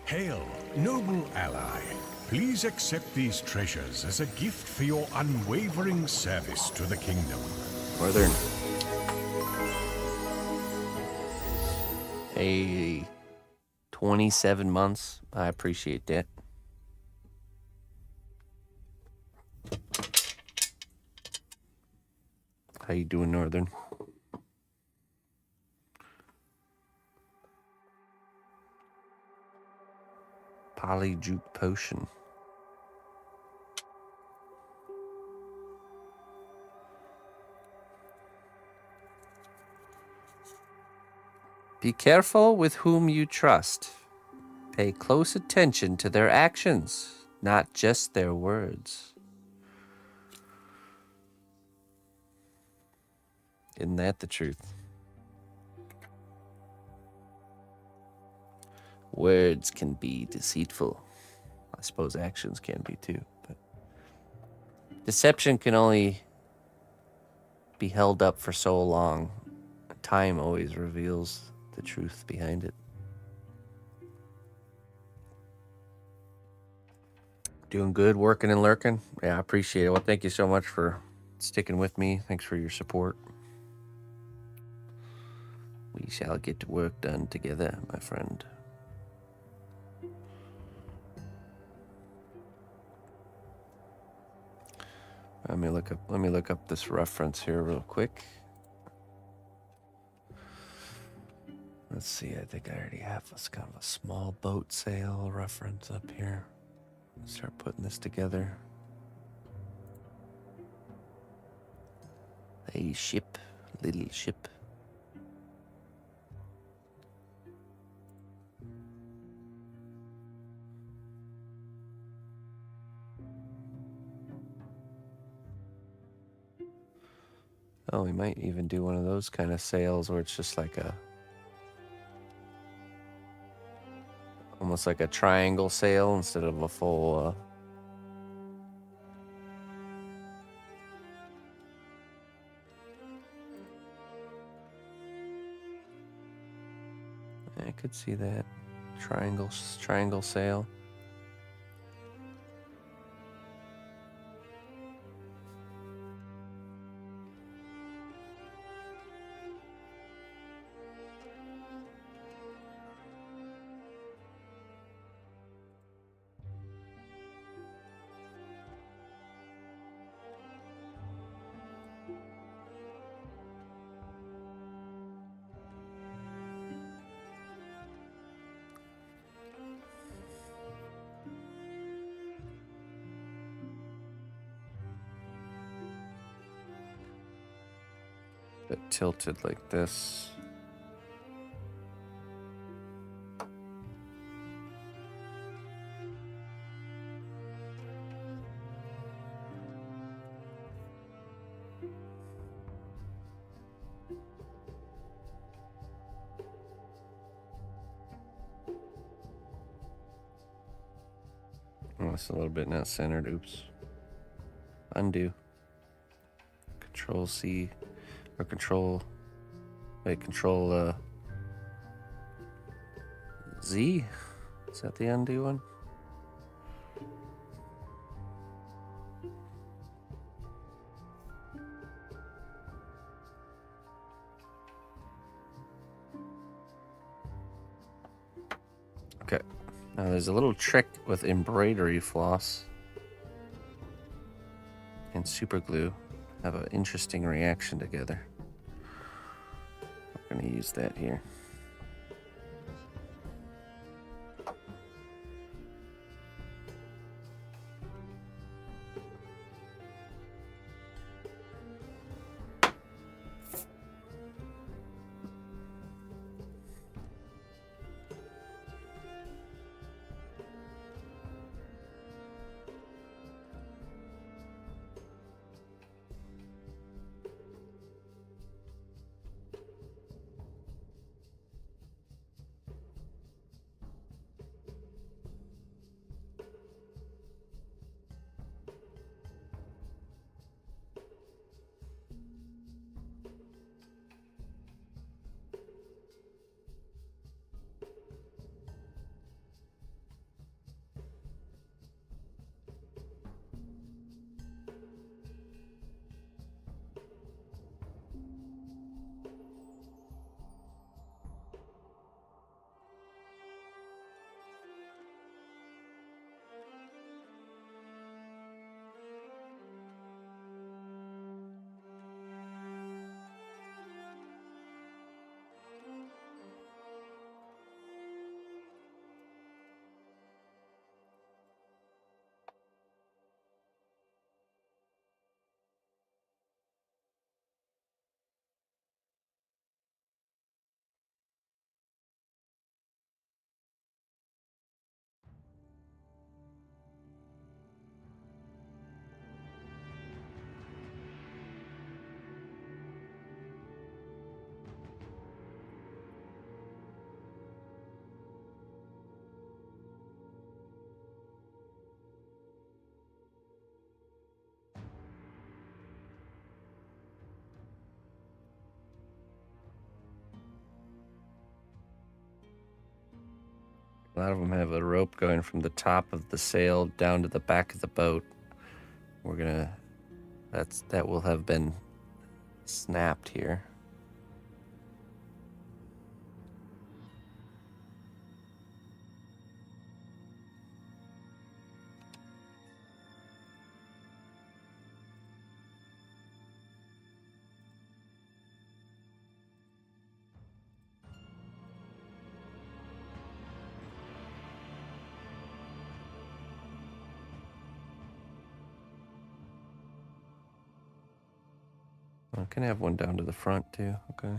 Hail, noble ally. Please accept these treasures as a gift for your unwavering service to the kingdom. Northern. Hey, 27 months. I appreciate that. How you doing, Northern? Polyjuke potion. Be careful with whom you trust. Pay close attention to their actions, not just their words. Isn't that the truth? Words can be deceitful. I suppose actions can be too. But deception can only be held up for so long. Time always reveals the truth behind it. Doing good, working and lurking. Yeah, I appreciate it. Well, thank you so much for sticking with me. Thanks for your support. We shall get work done together, my friend. Let me look up this reference here real quick. Let's see, I think I already have this kind of a small boat sail reference up here. Start putting this together. A ship, little ship. Oh, we might even do one of those kind of sails where it's just like a, almost like a triangle sail instead of a full, I could see that triangle sail. bit tilted like this. Oh, it's a little bit not centered. Oops. Undo. Control C or Control. Wait, Control Z. Is that the undo one? Okay. Now there's a little trick with embroidery floss and super glue. Have an interesting reaction together. We're going to use that here. A lot of them have a rope going from the top of the sail down to the back of the boat. We're gonna, that will have been snapped here. I can have one down to the front too. Okay.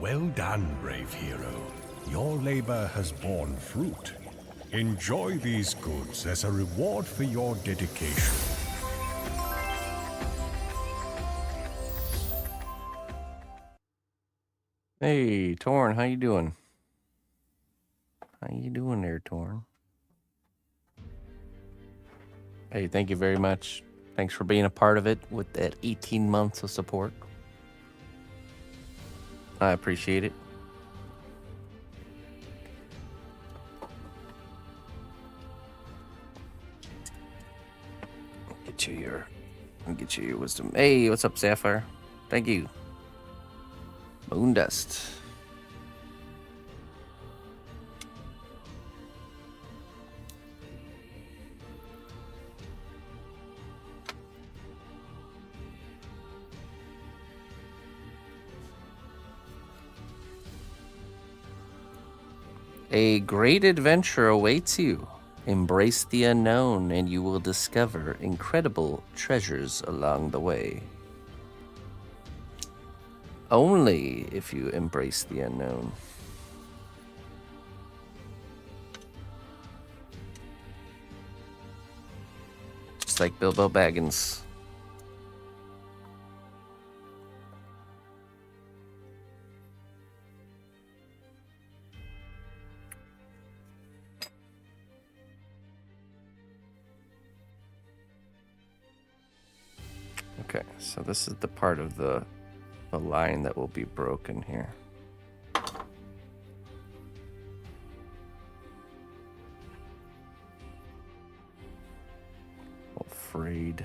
Well done, brave hero. Your labor has borne fruit. Enjoy these goods as a reward for your dedication. Hey, Torn, how you doing? How you doing there, Torn? Hey, thank you very much. Thanks for being a part of it with that 18 months of support. I appreciate it. I'll get you your wisdom. Hey, what's up, Sapphire? Thank you. Moon dust. A great adventure awaits you. Embrace the unknown, and you will discover incredible treasures along the way. Only if you embrace the unknown. Just like Bilbo Baggins. Okay, so this is the part of the line that will be broken here. Afraid.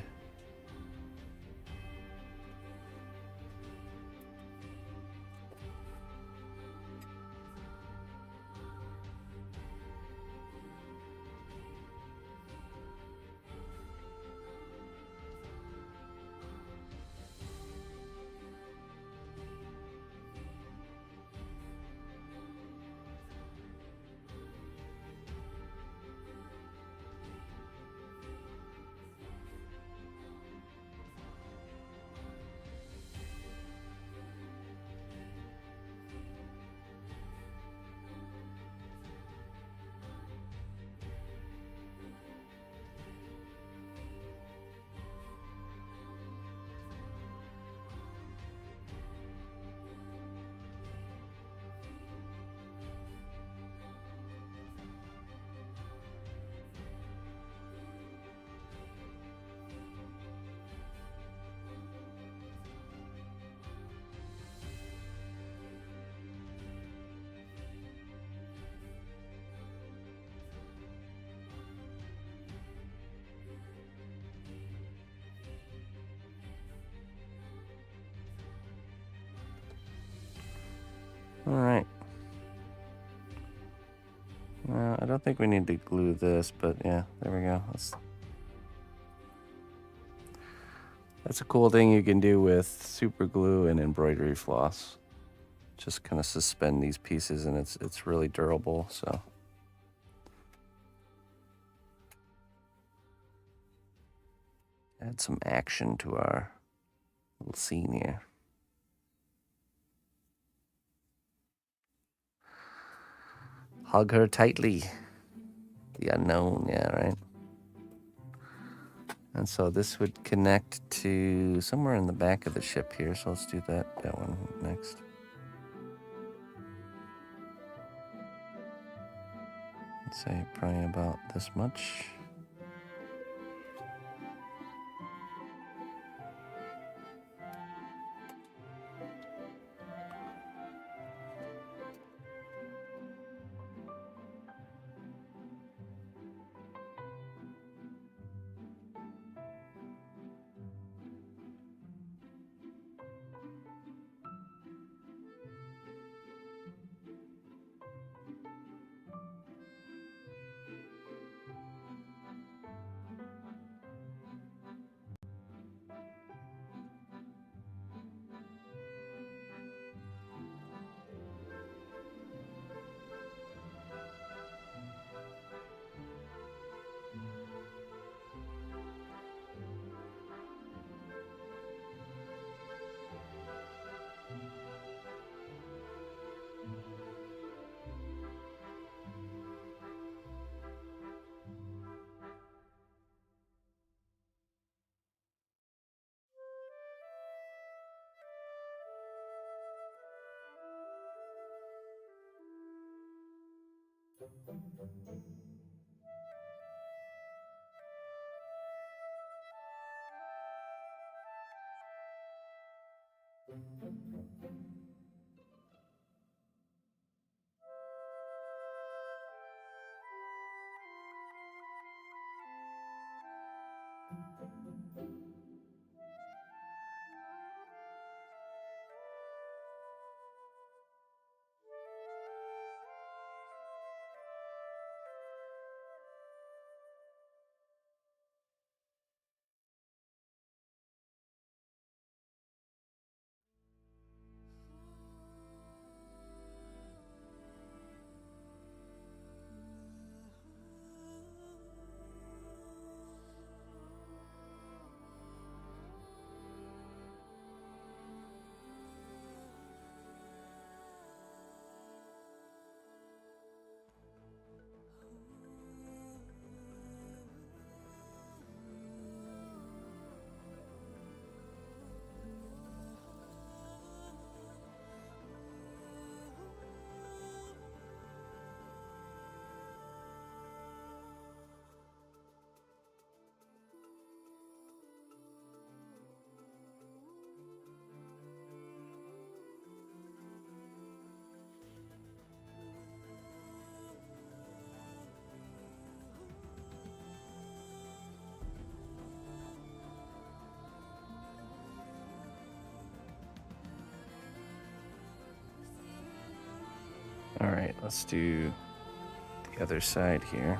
All right. I don't think we need to glue this, but yeah, there we go. That's a cool thing you can do with super glue and embroidery floss. Just kind of suspend these pieces, and it's really durable. So. Add some action to our little scene here. Hug her tightly. The unknown, yeah, right? And so this would connect to somewhere in the back of the ship here. So let's do that one next. Let's say probably about this much. All right, let's do the other side here.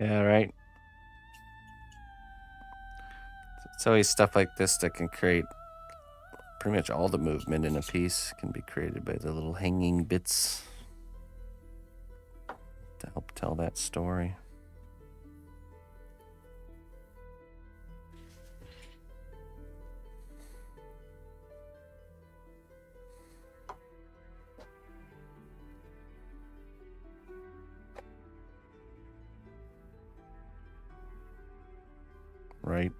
Yeah, right. It's always stuff like this that can create pretty much all the movement in a piece can be created by the little hanging bits to help tell that story. Right.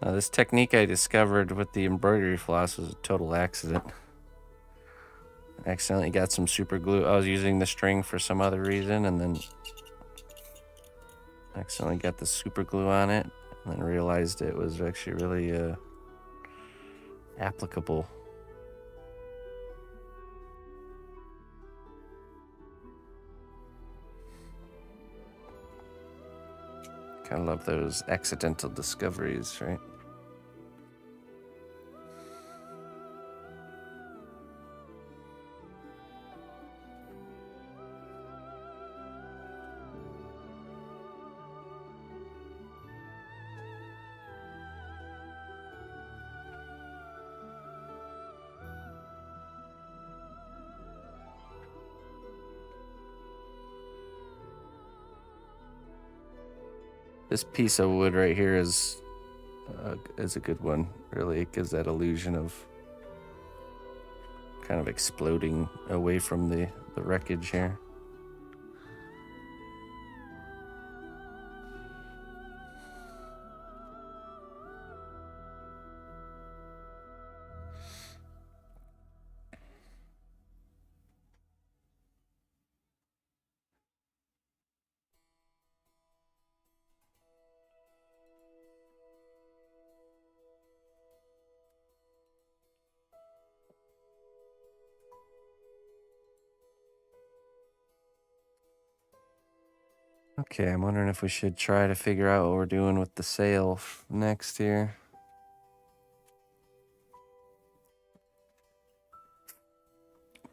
Now, this technique I discovered with the embroidery floss was a total accident. I accidentally got some super glue. I was using the string for some other reason, and then accidentally got the super glue on it, and then realized it was actually really applicable. Kind of love those accidental discoveries, right? This piece of wood right here is a good one. Really, it gives that illusion of kind of exploding away from the wreckage here. Okay, I'm wondering if we should try to figure out what we're doing with the sail next here.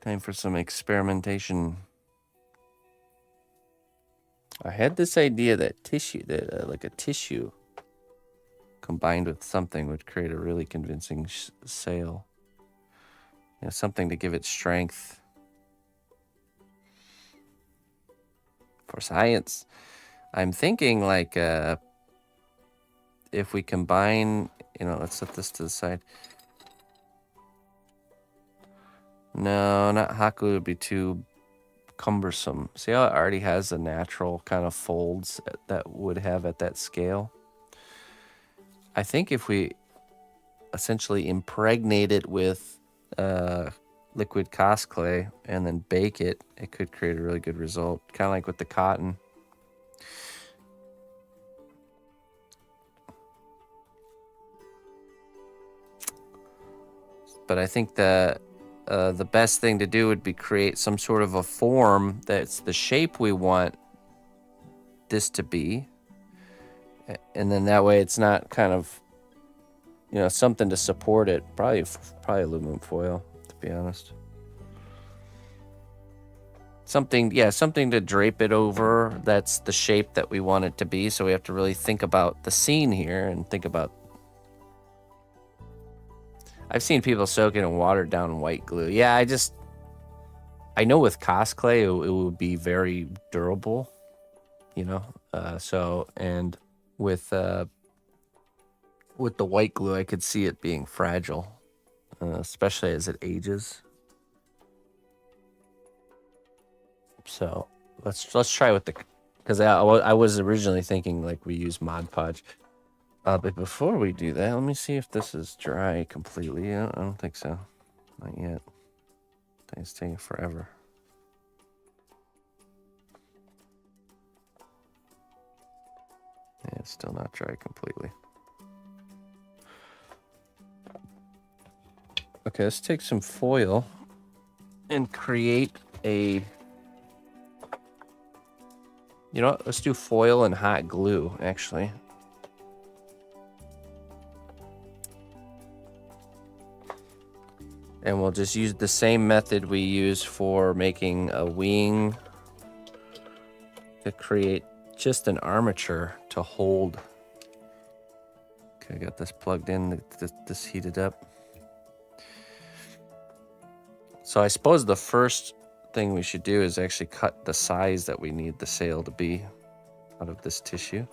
Time for some experimentation. I had this idea that tissue, like a tissue combined with something would create a really convincing sail. You know, something to give it strength. For science, I'm thinking like if we combine, let's set this to the side. No, not hot glue would be too cumbersome. See how it already has the natural kind of folds that would have at that scale? I think if we essentially impregnate it with liquid cast clay and then bake it, it could create a really good result. Kind of like with the cotton. But I think that the best thing to do would be create some sort of a form that's the shape we want this to be. And then that way it's not kind of, something to support it. Probably aluminum foil, to be honest. Something to drape it over. That's the shape that we want it to be. So we have to really think about the scene here and think about. I've seen people soak it in watered down white glue. Yeah, I know with cast clay it would be very durable, and with the white glue I could see it being fragile, especially as it ages. So let's try with because I was originally thinking like we use Mod Podge. But before we do that, let me see if this is dry completely. I don't think so. Not yet. It's taking forever. Yeah, it's still not dry completely. Okay, let's take some foil and create a... You know what? Let's do foil and hot glue, actually. And we'll just use the same method we use for making a wing to create just an armature to hold. Okay, I got this plugged in, this heated up. So I suppose the first thing we should do is actually cut the size that we need the sail to be out of this tissue.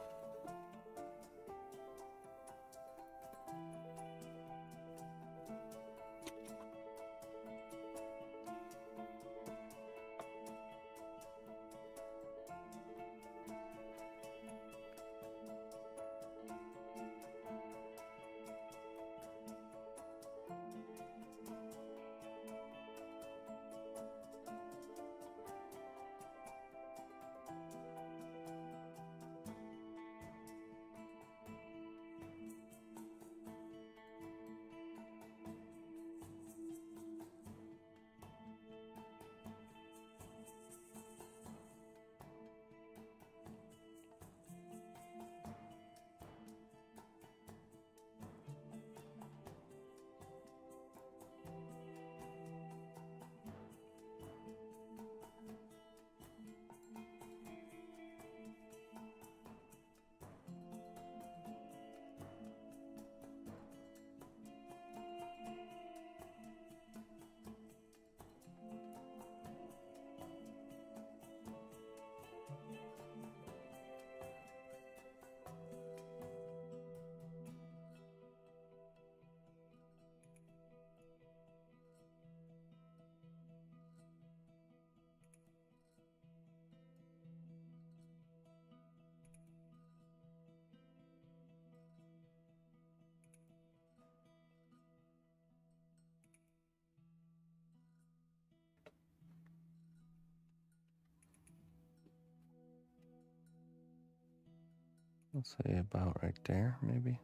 I'll say about right there, maybe.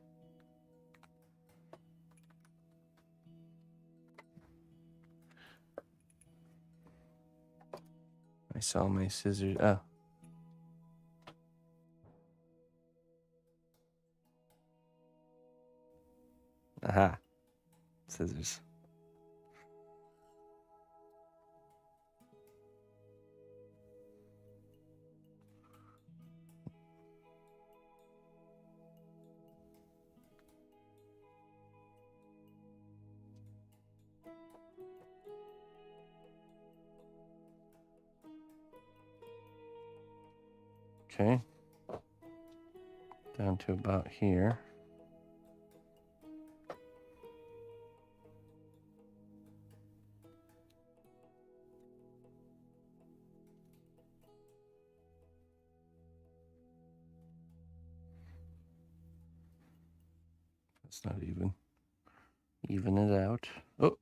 I saw my scissors. Oh. Aha. Scissors. Okay. Down to about here. It's not even. Even it out. Oh,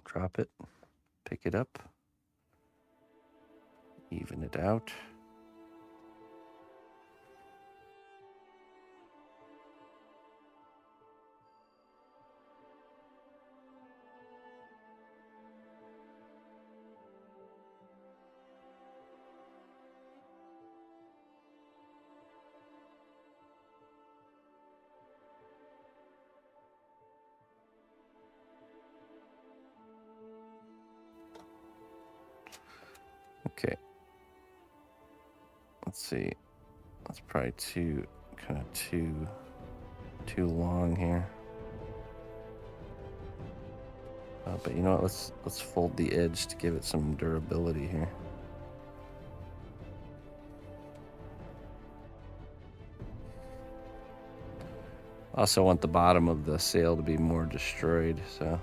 drop it. Pick it up. Even it out. Okay. Let's see. That's probably too long here. But you know what? Let's fold the edge to give it some durability here. Also want the bottom of the sail to be more destroyed, so.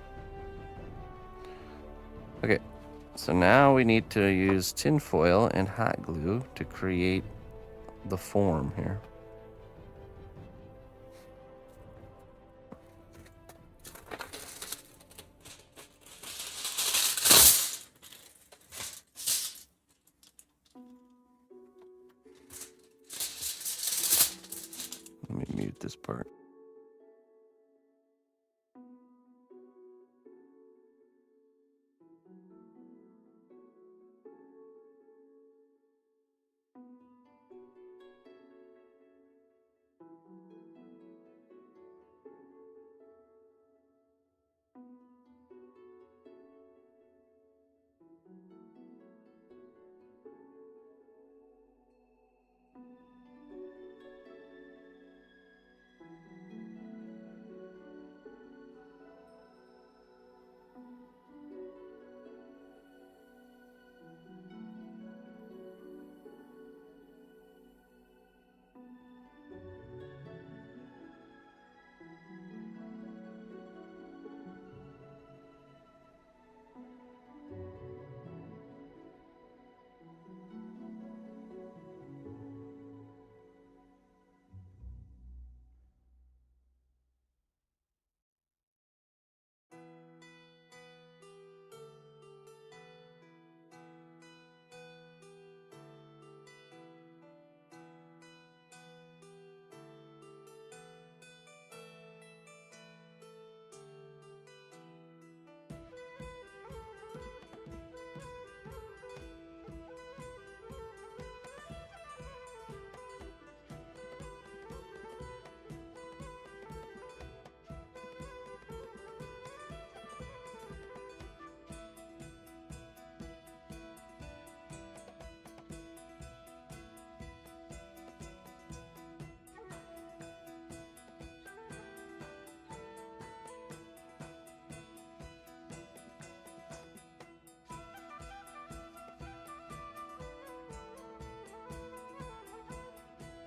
Okay, so now we need to use tin foil and hot glue to create the form here. Let me mute this part.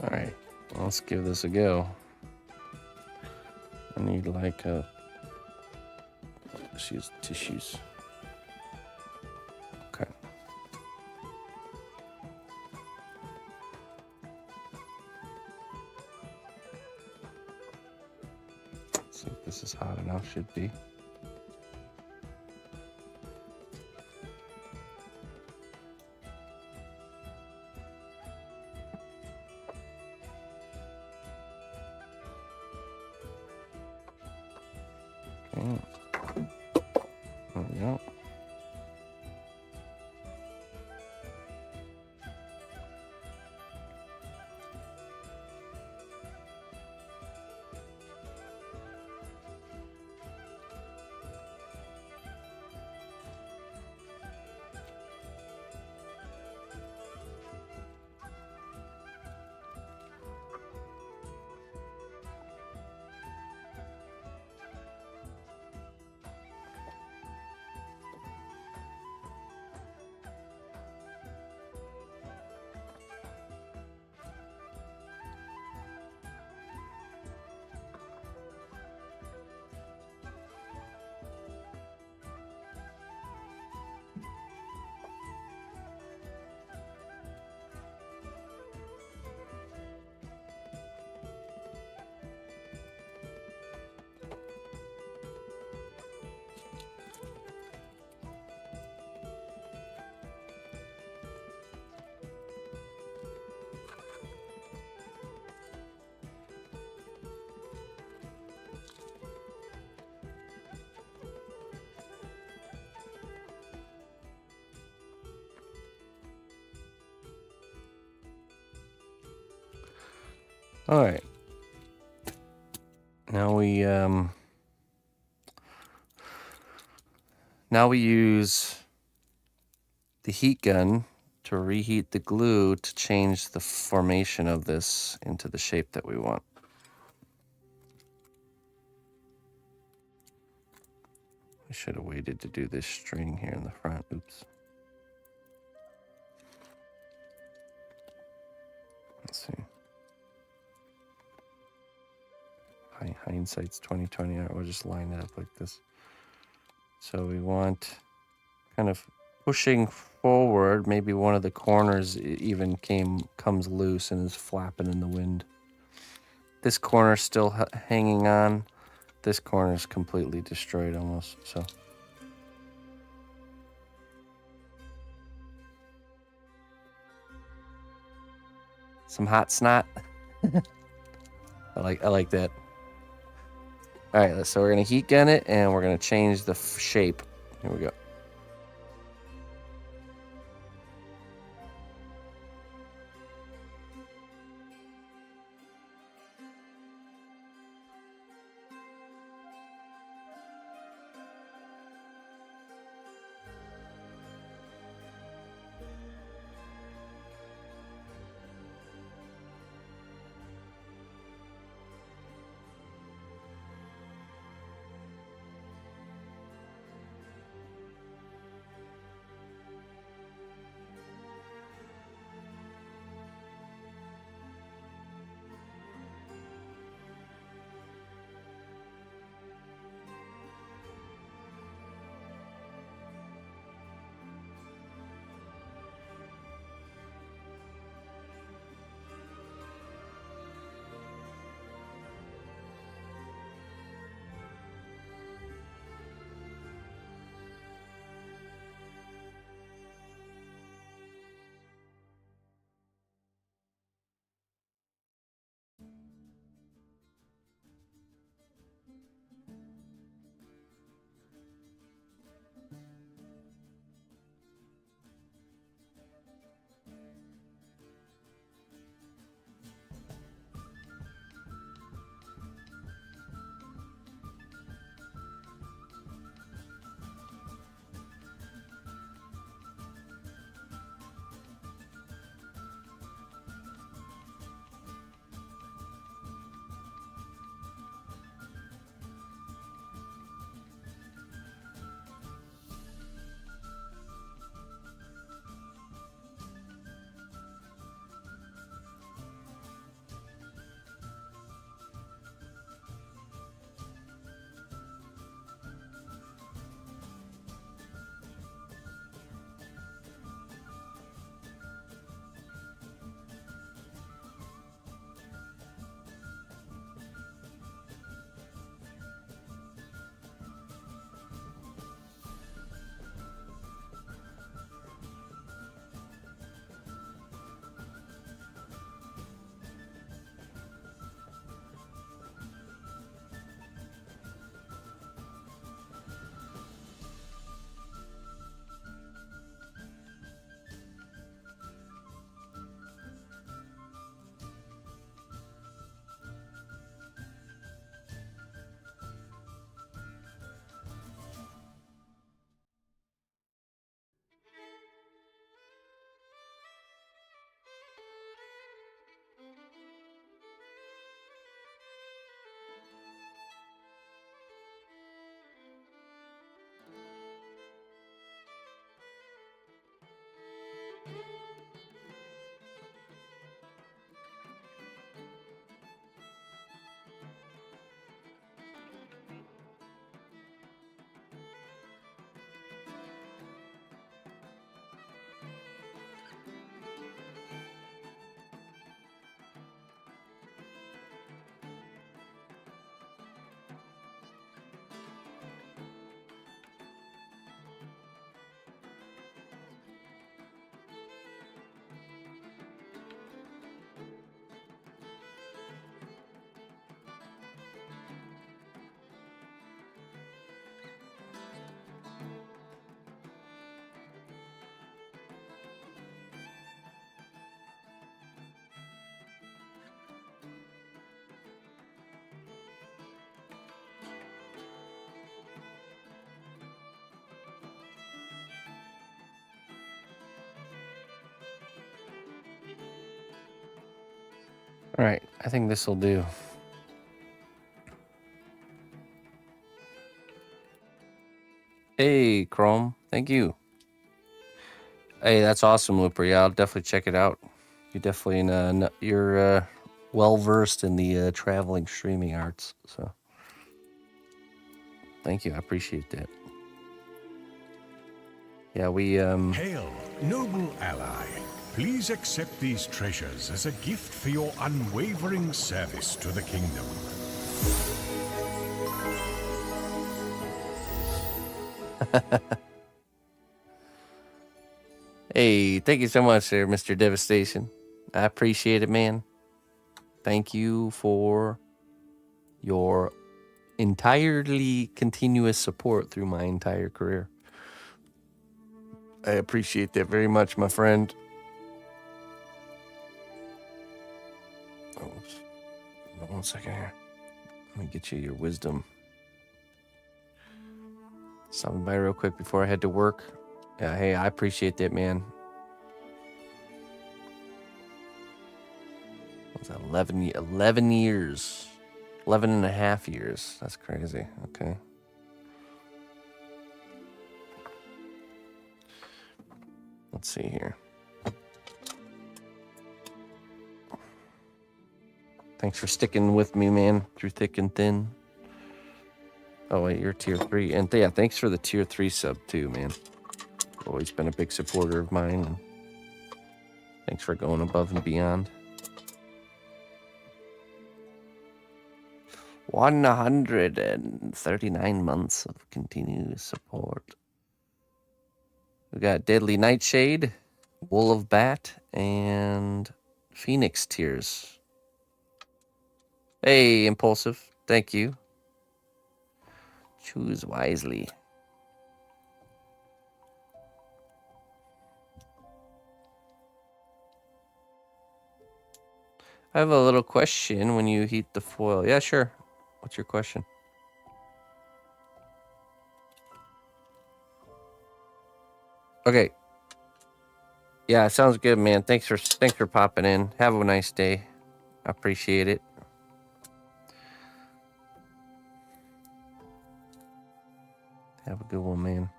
All right, let's give this a go. I need like a. Let's use tissues. Okay. Let's see if this is hot enough. Should be. Okay. There we go. All right. Now we use the heat gun to reheat the glue to change the formation of this into the shape that we want. I should have waited to do this string here in the front. Oops. Let's see. Hindsight's 2020. All right, we'll just line it up like this. So we want kind of pushing forward. Maybe one of the corners even comes loose and is flapping in the wind. This corner's still hanging on. This corner is completely destroyed almost. So. Some hot snot. I like that. All right, so we're gonna heat gun it and we're gonna change the shape. Here we go. All right, I think this will do. Hey, Chrome, thank you. Hey, that's awesome, Looper. Yeah, I'll definitely check it out. You definitely you're well versed in the traveling streaming arts, so thank you. I appreciate that. Yeah, we Hail, noble ally. Please accept these treasures as a gift for your unwavering service to the kingdom. Hey, thank you so much there, Mr. Devastation. I appreciate it, man. Thank you for your entirely continuous support through my entire career. I appreciate that very much, my friend. Oh, 1 second here. Let me get you your wisdom. Stopping by real quick before I head to work. Yeah, hey, I appreciate that, man. What's that, 11 years. 11 and a half years. That's crazy. Okay. Let's see here. Thanks for sticking with me, man, through thick and thin. Oh, wait, you're tier 3. And yeah, thanks for the tier 3 sub, too, man. Always been a big supporter of mine. And thanks for going above and beyond. 139 months of continuous support. We got Deadly Nightshade, Wool of Bat, and Phoenix Tears. Hey, Impulsive. Thank you. Choose wisely. I have a little question when you heat the foil. Yeah, sure. What's your question? Okay. Yeah, sounds good, man. Thanks for popping in. Have a nice day. I appreciate it. Have a good one, man.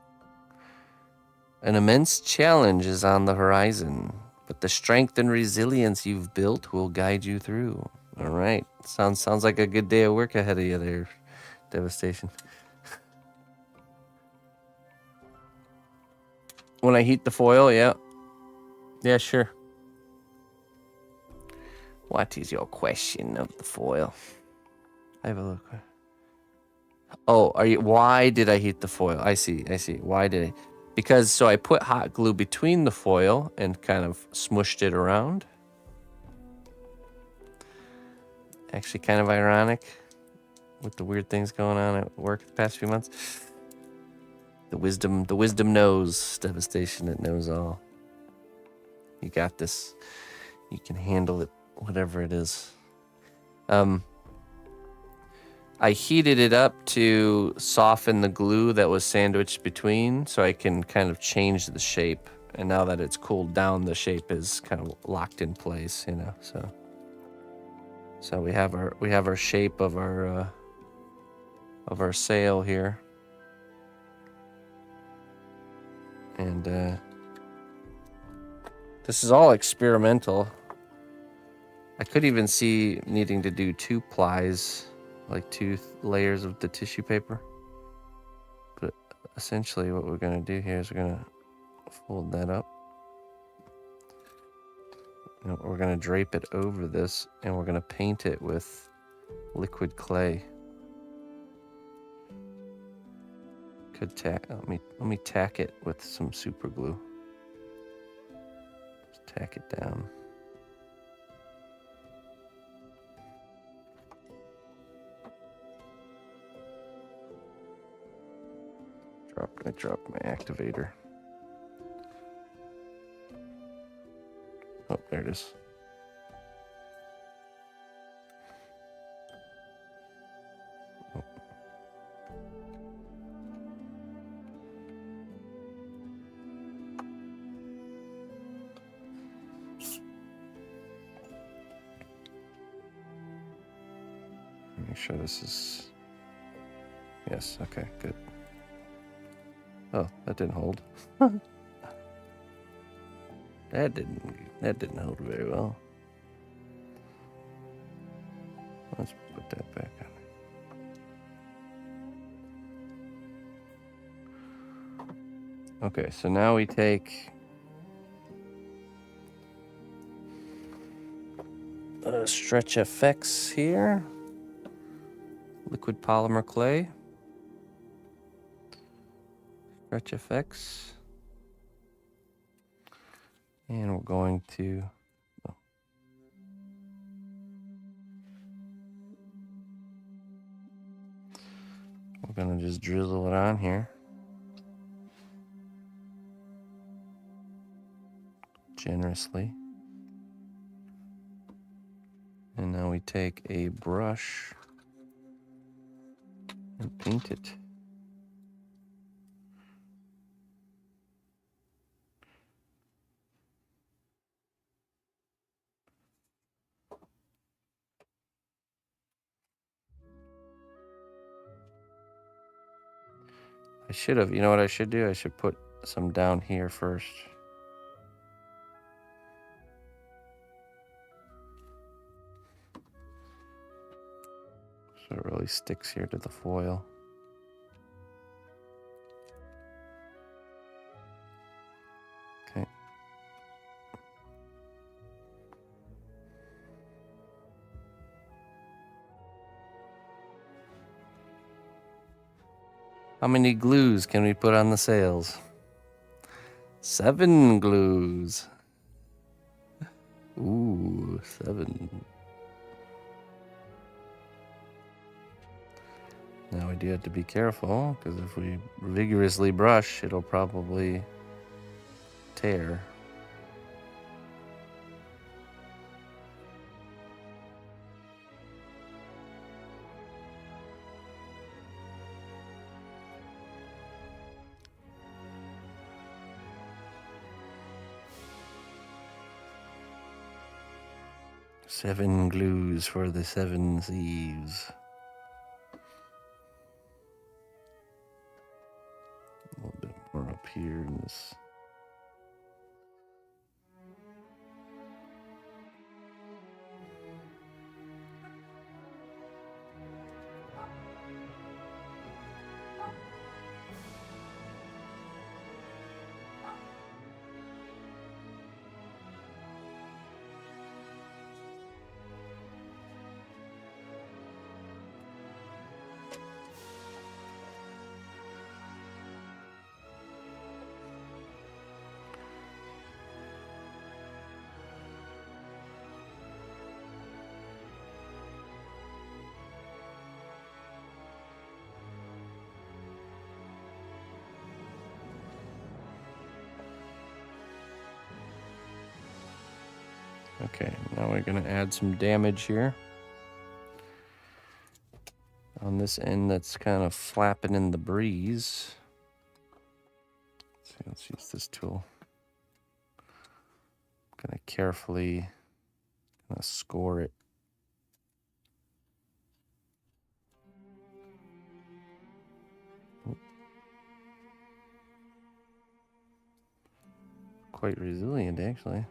An immense challenge is on the horizon, but the strength and resilience you've built will guide you through. All right. Sounds like a good day of work ahead of you there, Devastation. When I heat the foil, yeah. Yeah, sure. What is your question of the foil? I have a look. Oh, why did I heat the foil? I see. Why did I? Because so I put hot glue between the foil and kind of smushed it around. Actually kind of ironic with the weird things going on at work the past few months. The wisdom knows, Devastation, it knows all. You got this. You can handle it, whatever it is. I heated it up to soften the glue that was sandwiched between so I can kind of change the shape. And now that it's cooled down, the shape is kind of locked in place, you know. So we have our shape of our sail here. And this is all experimental. I could even see needing to do 2 plies, like 2 layers of the tissue paper. But essentially what we're going to do here is we're going to fold that up. And we're going to drape it over this, and we're going to paint it with liquid clay. Could tack. Let me tack it with some super glue. Just tack it down. I dropped my activator. Oh, there it is. Oh. Make sure this is... Yes, okay, good. Oh, that didn't hold. That didn't hold very well. Let's put that back on. Okay, so now we take Stretch FX here. Liquid polymer clay. Stretch FX. And we're going to... oh. We're going to just drizzle it on here. Generously. And now we take a brush and paint it. I should have, you know what I should do? I should put some down here first. So it really sticks here to the foil. Okay. How many glues can we put on the sails? 7 glues. Ooh, 7. Now we do have to be careful, because if we vigorously brush, it'll probably tear. Seven glues for the 7 seas. A little bit more up here in this. Okay, now we're going to add some damage here. On this end that's kind of flapping in the breeze. Let's use this tool. I'm going to carefully score it. Quite resilient, actually.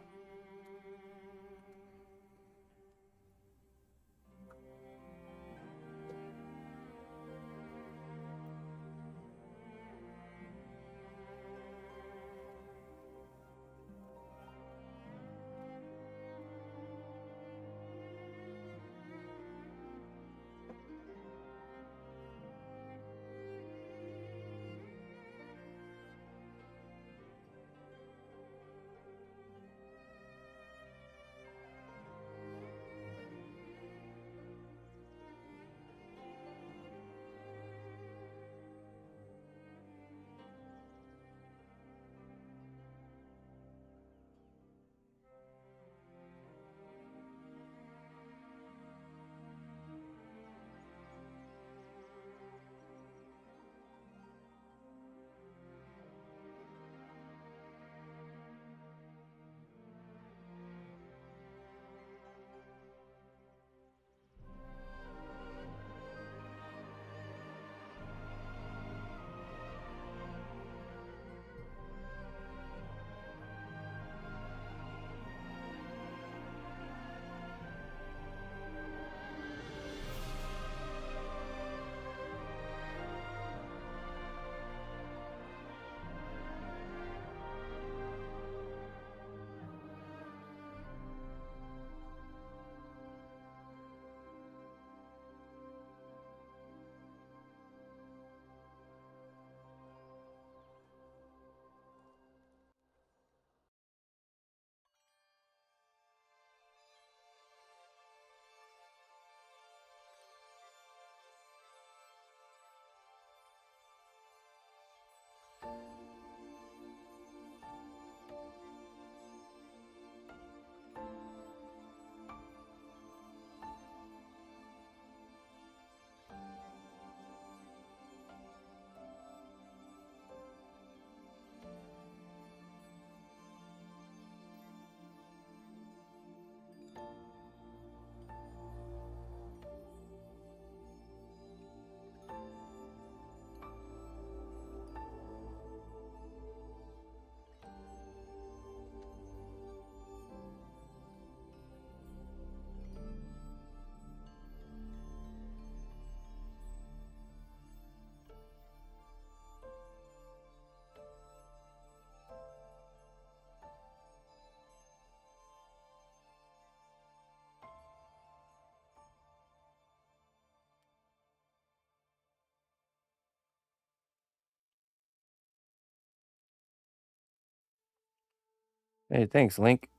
Hey, thanks, Link.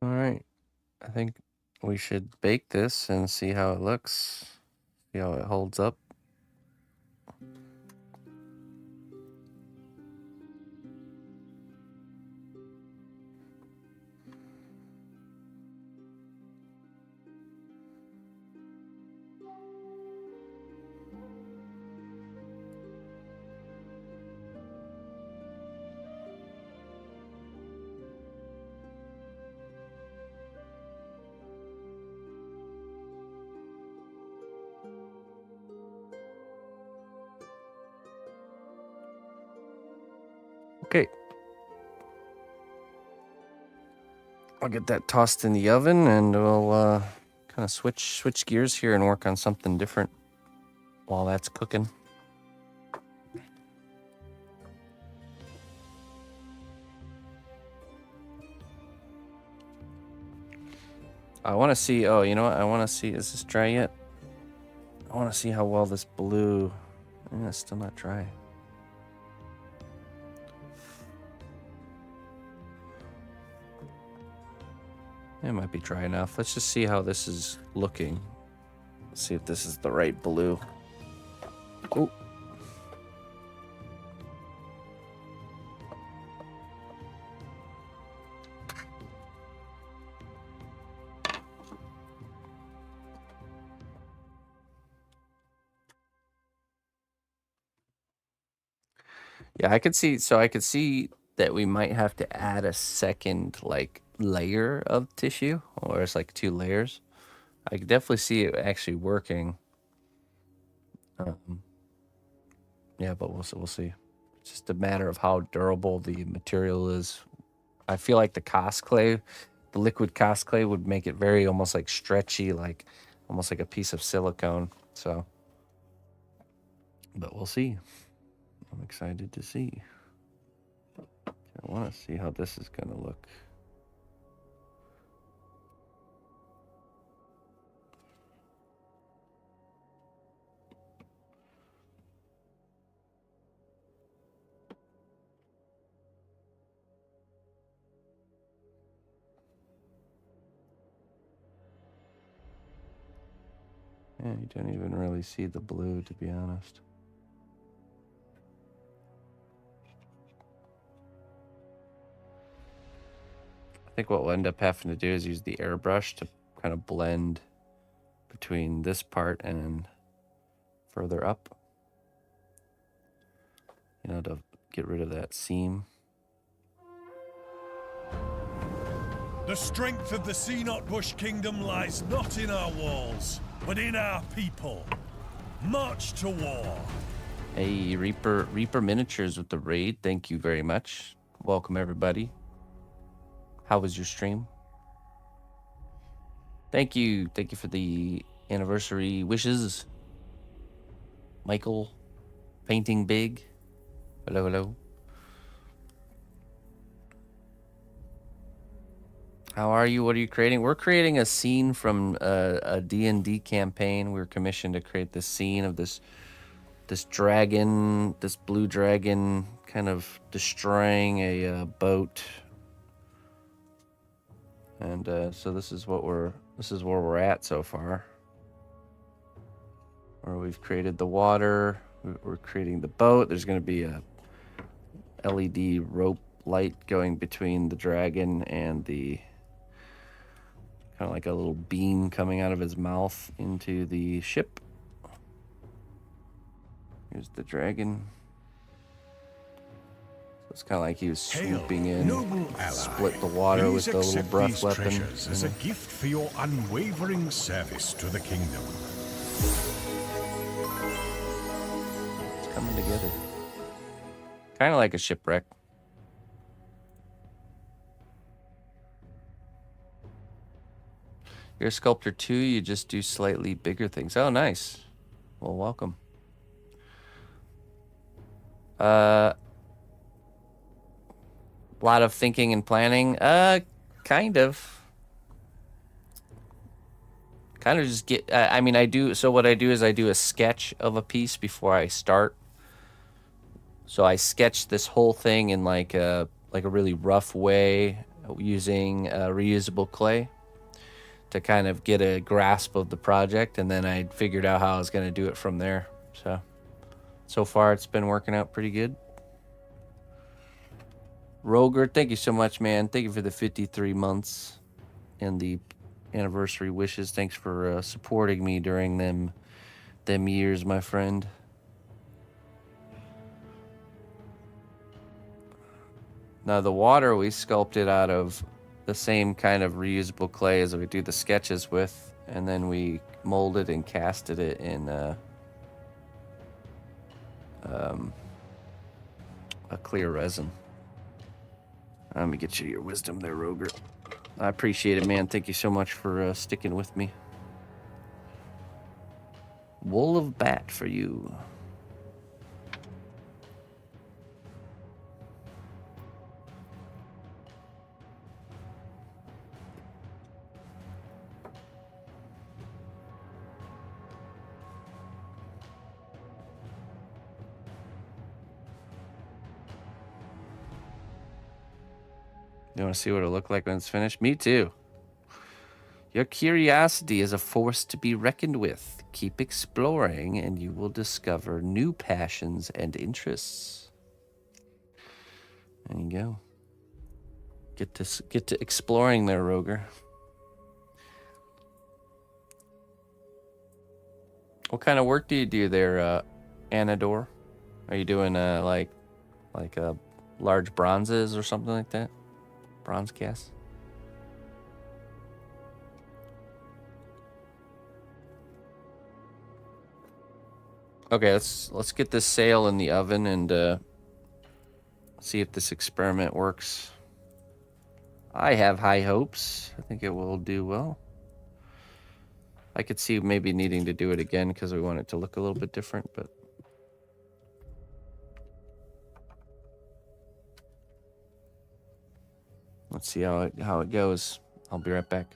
All right. I think we should bake this and see how it looks. See how it holds up. Okay. I'll get that tossed in the oven, and we'll kind of switch gears here and work on something different while that's cooking. I want to see. Oh, you know what? I want to see. Is this dry yet? I want to see how well this blue. It's still not dry. It might be dry enough. Let's just see how this is looking. Let's see if this is the right blue. Oh. Yeah, I could see. So I could see that we might have to add a second like layer of tissue, or it's like 2 layers. I could definitely see it actually working. Yeah, but we'll see. It's just a matter of how durable the material is. I feel like the cast clay, the liquid cast clay, would make it very almost like stretchy, like almost like a piece of silicone. So, but we'll see. I'm excited to see. Can I want to see how this is going to look. Yeah, you don't even really see the blue, to be honest. I think what we'll end up having to do is use the airbrush to kind of blend between this part and further up. You know, to get rid of that seam. The strength of the cnotbusch kingdom lies not in our walls, but in our people. March to war. Hey, Reaper Miniatures with the raid. Thank you very much. Welcome, everybody. How was your stream? Thank you. Thank you for the anniversary wishes. Michael, Painting Big. Hello, hello. How are you? What are you creating? We're creating a scene from a DnD campaign. We were commissioned to create this scene of this dragon, this blue dragon, kind of destroying a boat. And so this is where we're at so far. Where we've created the water, we're creating the boat. There's going to be a LED rope light going between the dragon and the kind of like a little beam coming out of his mouth into the ship. Here's the dragon. So it's kind of like he was swooping in, split the water with the little breath weapon. As a gift for your unwavering service to the kingdom. It's coming together. Kind of like a shipwreck. You're a sculptor too, you just do slightly bigger things. Oh, nice. Well, welcome. A lot of thinking and planning. Kind of. Kind of just get, I mean, I do, so what I do is I do a sketch of a piece before I start. So I sketch this whole thing in like a really rough way using reusable clay to kind of get a grasp of the project, and then I figured out how I was going to do it from there. So far it's been working out pretty good. Roger, thank you so much, man. Thank you for the 53 months and the anniversary wishes. Thanks for supporting me during them years, my friend. Now the water we sculpted out of the same kind of reusable clay as we do the sketches with, and then we molded and casted it in a clear resin. Let me get you your wisdom there, Roger. I appreciate it, man. Thank you so much for sticking with me. Wool of bat for you. You want to see what it'll look like when it's finished? Me too. Your curiosity is a force to be reckoned with. Keep exploring and you will discover new passions and interests. There you go. Get to exploring there, Roger. What kind of work do you do there, Anador? Are you doing like large bronzes or something like that? Bronze cast? Okay, let's get this sail in the oven and see if this experiment works. I have high hopes. I think it will do well. I could see maybe needing to do it again because we want it to look a little bit different, but let's see how it goes. I'll be right back.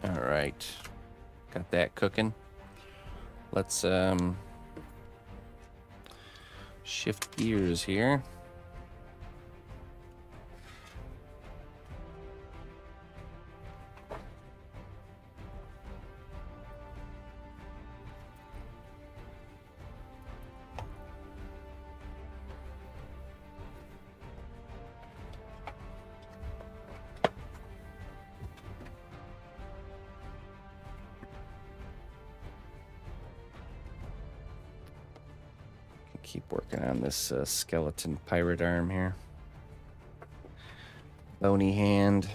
All right, got that cooking. Let's shift gears here. Keep working on this skeleton pirate arm here. Bony hand.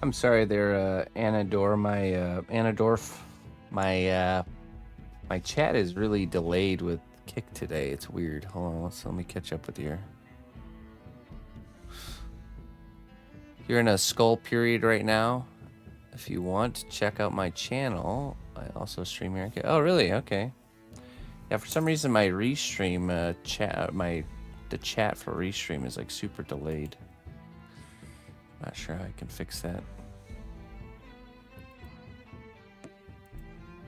I'm sorry there, Anador. Anadorf. My chat is really delayed with Kick today. It's weird. Hold on, let me catch up with you. You're in a skull period right now. If you want, check out my channel. I also stream here. Okay. Oh, really? Okay. Yeah, for some reason my restream the chat for restream is like super delayed. Not sure how I can fix that.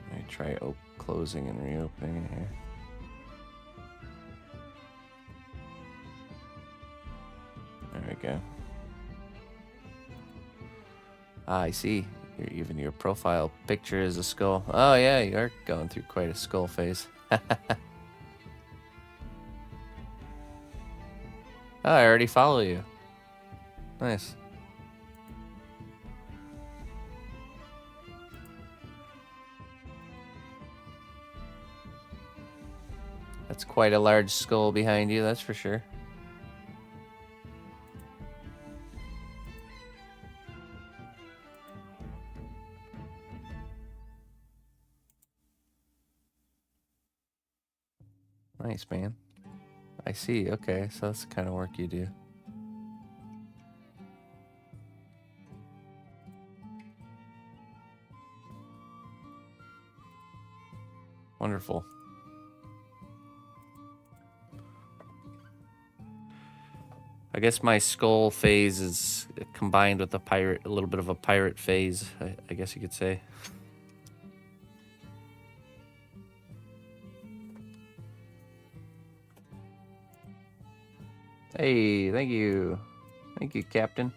Let me try closing and reopening it here. There we go. Ah, I see. Even your profile picture is a skull. Oh yeah, you are going through quite a skull phase. Oh, I already follow you. Nice. That's quite a large skull behind you, that's for sure. Nice, man. I see. Okay, so that's the kind of work you do. Wonderful. I guess my skull phase is combined with a little bit of a pirate phase, I guess you could say. Hey, thank you. Thank you, Captain.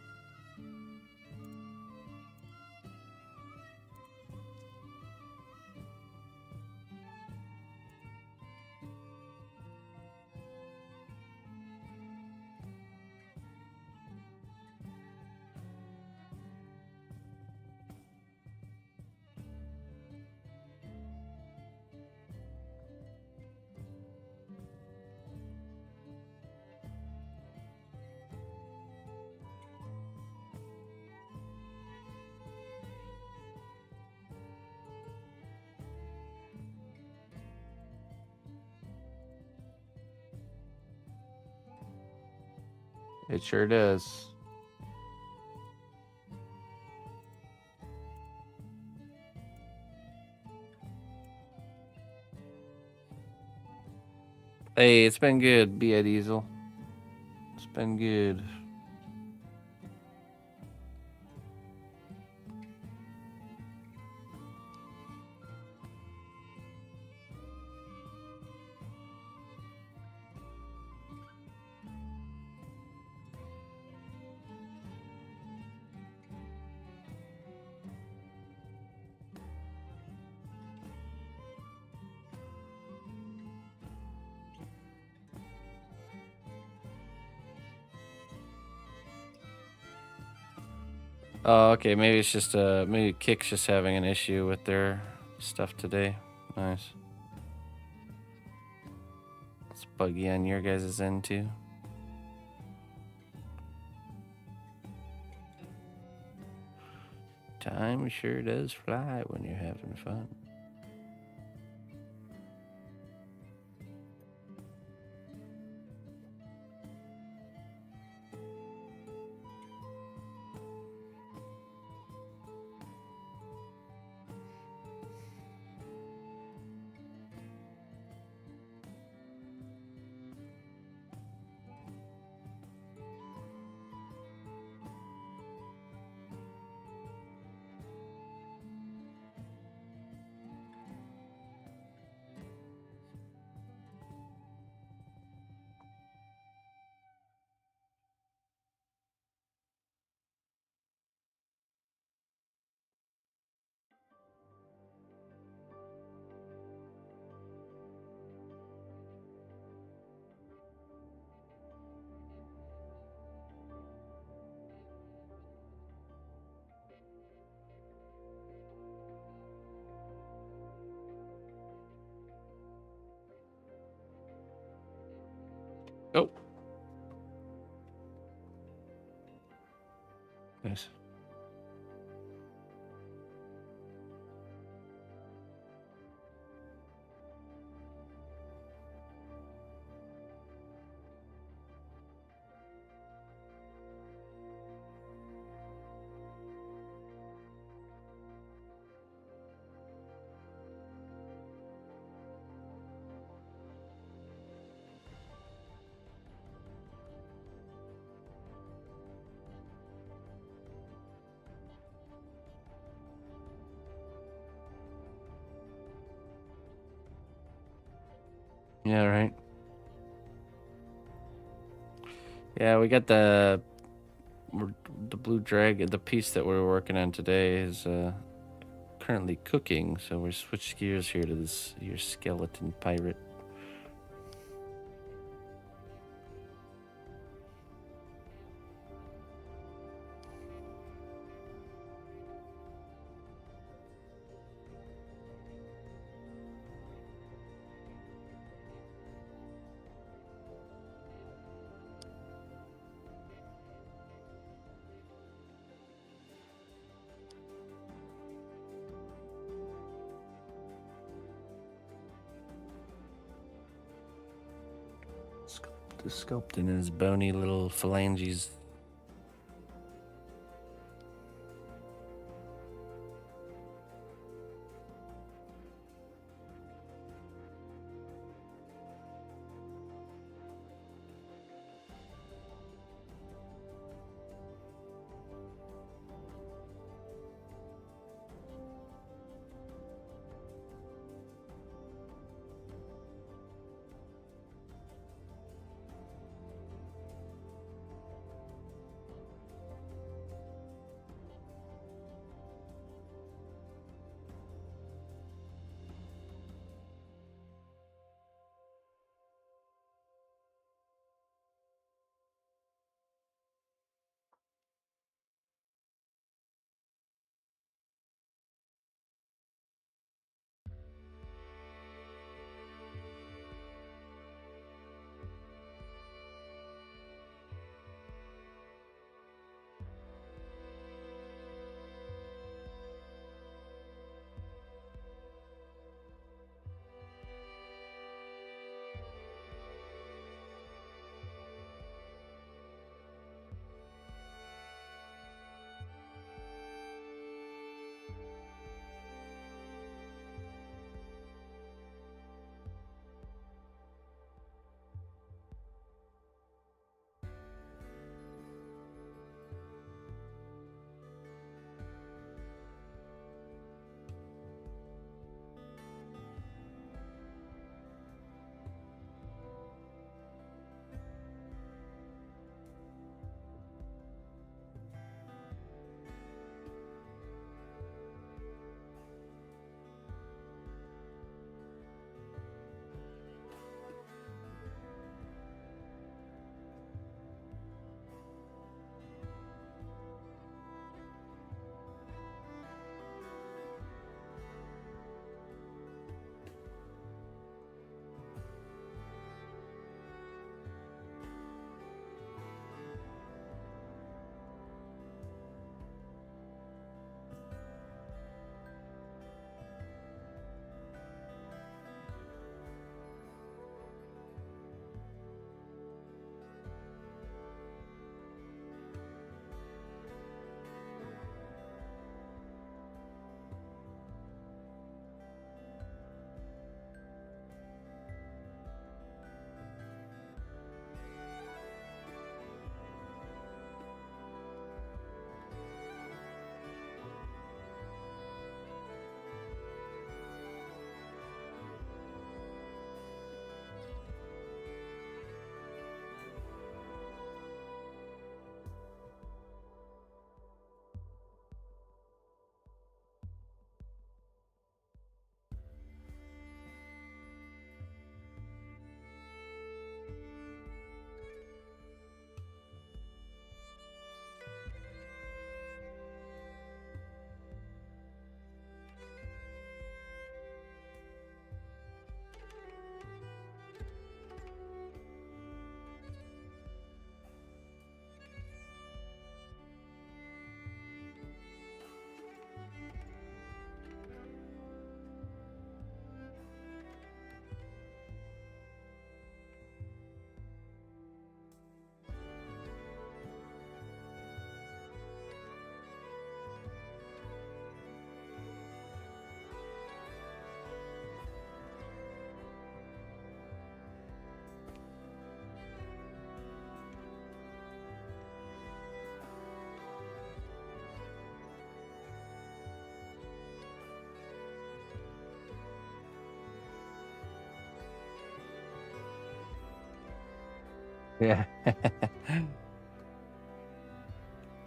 It sure does. Hey, it's been good, Be Diesel. It's been good. Oh, okay. Maybe it's just maybe Kick's just having an issue with their stuff today. Nice. It's buggy on your guys' end too. Time sure does fly when you're having fun. Oh. Nice. Yeah, right. Yeah, we got the blue dragon. The piece that we're working on today is currently cooking, so we switched gears here to this your skeleton pirate. Sculpting his bony little phalanges. Yeah.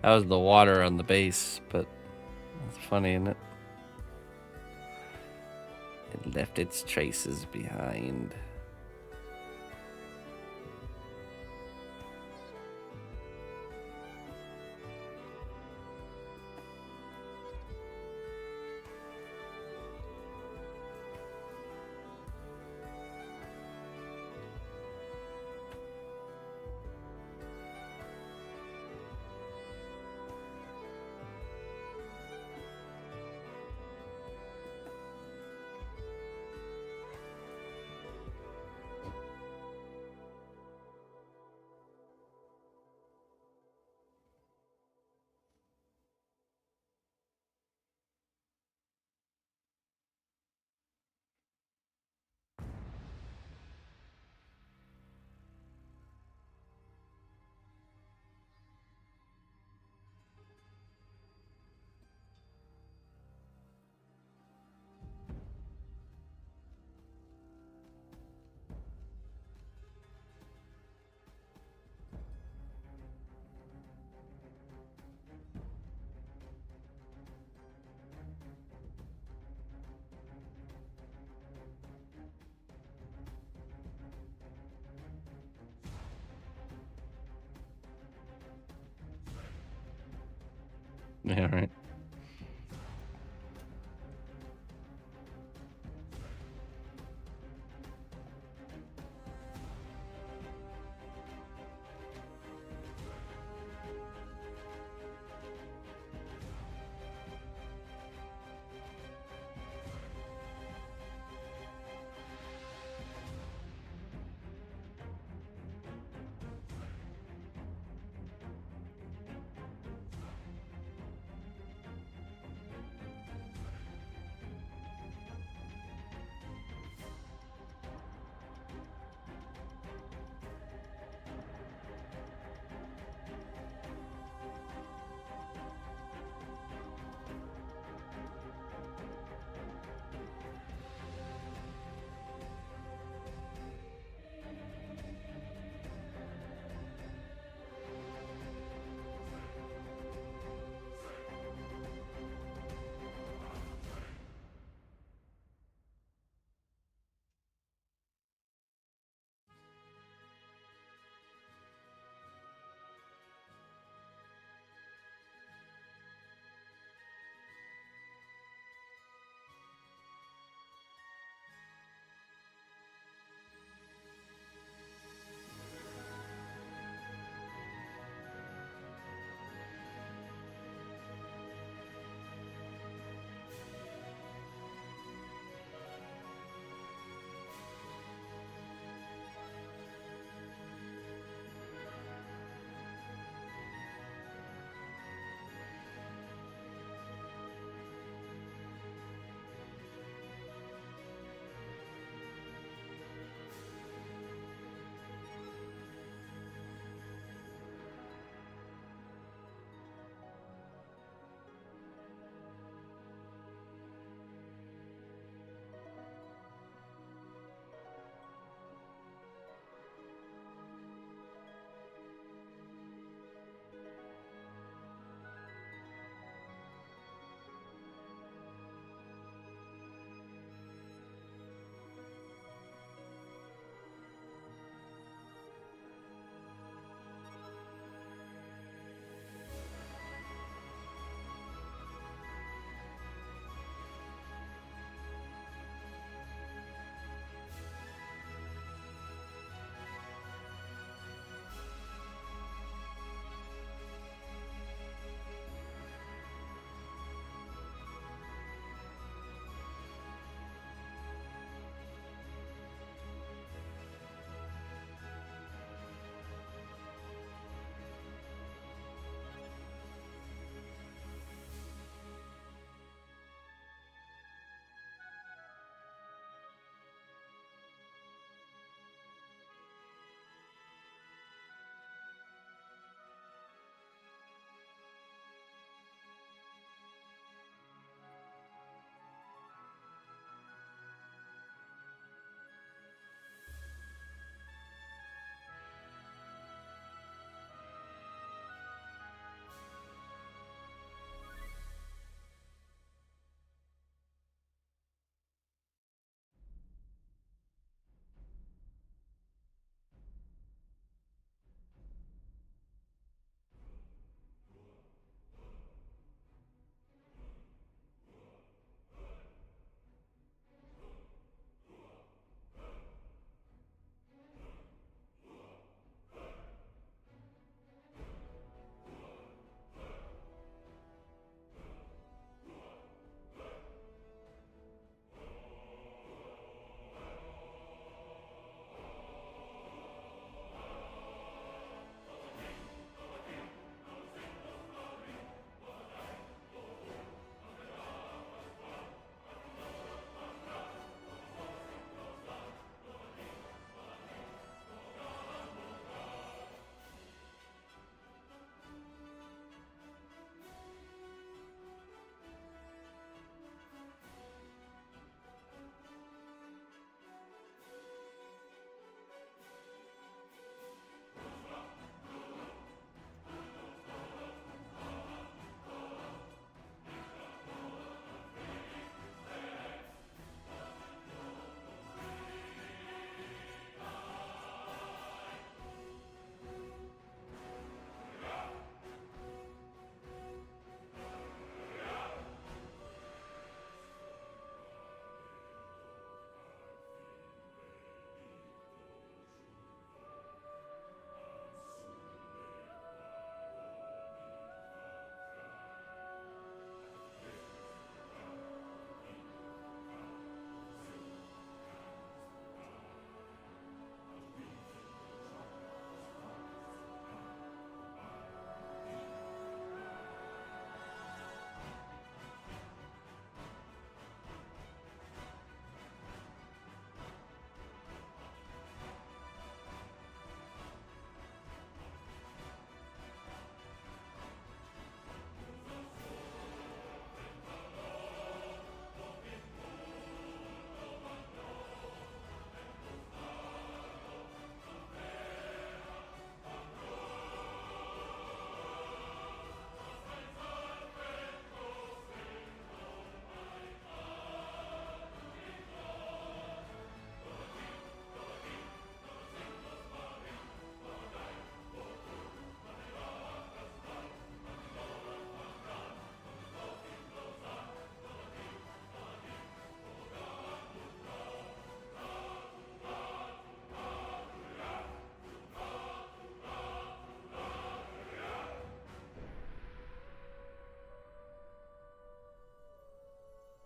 That was the water on the base, but it's funny, isn't it? It left its traces behind. Yeah, right.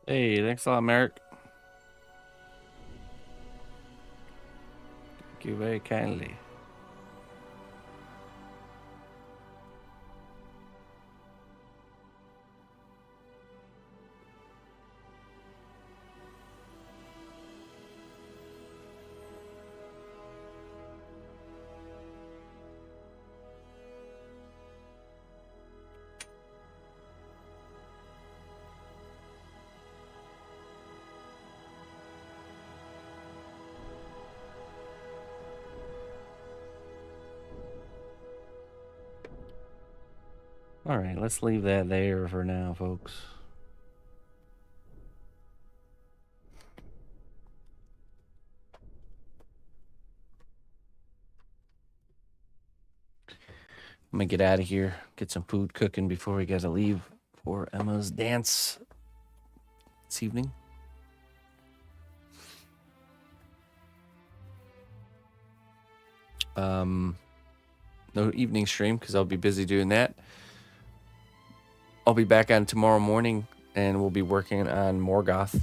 Hey, thanks a lot, Merrick. Thank you very kindly. All right, let's leave that there for now, folks. I'm gonna get out of here, get some food cooking before we gotta leave for Emma's dance this evening. No evening stream because I'll be busy doing that. I'll be back on tomorrow morning and we'll be working on Morgoth.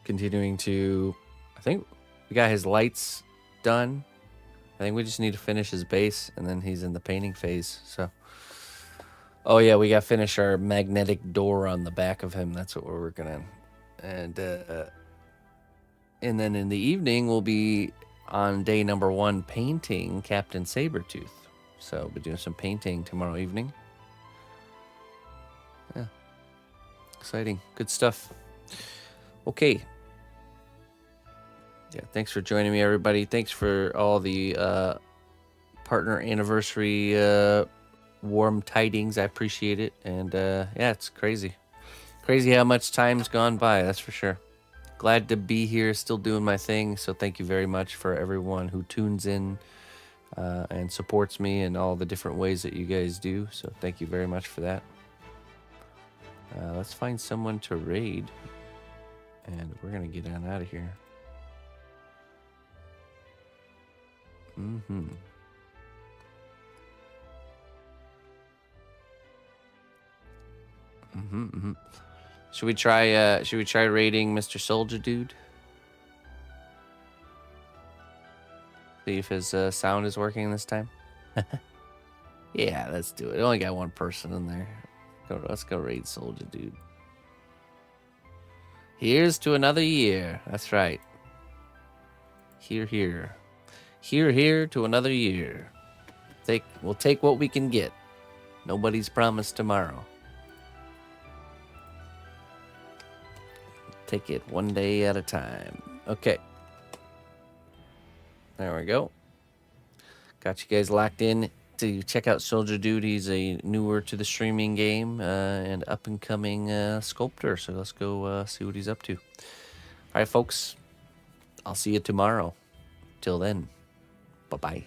Continuing to, I think we got his lights done. I think we just need to finish his base and then he's in the painting phase. So, oh yeah, we got to finish our magnetic door on the back of him. That's what we're working on. And then in the evening, we'll be on day number 1 painting Captain Sabretooth. So we'll be doing some painting tomorrow evening. Yeah. Exciting. Good stuff. Okay. Yeah, thanks for joining me, everybody. Thanks for all the partner anniversary warm tidings. I appreciate it. And yeah, it's crazy. Crazy how much time's gone by, that's for sure. Glad to be here, still doing my thing. So thank you very much for everyone who tunes in and supports me in all the different ways that you guys do. So thank you very much for that. Let's find someone to raid. And we're going to get on out of here. Should we try raiding Mr. Soldier Dude? See if his sound is working this time. Yeah, let's do it. Only got one person in there. Let's go raid Soldier Dude. Here's to another year. That's right. Here, here. Here, here to another year. We'll take what we can get. Nobody's promised tomorrow. Take it one day at a time. Okay. There we go. Got you guys locked in to check out Soldier Dude. He's a newer to the streaming game and up and coming sculptor. So let's go see what he's up to. All right, folks. I'll see you tomorrow. Till then. Bye-bye.